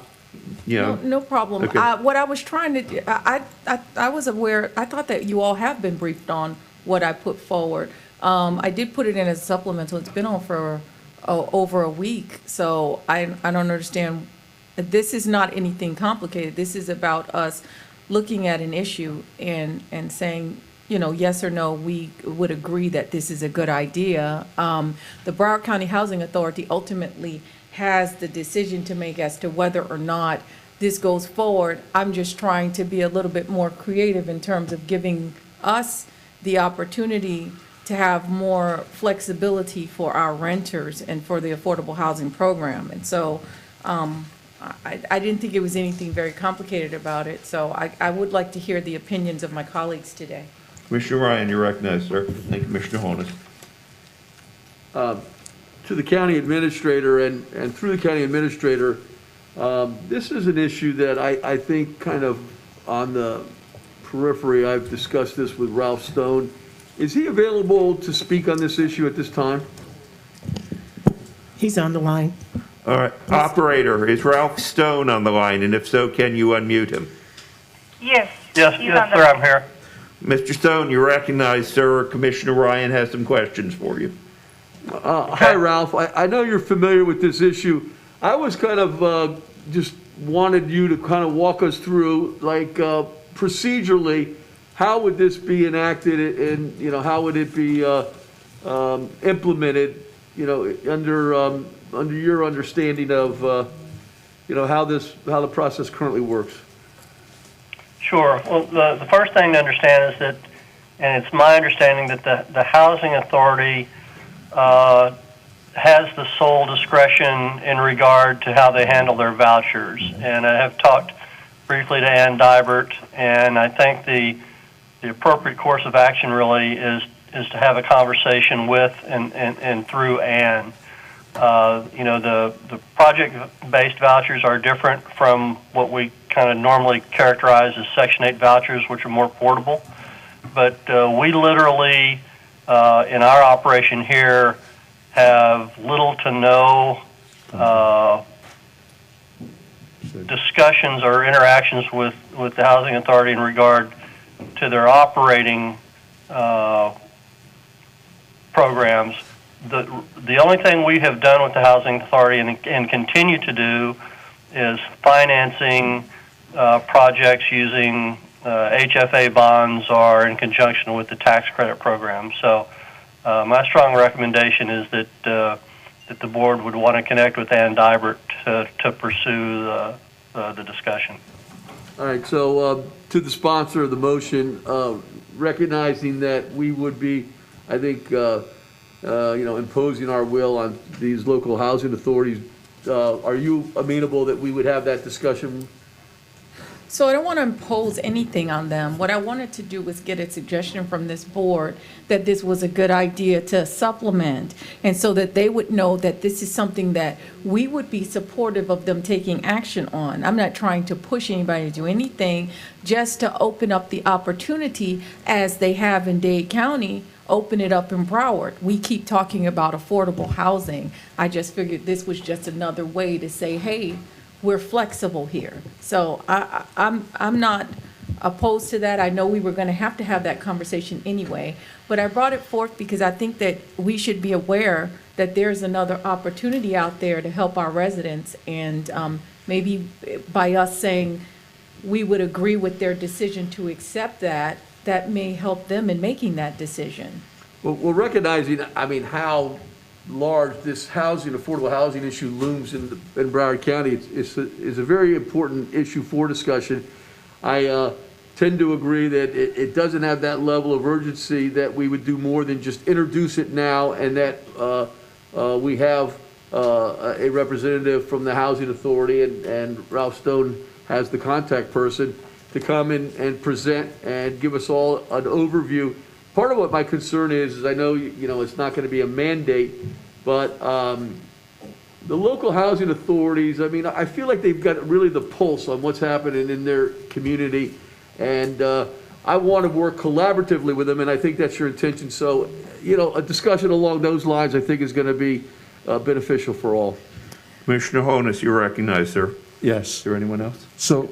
No problem. Okay. What I was trying to do, I was aware, I thought that you all have been briefed on what I put forward. I did put it in as supplemental. It's been on for over a week, so I don't understand. This is not anything complicated. This is about us looking at an issue and saying, yes or no, we would agree that this is a good idea. The Broward County Housing Authority ultimately has the decision to make as to whether or not this goes forward. I'm just trying to be a little bit more creative in terms of giving us the opportunity to have more flexibility for our renters and for the affordable housing program. And so I didn't think it was anything very complicated about it. So I would like to hear the opinions of my colleagues today. Commissioner Ryan, you're recognized, sir. And Commissioner Holness. To the county administrator and through the county administrator, this is an issue that I think kind of on the periphery, I've discussed this with Ralph Stone. Is he available to speak on this issue at this time? He's on the line. All right, operator, is Ralph Stone on the line? And if so, can you unmute him? Yes. Yes, yes, sir, I'm here. Mr. Stone, you're recognized, sir. Commissioner Ryan has some questions for you. Hi, Ralph. I know you're familiar with this issue. I was kind of just wanted you to kind of walk us through, like, procedurally, how would this be enacted and, you know, how would it be implemented, you know, under your understanding of, you know, how the process currently works? Sure. Well, the first thing to understand is that, and it's my understanding that the Housing Authority has the sole discretion in regard to how they handle their vouchers. And I have talked briefly to Ann Dibert, and I think the appropriate course of action really is to have a conversation with and through Ann. You know, the project-based vouchers are different from what we kind of normally characterize as Section 8 vouchers, which are more portable. But we literally, in our operation here, have little to no discussions or interactions with the Housing Authority in regard to their operating programs. The only thing we have done with the Housing Authority and continue to do is financing projects using HFA bonds or in conjunction with the tax credit program. So my strong recommendation is that that the board would want to connect with Ann Dibert to pursue the discussion. All right, so to the sponsor of the motion, recognizing that we would be, I think, you know, imposing our will on these local housing authorities, are you amenable that we would have that discussion? So I don't want to impose anything on them. What I wanted to do was get a suggestion from this board that this was a good idea to supplement, and so that they would know that this is something that we would be supportive of them taking action on. I'm not trying to push anybody to do anything, just to open up the opportunity as they have in Dade County, open it up in Broward. We keep talking about affordable housing. I just figured this was just another way to say, hey, we're flexible here. So I'm not opposed to that. I know we were going to have that conversation anyway, but I brought it forth because I think that we should be aware that there's another opportunity out there to help our residents, and maybe by us saying we would agree with their decision to accept that, that may help them in making that decision. Well, recognizing, I mean, how large this affordable housing issue looms in Broward County, it's a very important issue for discussion. I tend to agree that it doesn't have that level of urgency that we would do more than just introduce it now, and that we have a representative from the Housing Authority, and Ralph Stone has the contact person to come in and present and give us all an overview. Part of what my concern is I know, you know, it's not going to be a mandate, but the local housing authorities, I mean, I feel like they've got really the pulse on what's happening in their community, and I want to work collaboratively with them, and I think that's your intention. So, you know, a discussion along those lines, I think, is going to be beneficial for all. Commissioner Honus, you're recognized, sir. Yes. Is there anyone else? So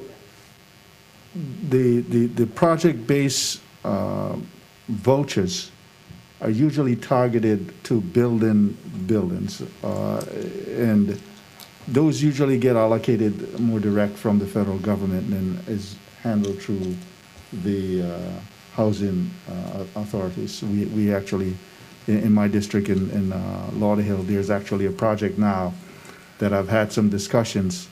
the project-based vouchers are usually targeted to buildings, and those usually get allocated more direct from the federal government and is handled through the housing authorities. We actually, in my district in Lauderhill, there's actually a project now that I've had some discussions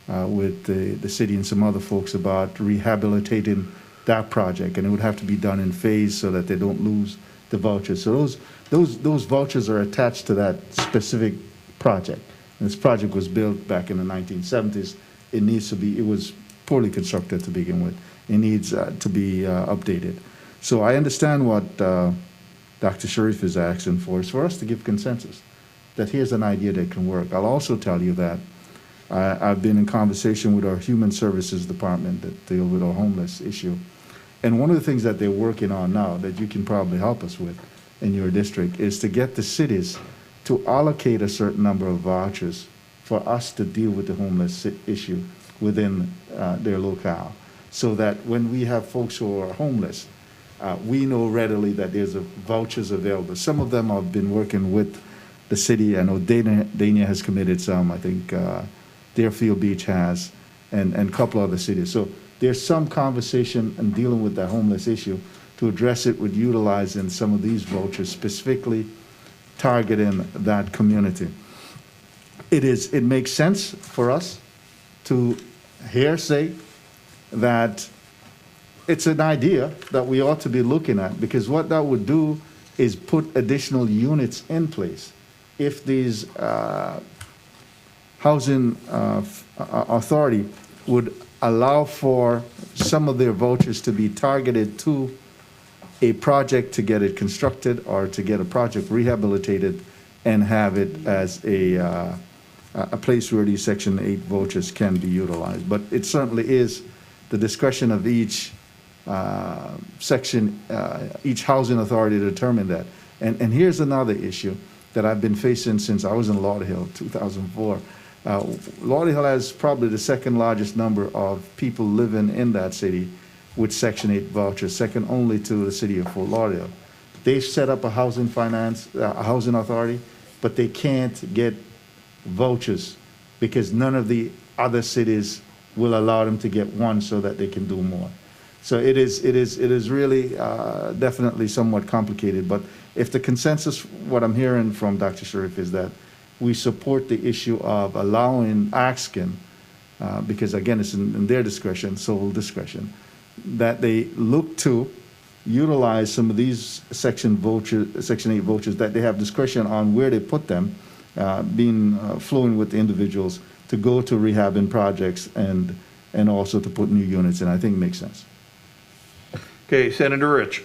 with the city and some other folks about rehabilitating that project, and it would have to be done in phase so that they don't lose the vouchers. So those vouchers are attached to that specific project. And this project was built back in the 1970s. It was poorly constructed to begin with. It needs to be updated. So I understand what Dr. Sharif is asking for, is for us to give consensus, that here's an idea that can work. I'll also tell you that I've been in conversation with our Human Services Department that deal with our homeless issue, And one of the things that they're working on now that you can probably help us with in your district is to get the cities to allocate a certain number of vouchers for us to deal with the homeless issue within their locale. So that when we have folks who are homeless, we know readily that there's vouchers available. Some of them have been working with the city. I know Dania has committed some. I think Deerfield Beach has, and a couple other cities. So there's some conversation in dealing with the homeless issue to address it with utilizing some of these vouchers, specifically targeting that community. It makes sense for us to say that it's an idea that we ought to be looking at, because what that would do is put additional units in place. If these housing authority would allow for some of their vouchers to be targeted to a project to get it constructed or to get a project rehabilitated and have it as a place where these Section 8 vouchers can be utilized. But it certainly is the discretion of each each housing authority to determine that. And here's another issue that I've been facing since I was in Lauderhill, 2004. Lauderhill has probably the second largest number of people living in that city with Section 8 vouchers, second only to the city of Fort Lauderdale. They've set up a housing authority, but they can't get vouchers because none of the other cities will allow them to get one so that they can do more. So it is really definitely somewhat complicated. But if the consensus, what I'm hearing from Dr. Sharif is that we support the issue of asking, because again, it's in their discretion, sole discretion, that they look to utilize some of these Section 8 vouchers, that they have discretion on where they put them, flowing with the individuals to go to rehabbing projects and also to put new units in. I think it makes sense. Okay, Senator Rich.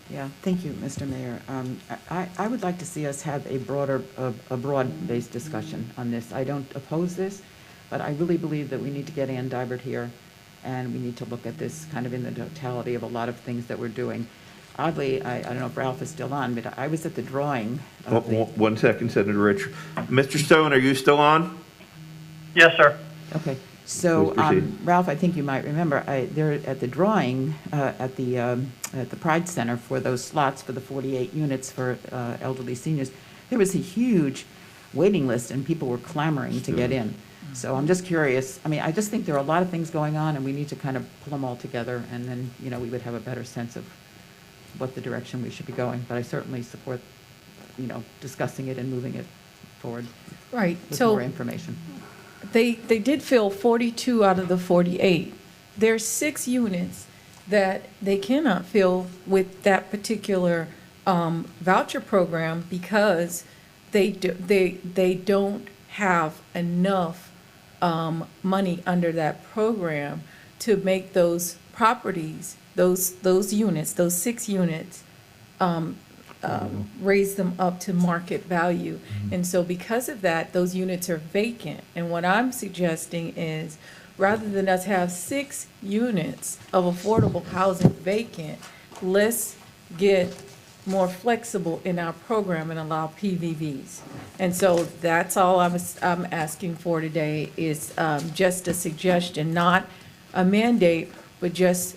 Yeah, thank you, Mr. Mayor. I would like to see us have a broad-based discussion on this. I don't oppose this, but I really believe that we need to get Ann Dibert here, and we need to look at this kind of in the totality of a lot of things that we're doing. Oddly, I don't know if Ralph is still on, but I was at the drawing. One second, Senator Rich. Mr. Stone, are you still on? Yes, sir. Okay. So, Please proceed. Ralph, I think you might remember, there at the drawing at the Pride Center for those slots for the 48 units for elderly seniors, there was a huge waiting list and people were clamoring to get in. So I'm just curious. I mean, I just think there are a lot of things going on and we need to kind of pull them all together, and then, we would have a better sense of what the direction we should be going. But I certainly support, discussing it and moving it forward. Right. With So more information. They did fill 42 out of the 48. There's 6 units that they cannot fill with that particular voucher program because they don't have enough money under that program to make those properties, those units, those 6 units, raise them up to market value. And so because of that, those units are vacant. And what I'm suggesting is, rather than us have 6 units of affordable housing vacant, let's get more flexible in our program and allow PVVs. And so that's all I'm asking for today is just a suggestion, not a mandate, but just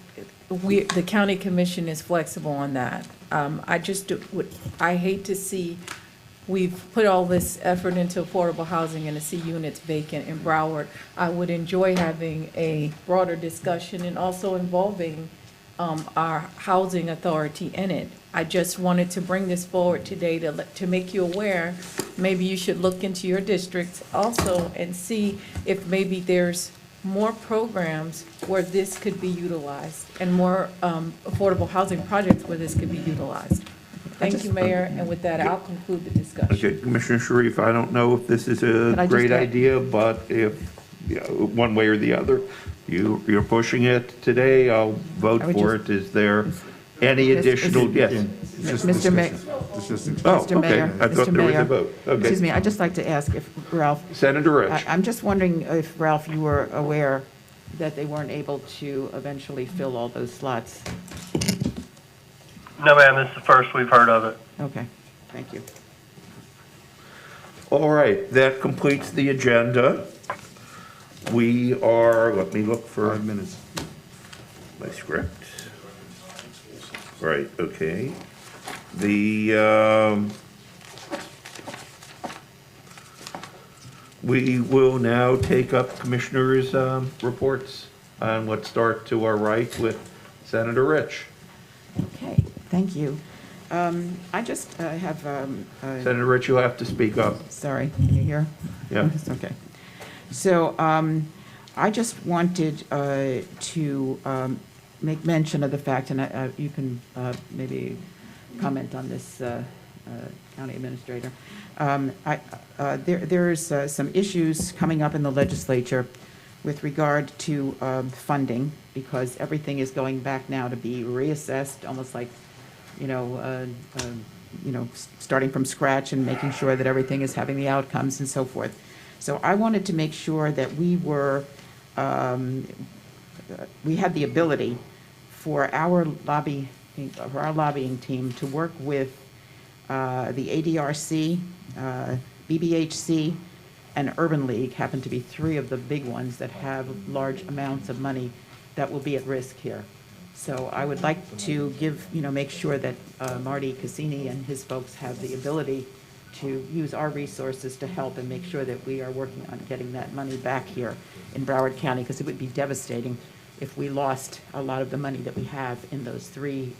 the county commission is flexible on that. I hate to see, we've put all this effort into affordable housing and to see units vacant in Broward. I would enjoy having a broader discussion and also involving our housing authority in it. I just wanted to bring this forward today to make you aware. Maybe you should look into your districts also and see if maybe there's more programs where this could be utilized and more affordable housing projects where this could be utilized. Thank you, Mayor, and with that, I'll conclude the discussion. Okay, Commissioner Sharif, I don't know if this is a great idea, but if, one way or the other, you're pushing it today, I'll vote for it. Is there any additional, yes? Mr. Mayor. Oh, okay, I thought there was a vote. Okay. Excuse me, I'd just like to ask if Ralph. Senator Rich. I'm just wondering if, Ralph, you were aware that they weren't able to eventually fill all those slots? No, ma'am, this is the first we've heard of it. Okay, thank you. All right, that completes the agenda. We are, let me look for 5 minutes. my script. Right, okay. We will now take up commissioners' reports, and let's start to our right with Senator Rich. Okay, thank you. I just have, Senator Rich, you'll have to speak up. sorry, can you hear? Yeah. Okay. So I just wanted to make mention of the fact, and you can maybe comment on this, County Administrator. There's some issues coming up in the legislature with regard to funding, because everything is going back now to be reassessed, almost like, starting from scratch and making sure that everything is having the outcomes and so forth. So I wanted to make sure that we had the ability for our lobbying team to work with the ADRC, BBHC, and Urban League happen to be three of the big ones that have large amounts of money that will be at risk here. So I would like to make sure that Marty Cassini and his folks have the ability to use our resources to help and make sure that we are working on getting that money back here in Broward County, because it would be devastating if we lost a lot of the money that we have in those three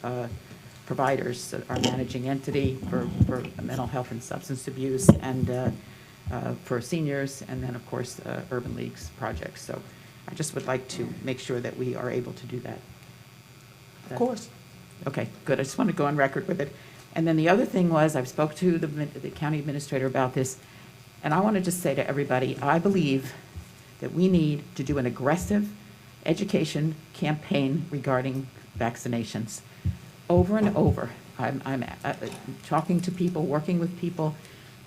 providers, our managing entity for mental health and substance abuse, and for seniors, and then, of course, Urban League's projects. So I just would like to make sure that we are able to do that. Of course. Okay, good. I just want to go on record with it. And then the other thing was, I spoke to the county administrator about this, and I want to just say to everybody, I believe that we need to do an aggressive education campaign regarding vaccinations. Over and over, I'm talking to people, working with people,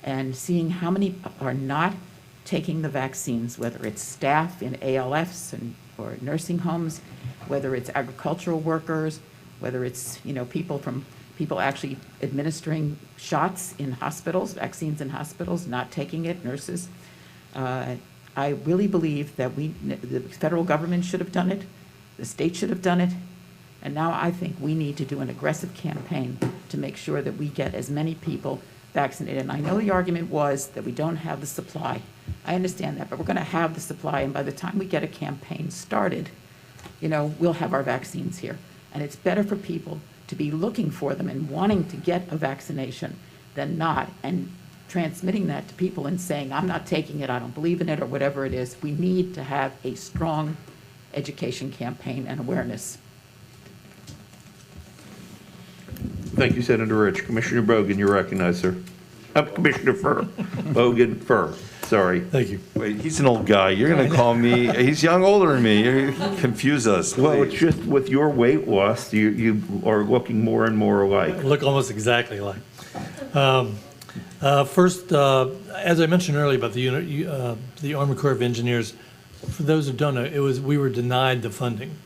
and seeing how many are not taking the vaccines, whether it's staff in ALFs or nursing homes, whether it's agricultural workers, whether it's people actually administering shots in hospitals, vaccines in hospitals, not taking it, nurses. I really believe that the federal government should have done it, the state should have done it, and now I think we need to do an aggressive campaign to make sure that we get as many people vaccinated. And I know the argument was that we don't have the supply. I understand that, but we're going to have the supply, and by the time we get a campaign started, we'll have our vaccines here. And it's better for people to be looking for them and wanting to get a vaccination than not, and transmitting that to people and saying, I'm not taking it, I don't believe in it, or whatever it is. We need to have a strong education campaign and awareness. Thank you, Senator Rich. Commissioner Bogan, you're recognized, sir. Commissioner Furr. Bogan Furr, sorry. Thank you. Wait, he's an old guy. You're going to call me, he's older than me. You confuse us. Well, it's please. just with your weight loss, you are looking more and more alike. Look almost exactly like. First, as I mentioned earlier about the Army Corps of Engineers, for those who don't know, we were denied the funding.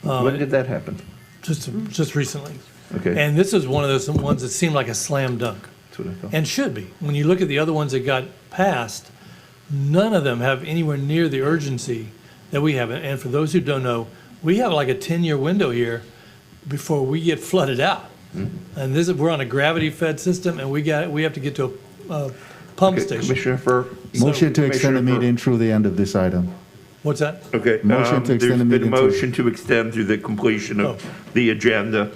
When did that happen? Just recently. Okay. And this is one of those ones that seemed like a slam dunk. That's what I thought. And should be. When you look at the other ones that got passed, none of them have anywhere near the urgency that we have. And for those who don't know, we have like a 10-year window here before we get flooded out. Mm-hmm. And we're on a gravity-fed system, and we have to get to a pump station. Commissioner Furr. Motion to extend the meeting through the end of this item. What's that? Okay. Motion to extend the There's been a meeting to- motion to extend through the completion of the agenda.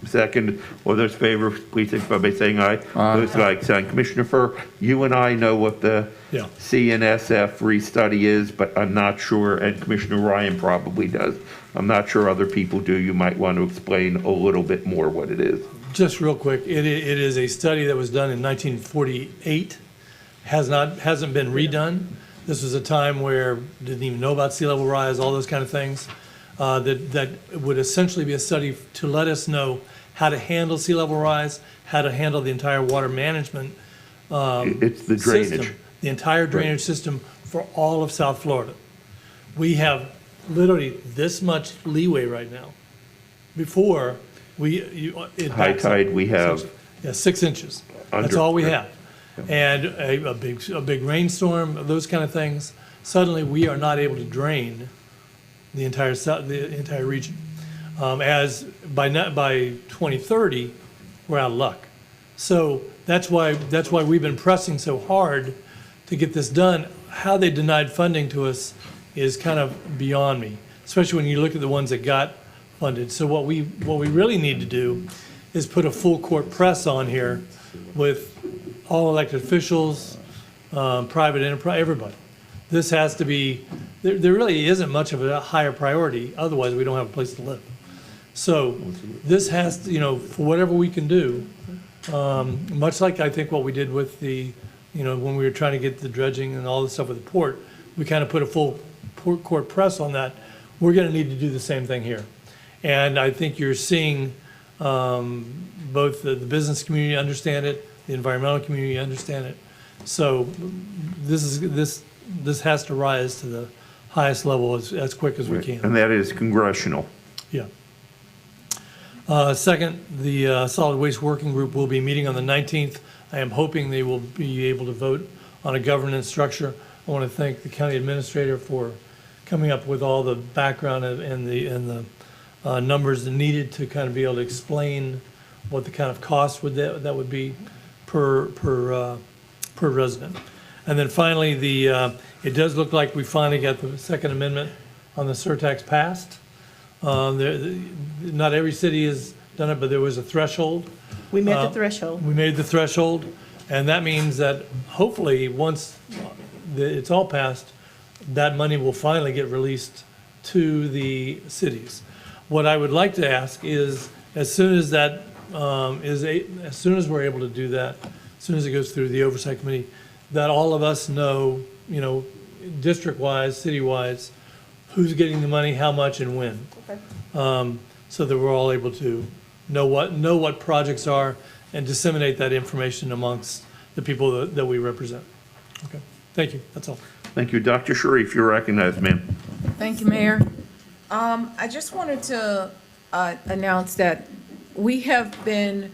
Second, all those in favor, please signify by saying aye. Those like sign. Commissioner Furr, you and I know what the CNSF restudy is, but I'm not sure, and Commissioner Ryan probably does. I'm not sure other people do. You might want to explain a little bit more what it is. Just real quick, it is a study that was done in 1948, hasn't been redone. This was a time where didn't even know about sea level rise, all those kind of things. That would essentially be a study to let us know how to handle sea level rise, how to handle the entire water management It's the drainage. system, the entire drainage system for all of South Florida. We have literally this much leeway right now. Before, it High backs up. tide, we have. Yeah, 6 inches. That's Under- all we have. And a big rainstorm, those kind of things, suddenly we are not able to drain the entire region. As by 2030, we're out of luck. So that's why we've been pressing so hard to get this done. How they denied funding to us is kind of beyond me, especially when you look at the ones that got funded. So what we really need to do is put a full court press on here with all elected officials, private enterprise, everybody. This has to be, there really isn't much of a higher priority, otherwise we don't have a place to live. So this has to, for whatever we can do, much like I think what we did with the, when we were trying to get the dredging and all the stuff with the port, we kind of put a full court press on that. We're gonna need to do the same thing here. And I think you're seeing both the business community understand it, the environmental community understand it. So this has to rise to the highest level as quick as we can. And that is congressional. Yeah. Second, the Solid Waste Working Group will be meeting on the 19th. I am hoping they will be able to vote on a governance structure. I want to thank the county administrator for coming up with all the background and the numbers needed to kind of be able to explain what the kind of cost that would be per resident. And then finally, it does look like we finally got the Second Amendment on the surtax passed. Not every city has done it, but there was a threshold. We met the threshold. We made the threshold, and that means that hopefully, once it's all passed, that money will finally get released to the cities. What I would like to ask is, as soon as that as soon as we're able to do that, as soon as it goes through the oversight committee, that all of us know, district-wise, city-wise, who's getting the money, how much, and when. Okay. So that we're all able to know what projects are and disseminate that information amongst the people that we represent. Okay, thank you, that's all. Thank you. Dr. Sharif, you're recognized, ma'am. Thank you, Mayor. I just wanted to announce that we have been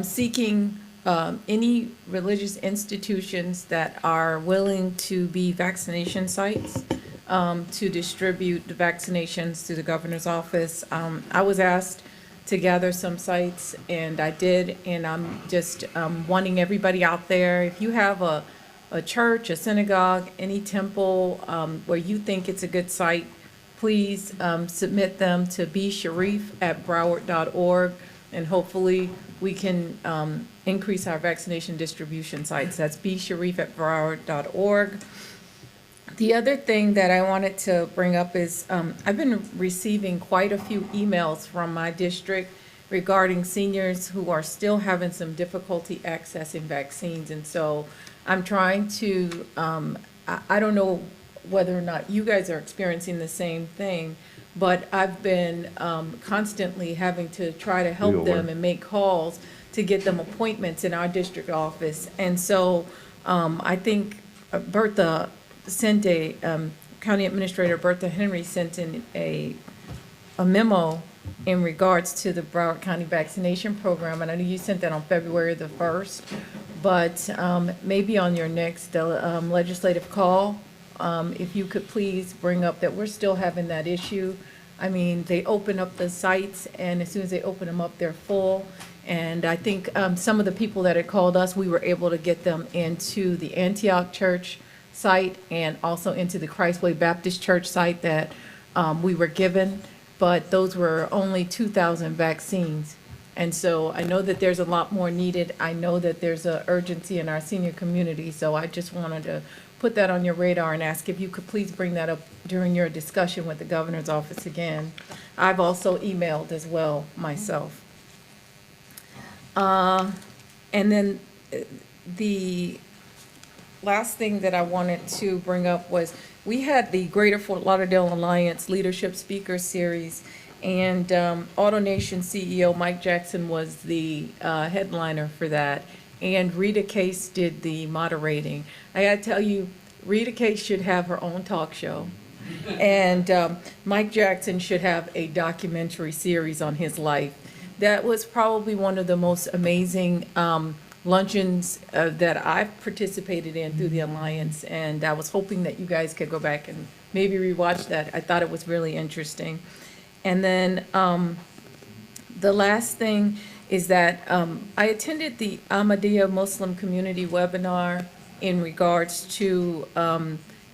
seeking any religious institutions that are willing to be vaccination sites to distribute the vaccinations to the governor's office. I was asked to gather some sites, and I did, and I'm just wanting everybody out there, if you have a church, a synagogue, any temple where you think it's a good site, please submit them to bsharif@broward.org, and hopefully we can increase our vaccination distribution sites. That's bsharif@broward.org. The other thing that I wanted to bring up is I've been receiving quite a few emails from my district regarding seniors who are still having some difficulty accessing vaccines. And so I'm trying to, I don't know whether or not you guys are experiencing the same thing, but I've been constantly having to try to help them and make calls to get them appointments in our district office. And so I think Bertha sent County Administrator Bertha Henry sent in a memo in regards to the Broward County vaccination program. And I know you sent that on February the 1st, but maybe on your next legislative call, if you could please bring up that we're still having that issue. I mean, they open up the sites, and as soon as they open them up, they're full. And I think some of the people that had called us, we were able to get them into the Antioch Church site and also into the Christway Baptist Church site that we were given, but those were only 2,000 vaccines. And so I know that there's a lot more needed. I know that there's an urgency in our senior community, so I just wanted to put that on your radar and ask if you could please bring that up during your discussion with the governor's office again. I've also emailed as well myself. And then the last thing that I wanted to bring up was we had the Greater Fort Lauderdale Alliance Leadership Speaker Series, and AutoNation CEO Mike Jackson was the headliner for that, and Rita Case did the moderating. I gotta tell you, Rita Case should have her own talk show. And Mike Jackson should have a documentary series on his life. That was probably one of the most amazing luncheons that I've participated in through the Alliance, and I was hoping that you guys could go back and maybe rewatch that. I thought it was really interesting. And then the last thing is that I attended the Ahmadiyya Muslim Community webinar in regards to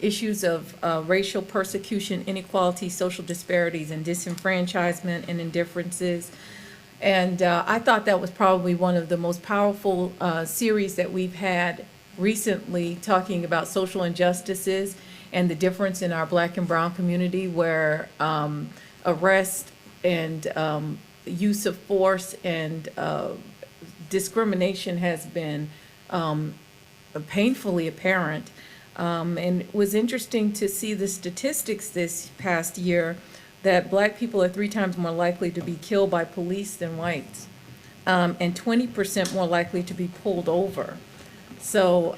issues of racial persecution, inequality, social disparities, and disenfranchisement and indifferences. And I thought that was probably one of the most powerful series that we've had recently, talking about social injustices and the difference in our Black and brown community, where arrest and use of force and discrimination has been painfully apparent. And it was interesting to see the statistics this past year that Black people are 3 times more likely to be killed by police than whites, and 20% more likely to be pulled over. So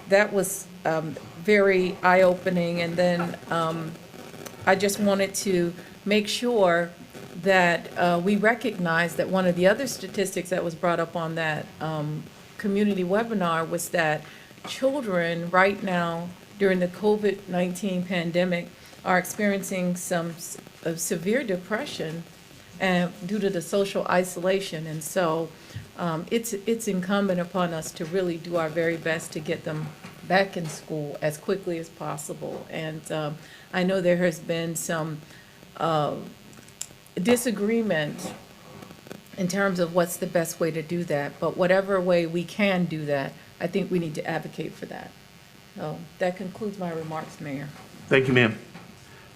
that was very eye-opening. And then I just wanted to make sure that we recognize that one of the other statistics that was brought up on that community webinar was that children right now during the COVID-19 pandemic are experiencing some severe depression due to the social isolation. And so it's incumbent upon us to really do our very best to get them back in school as quickly as possible. And I know there has been some disagreement in terms of what's the best way to do that, but whatever way we can do that, I think we need to advocate for that. So that concludes my remarks, Mayor. Thank you, ma'am.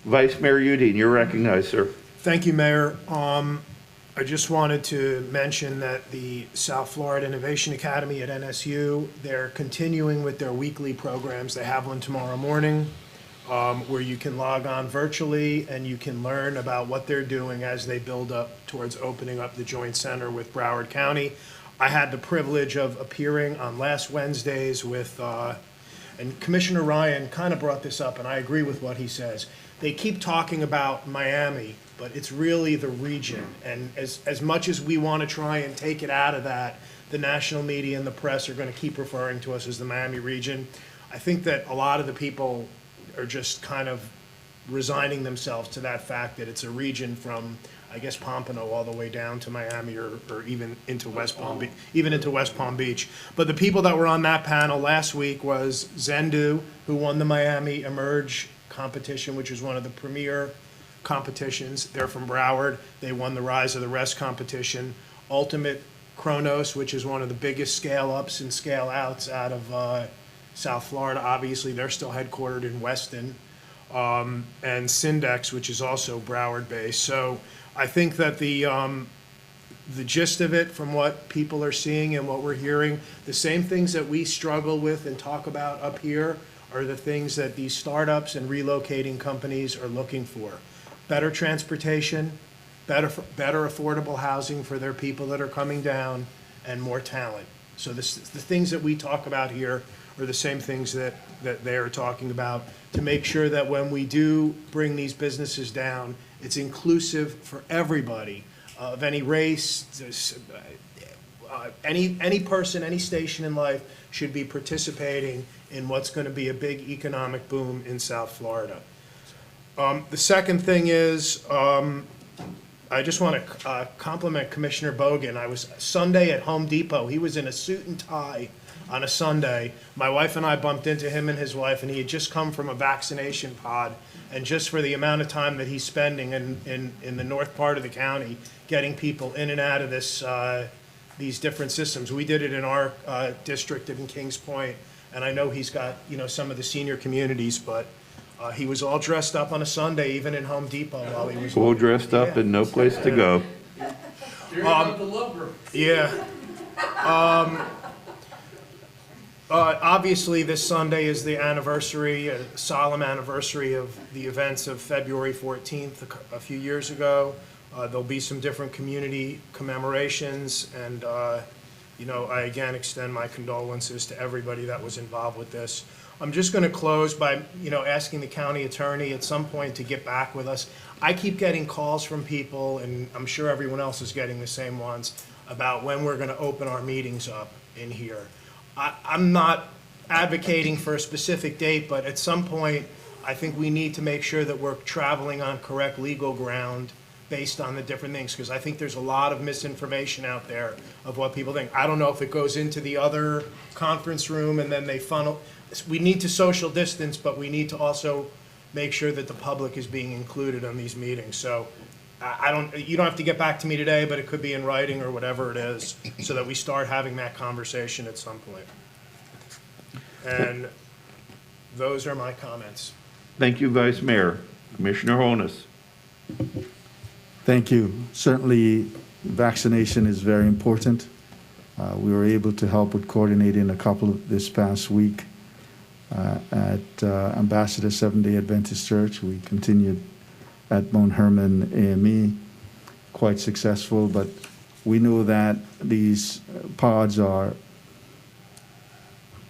Vice Mayor Udine, you're recognized, sir. Thank you, Mayor. I just wanted to mention that the South Florida Innovation Academy at NSU, they're continuing with their weekly programs. They have one tomorrow morning where you can log on virtually and you can learn about what they're doing as they build up towards opening up the Joint Center with Broward County. I had the privilege of appearing on last Wednesdays with, and Commissioner Ryan kind of brought this up, and I agree with what he says. They keep talking about Miami, but it's really the region. And as much as we want to try and take it out of that, the national media and the press are going to keep referring to us as the Miami region. I think that a lot of the people are just kind of resigning themselves to that fact that it's a region from, I guess, Pompano all the way down to Miami or even into West Palm Beach, But the people that were on that panel last week was Zendu, who won the Miami Emerge competition, which is one of the premier competitions. They're from Broward. They won the Rise of the Rest competition. Ultimate Kronos, which is one of the biggest scale-ups and scale-outs out of South Florida. Obviously, they're still headquartered in Weston. And Syndex, which is also Broward-based. So I think that the gist of it, from what people are seeing and what we're hearing, the same things that we struggle with and talk about up here are the things that these startups and relocating companies are looking for. Better transportation, better affordable housing for their people that are coming down, and more talent. So the things that we talk about here are the same things that they are talking about, to make sure that when we do bring these businesses down, it's inclusive for everybody of any race, any person, any station in life should be participating in what's going to be a big economic boom in South Florida. The second thing is, I just want to compliment Commissioner Bogan. I was Sunday at Home Depot. He was in a suit and tie on a Sunday. My wife and I bumped into him and his wife, and he had just come from a vaccination pod. And just for the amount of time that he's spending in the north part of the county, getting people in and out of this these different systems. We did it in our district in Kings Point, and I know he's got, you know, some of the senior communities, but he was all dressed up on a Sunday, even in Home Depot while he was all dressed up and no place to go. Yeah. Obviously, this Sunday is the anniversary, a solemn anniversary of the events of February 14th a few years ago. There'll be some different community commemorations, and you know, I again extend my condolences to everybody that was involved with this. I'm just going to close by, asking the county attorney at some point to get back with us. I keep getting calls from people, and I'm sure everyone else is getting the same ones, about when we're going to open our meetings up in here. I'm not advocating for a specific date, but at some point, I think we need to make sure that we're traveling on correct legal ground based on the different things, because I think there's a lot of misinformation out there of what people think. I don't know if it goes into the other conference room and then they funnel. We need to social distance, but we need to also make sure that the public is being included on these meetings. So you don't have to get back to me today, but it could be in writing or whatever it is, so that we start having that conversation at some point. And those are my comments. Thank you, Vice Mayor. Commissioner Holness. Thank you. Certainly, vaccination is very important. We were able to help with coordinating a couple of this past week at Ambassador Seventh-day Adventist Church. We continued at Mount Hermon AME, quite successful, but we know that these pods are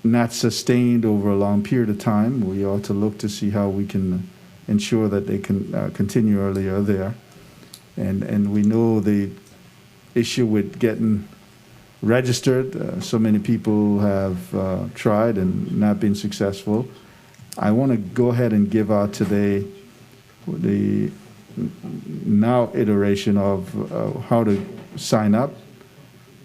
not sustained over a long period of time. We ought to look to see how we can ensure that they can continue earlier there. And we know the issue with getting registered. So many people have tried and not been successful. I want to go ahead and give out today the now iteration of how to sign up.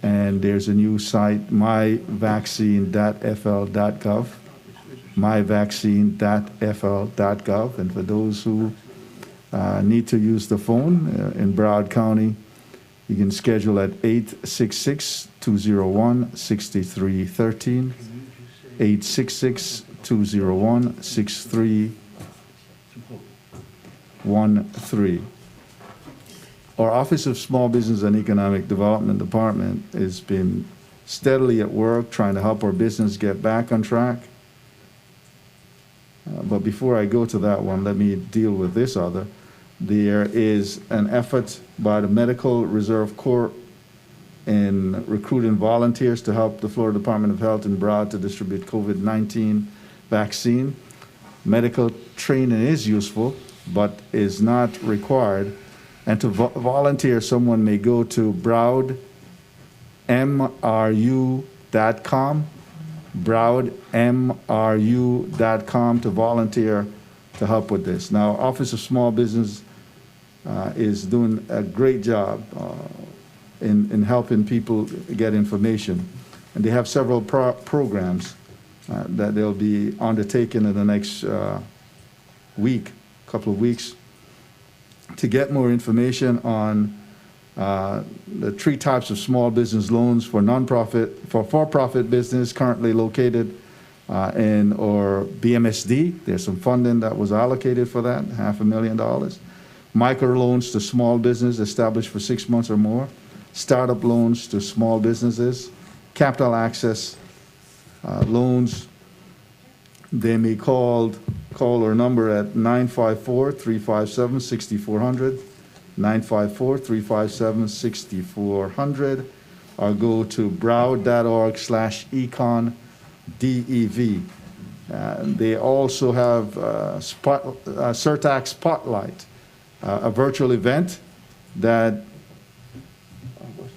And there's a new site, myvaccine.fl.gov, myvaccine.fl.gov. And for those who need to use the phone in Broward County, you can schedule at 866-201-6313, 866-201-6313. Our Office of Small Business and Economic Development Department has been steadily at work trying to help our business get back on track. But before I go to that one, let me deal with this other. There is an effort by the Medical Reserve Corps in recruiting volunteers to help the Florida Department of Health in Broward to distribute COVID-19 vaccine. Medical training is useful, but is not required. And to volunteer, someone may go to browardmru.com, browardmru.com to volunteer to help with this. Now, Office of Small Business is doing a great job in helping people get information. And they have several programs that they'll be undertaking in the next couple of weeks, to get more information on the 3 types of small business loans for for-profit business currently located in our BMSD. There's some funding that was allocated for that, $500,000. Microloans to small business established for 6 months or more. Startup loans to small businesses. Capital access loans. They may call our number at 954-357-6400, 954-357-6400, or go to broward.org/econ-dev. They also have CERTAC Spotlight, a virtual event that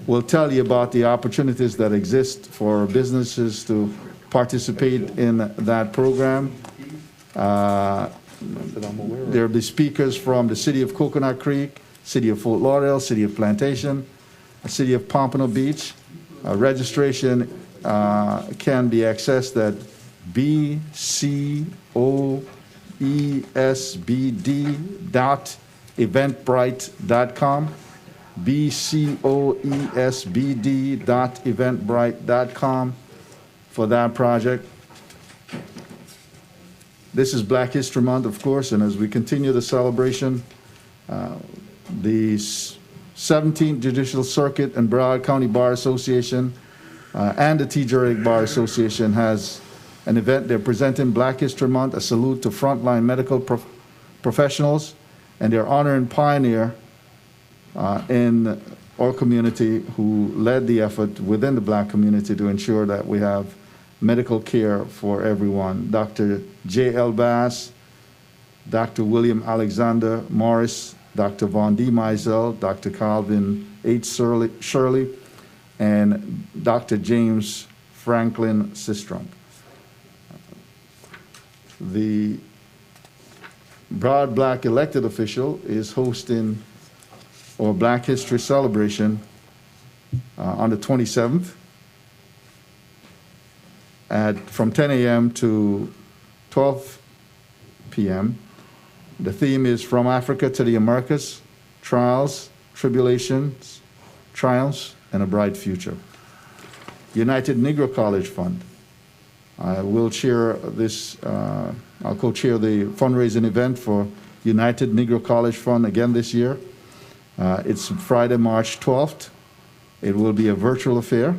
will tell you about the opportunities that exist for businesses to participate in that program. There will be speakers from the City of Coconut Creek, City of Fort Lauderdale, City of Plantation, City of Pompano Beach. Registration can be accessed at bcoesbd.eventbrite.com, bcoesbd.eventbrite.com for that project. This is Black History Month, of course, and as we continue the celebration, the 17th Judicial Circuit and Broward County Bar Association and the T. Juridic Bar Association has an event. They're presenting Black History Month, a salute to frontline medical professionals, and they're honoring pioneer in our community who led the effort within the Black community to ensure that we have medical care for everyone. Dr. J.L. Bass, Dr. William Alexander Morris, Dr. Von D. Meisel, Dr. Calvin H. Shirley, and Dr. James Franklin Sistrunk. The Broward Black elected official is hosting our Black History Celebration on the 27th from 10 a.m. to 12 p.m. The theme is From Africa to the Americas, Trials, Tribulations, Triumphs, and a Bright Future. United Negro College Fund. I will chair this, I'll co-chair the fundraising event for United Negro College Fund again this year. It's Friday, March 12th. It will be a virtual affair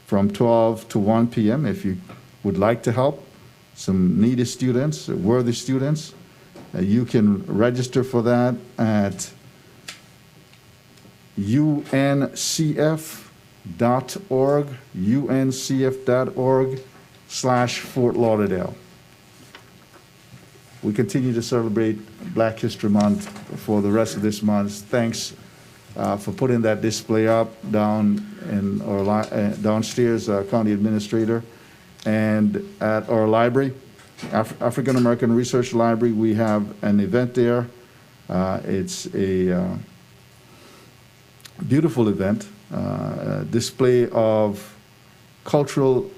from 12 to 1 p.m. If you would like to help some needy students, worthy students, you can register for that at uncf.org, uncf.org/Fort Lauderdale. We continue to celebrate Black History Month for the rest of this month. Thanks for putting that display up down in our downstairs, County Administrator, and at our library, African American Research Library. We have an event there. It's a beautiful event, display of cultural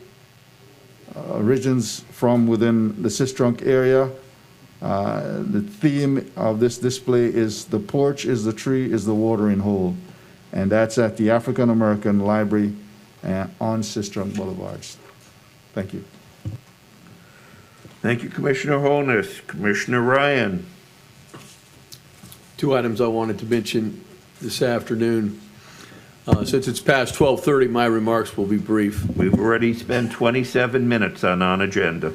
origins from within the Sistrunk area. The theme of this display is "The porch is the tree, is the watering hole," and that's at the African American Library on Sistrunk Boulevard. Thank you. Thank you, Commissioner Holness. Commissioner Ryan. Two items I wanted to mention this afternoon. Since it's past 12:30, my remarks will be brief. We've already spent 27 minutes on agenda.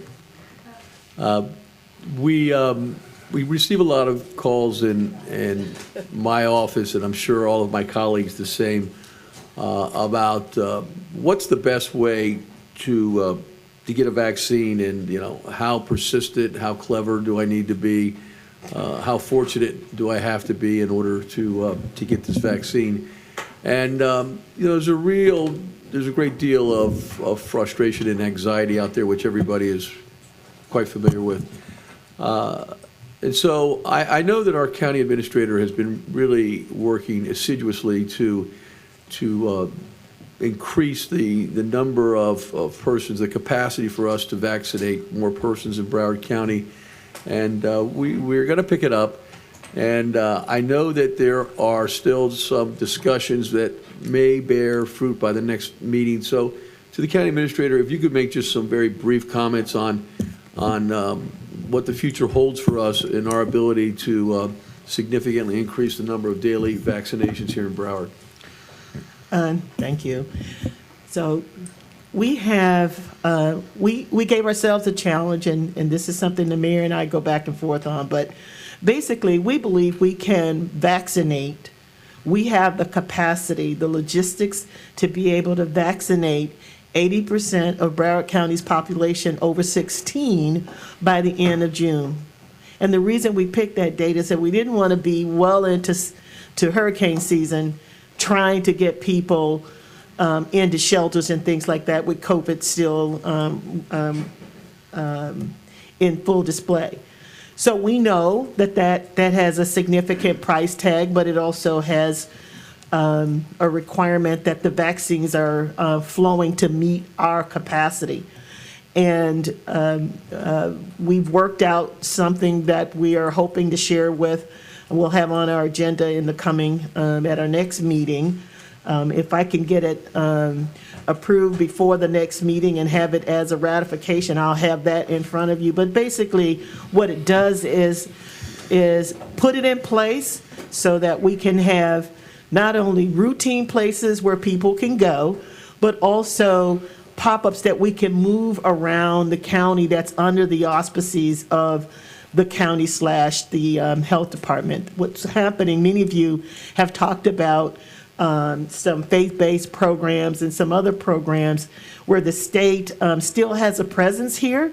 We receive a lot of calls in my office, and I'm sure all of my colleagues the same, about what's the best way to get a vaccine, and how persistent, how clever do I need to be, how fortunate do I have to be in order to get this vaccine. And there's a great deal of frustration and anxiety out there, which everybody is quite familiar with. And so I know that our county administrator has been really working assiduously to increase the number of persons, the capacity for us to vaccinate more persons in Broward County. And we're going to pick it up. And I know that there are still some discussions that may bear fruit by the next meeting. So to the county administrator, if you could make just some very brief comments on what the future holds for us in our ability to significantly increase the number of daily vaccinations here in Broward. Thank you. So we have, we gave ourselves a challenge, and this is something the mayor and I go back and forth on, but basically we believe we can vaccinate. We have the capacity, the logistics to be able to vaccinate 80% of Broward County's population over 16 by the end of June. And the reason we picked that date is that we didn't want to be well into hurricane season trying to get people into shelters and things like that with COVID still in full display. So we know that has a significant price tag, but it also has a requirement that the vaccines are flowing to meet our capacity. And we've worked out something that we are hoping to share with, we'll have on our agenda in the coming, at our next meeting. If I can get it approved before the next meeting and have it as a ratification, I'll have that in front of you. But basically, what it does is put it in place so that we can have not only routine places where people can go, but also pop-ups that we can move around the county that's under the auspices of the county / the health department. What's happening, many of you have talked about some faith-based programs and some other programs where the state still has a presence here,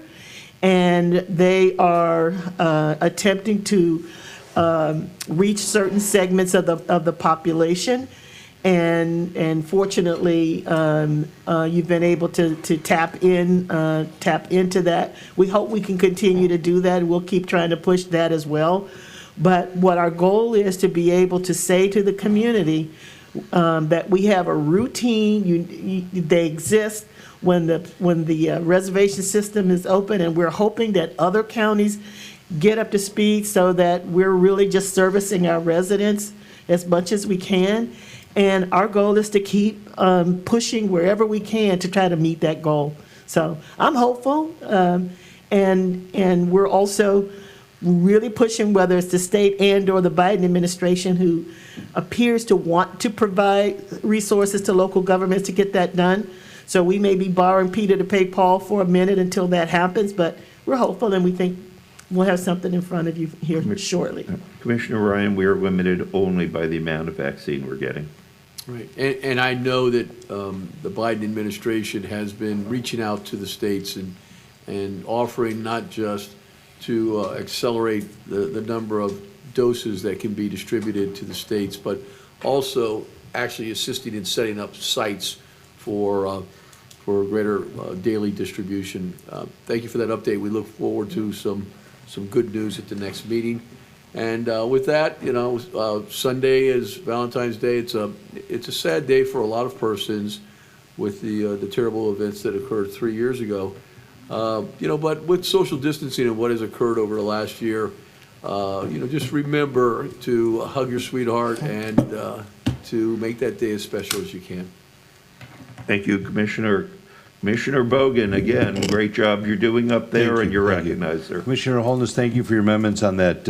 and they are attempting to reach certain segments of the population. And fortunately, you've been able to tap into that. We hope we can continue to do that. We'll keep trying to push that as well. But what our goal is to be able to say to the community that we have a routine, they exist when the reservation system is open, and we're hoping that other counties get up to speed so that we're really just servicing our residents as much as we can. And our goal is to keep pushing wherever we can to try to meet that goal. So I'm hopeful, and we're also really pushing, whether it's the state and or the Biden administration, who appears to want to provide resources to local governments to get that done. So we may be borrowing Peter to pay Paul for a minute until that happens, but we're hopeful, and we think we'll have something in front of you here shortly. Commissioner Ryan, we are limited only by the amount of vaccine we're getting. Right, and I know that the Biden administration has been reaching out to the states and offering not just to accelerate the number of doses that can be distributed to the states, but also actually assisting in setting up sites for greater daily distribution. Thank you for that update. We look forward to some good news at the next meeting. And with that, Sunday is Valentine's Day. It's a sad day for a lot of persons with the terrible events that occurred 3 years ago. But with social distancing and what has occurred over the last year, just remember to hug your sweetheart and to make that day as special as you can. Thank you, Commissioner. Commissioner Bogan, again, great job you're doing up there, and you're recognized, sir. Commissioner Holness, thank you for your amendments on that,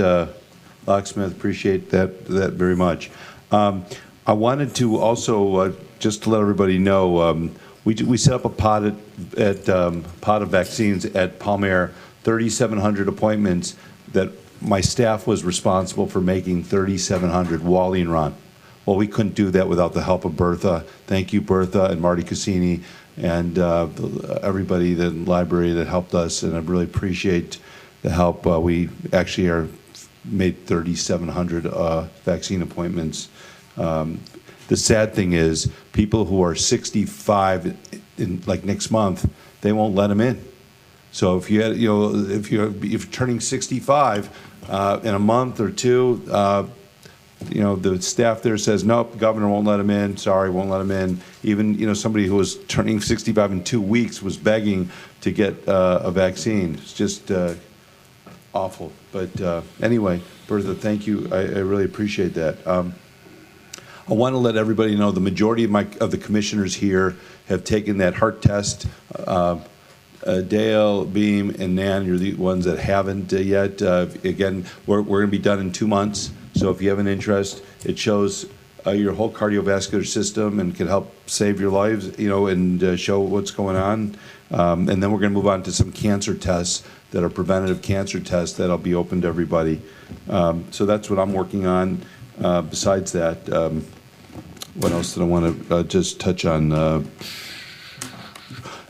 locksmith. Appreciate that very much. I wanted to also, just to let everybody know, we set up a pot of vaccines at Palmair, 3,700 appointments that my staff was responsible for making 3,700. Wally and Ron. Well, we couldn't do that without the help of Bertha. Thank you, Bertha and Marty Cassini, and everybody in the library that helped us, and I really appreciate the help. We actually made 3,700 vaccine appointments. The sad thing is, people who are 65 in like next month, they won't let them in. So if you had, if you're turning 65 in a month or two, the staff there says, nope, the governor won't let him in. Sorry, won't let him in. Even, somebody who was turning 65 in 2 weeks was begging to get a vaccine. It's just awful. But anyway, Bertha, thank you. I really appreciate that. I want to let everybody know the majority of the commissioners here have taken that heart test. Dale, Beam, and Nan, you're the ones that haven't yet. Again, we're going to be done in 2 months. So if you have an interest, it shows your whole cardiovascular system and can help save your lives, and show what's going on. And then we're going to move on to some cancer tests that are preventative cancer tests that'll be open to everybody. So that's what I'm working on. Besides that, what else did I want to just touch on?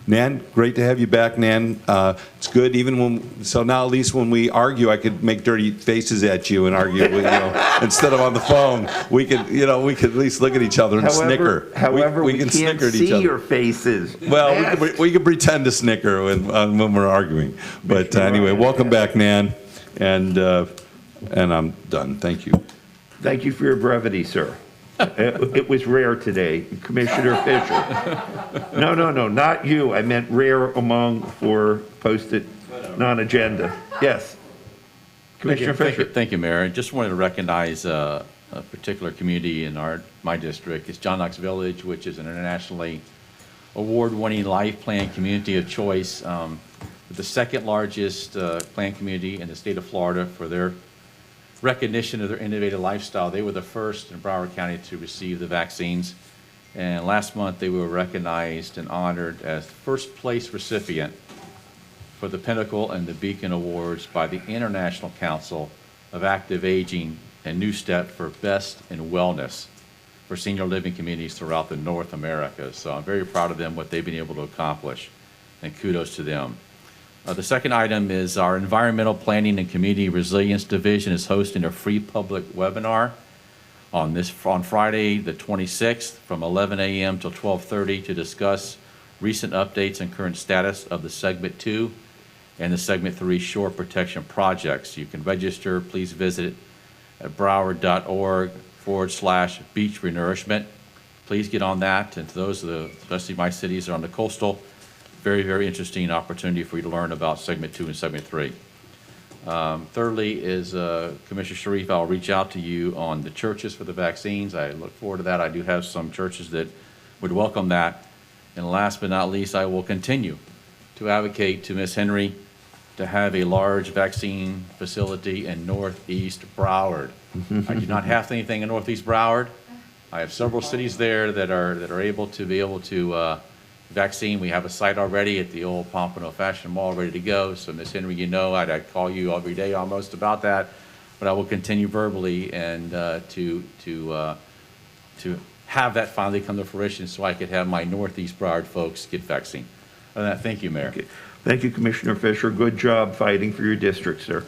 Nan, great to have you back, Nan. It's good, so now at least when we argue, I could make dirty faces at you and argue, instead of on the phone, we could at least look at each other and snicker. However, we can can't snicker at each see other. your faces. Well, we can pretend to snicker when we're arguing. But anyway, welcome back, Nan, and I'm done. Thank you. Thank you for your brevity, sir. It was rare today, Commissioner Fisher. No, not you. I meant rare for posted non-agenda. Yes. Commissioner Fisher. Thank you, Mayor. I just wanted to recognize a particular community in my district. It's John Knox Village, which is an internationally award-winning life plan community of choice, the second largest plan community in the state of Florida for their recognition of their innovative lifestyle. They were the first in Broward County to receive the vaccines. And last month, they were recognized and honored as first place recipient for the Pinnacle and the Beacon Awards by the International Council of Active Aging and New Step for Best in Wellness. for senior living communities throughout the North America. So I'm very proud of them, what they've been able to accomplish, and kudos to them. The second item is our Environmental Planning and Community Resilience Division is hosting a free public webinar on Friday, the 26th, from 11 a.m. till 12:30 to discuss recent updates and current status of the Segment 2 and the Segment 3 shore protection projects. You can register. Please visit at broward.org/beach renourishment. Please get on that. And to those of especially my cities that are on the coastal, very, very interesting opportunity for you to learn about Segment 2 and Segment 3. Thirdly is, Commissioner Sharif, I'll reach out to you on the churches for the vaccines. I look forward to that. I do have some churches that would welcome that. And last but not least, I will continue to advocate to Ms. Henry to have a large vaccine facility in Northeast Broward. I do not have anything in Northeast Broward. I have several cities there that are able to vaccine. We have a site already at the old Pompano Fashion Mall ready to go. So Ms. Henry, you know, I'd call you every day almost about that, but I will continue verbally and to have that finally come to fruition so I could have my Northeast Broward folks get vaccine. Other than that, thank you, Mayor. Okay. Thank you, Commissioner Fisher. Good job fighting for your district, sir.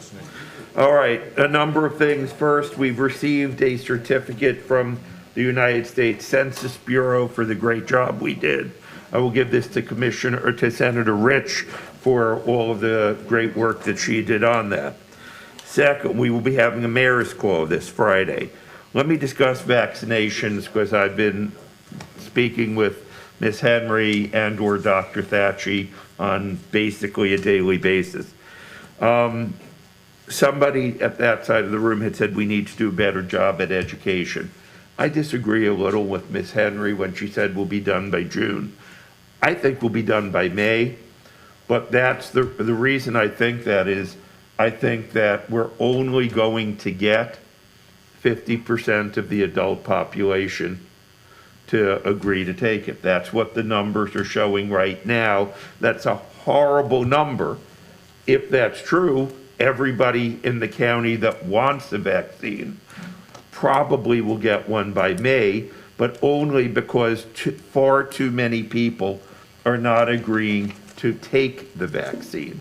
All right, a number of things. First, we've received a certificate from the United States Census Bureau for the great job we did. I will give this to Senator Rich for all of the great work that she did on that. Second, we will be having a mayor's call this Friday. Let me discuss vaccinations because I've been speaking with Ms. Henry and/or Dr. Thatchy on basically a daily basis. Somebody at that side of the room had said we need to do a better job at education. I disagree a little with Ms. Henry when she said we'll be done by June. I think we'll be done by May, but that's the reason I think that is, I think that we're only going to get 50% of the adult population to agree to take it. That's what the numbers are showing right now. That's a horrible number. If that's true, everybody in the county that wants a vaccine probably will get one by May, but only because far too many people are not agreeing to take the vaccine.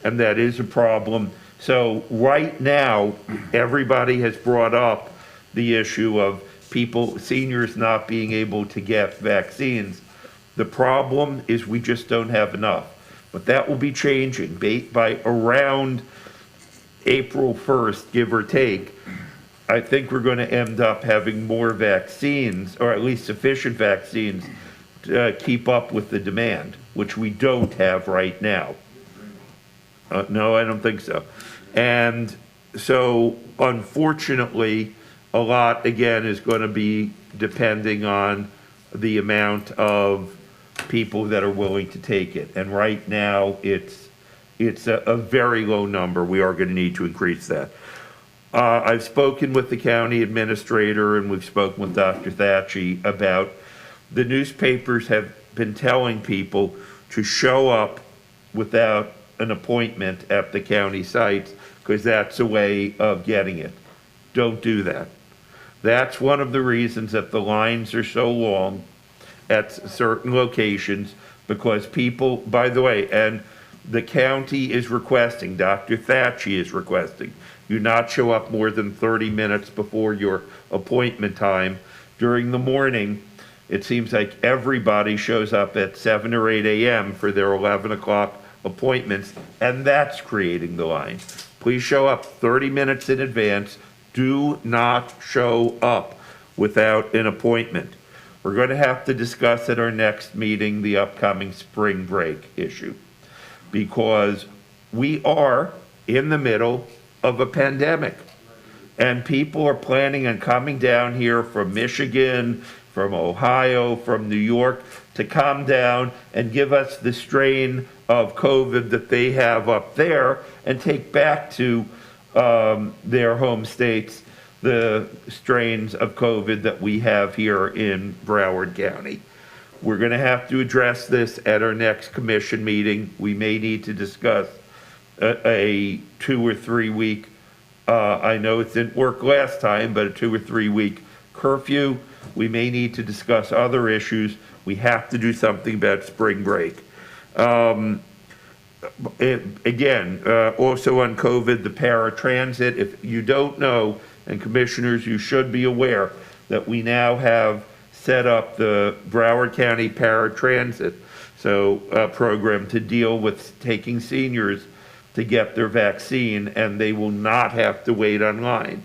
And that is a problem. So right now, everybody has brought up the issue of seniors not being able to get vaccines. The problem is we just don't have enough. But that will be changing by around April 1st, give or take. I think we're going to end up having more vaccines, or at least sufficient vaccines, to keep up with the demand, which we don't have right now. No, I don't think so. And so, unfortunately, a lot, again, is going to be depending on the amount of people that are willing to take it. And right now, it's a very low number. We are going to need to increase that. I've spoken with the county administrator, and we've spoken with Dr. Thatchy about the newspapers have been telling people to show up without an appointment at the county sites because that's a way of getting it. Don't do that. That's one of the reasons that the lines are so long at certain locations, because people, by the way, and the county is requesting, Dr. Thatchy is requesting, you not show up more than 30 minutes before your appointment time. During the morning, it seems like everybody shows up at 7 or 8 a.m. for their 11 o'clock appointments, and that's creating the line. Please show up 30 minutes in advance. Do not show up without an appointment. We're going to have to discuss at our next meeting the upcoming spring break issue, because we are in the middle of a pandemic, and people are planning on coming down here from Michigan, from Ohio, from New York, to come down and give us the strain of COVID that they have up there and take back to their home states the strains of COVID that we have here in Broward County. We're going to have to address this at our next commission meeting. We may need to discuss a 2 or 3 week, I know it didn't work last time, but a 2 or 3 week curfew. We may need to discuss other issues. We have to do something about spring break. Also on COVID, the paratransit, if you don't know, and commissioners, you should be aware that we now have set up the Broward County Paratransit program to deal with taking seniors to get their vaccine, and they will not have to wait online.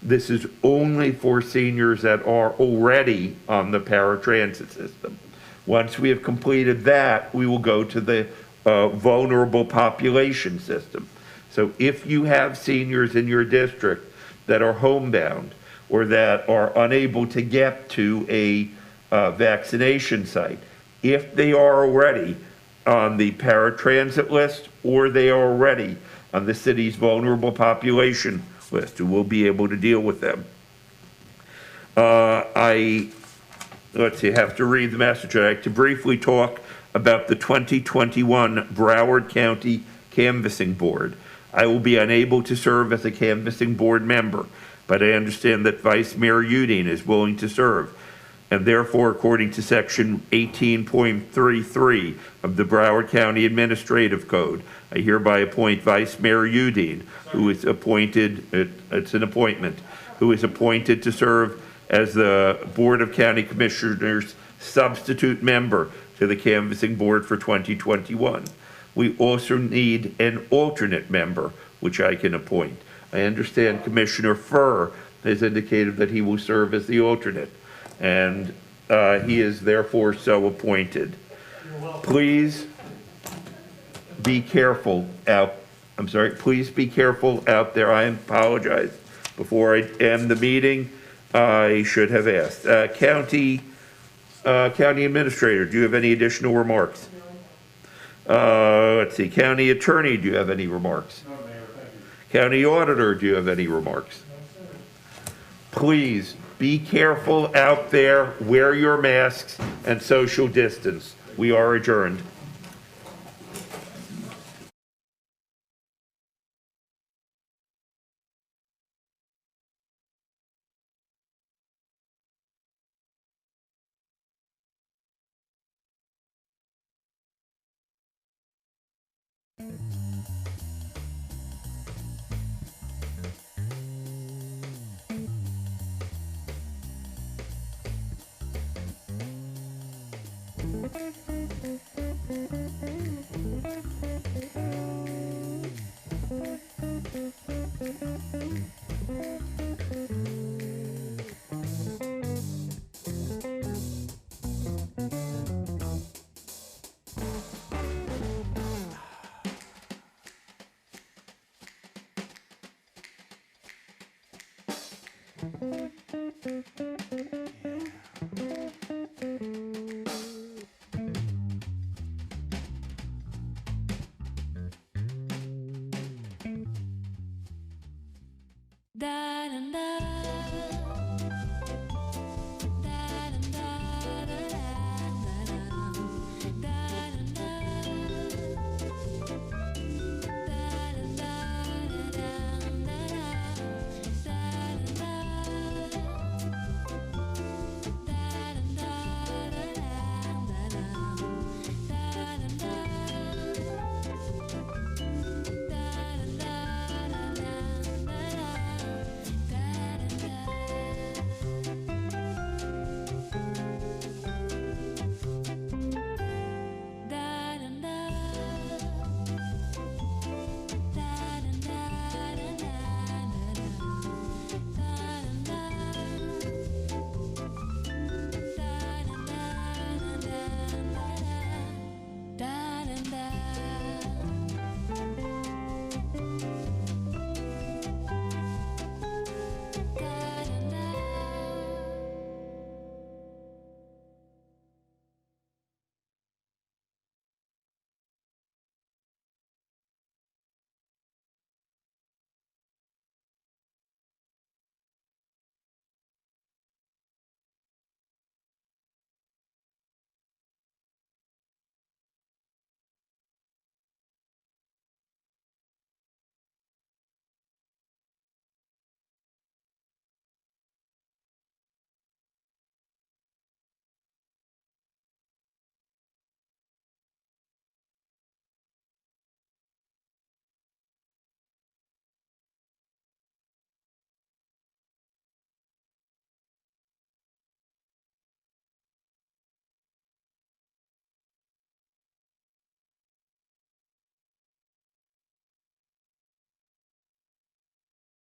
This is only for seniors that are already on the paratransit system. Once we have completed that, we will go to the vulnerable population system. So if you have seniors in your district that are homebound or that are unable to get to a vaccination site, if they are already on the paratransit list or they are already on the city's vulnerable population list, we'll be able to deal with them. Have to read the message. I'd like to briefly talk about the 2021 Broward County Canvassing Board. I will be unable to serve as a canvassing board member, but I understand that Vice Mayor Udine is willing to serve. And therefore, according to section 18.33 of the Broward County Administrative Code, I hereby appoint Vice Mayor Udine, who is appointed, it's an appointment, who is appointed to serve as the Board of County Commissioners substitute member to the Canvassing Board for 2021. We also need an alternate member, which I can appoint. I understand Commissioner Furr has indicated that he will serve as the alternate, and he is therefore so appointed. Please be careful please be careful out there. I apologize. Before I end the meeting, I should have asked. County Administrator, do you have any additional remarks? Let's see, County Attorney, do you have any remarks? No, Mayor, thank you. County Auditor, do you have any remarks? No, sir. Please be careful out there, wear your masks, and social distance. We are adjourned. Thank you.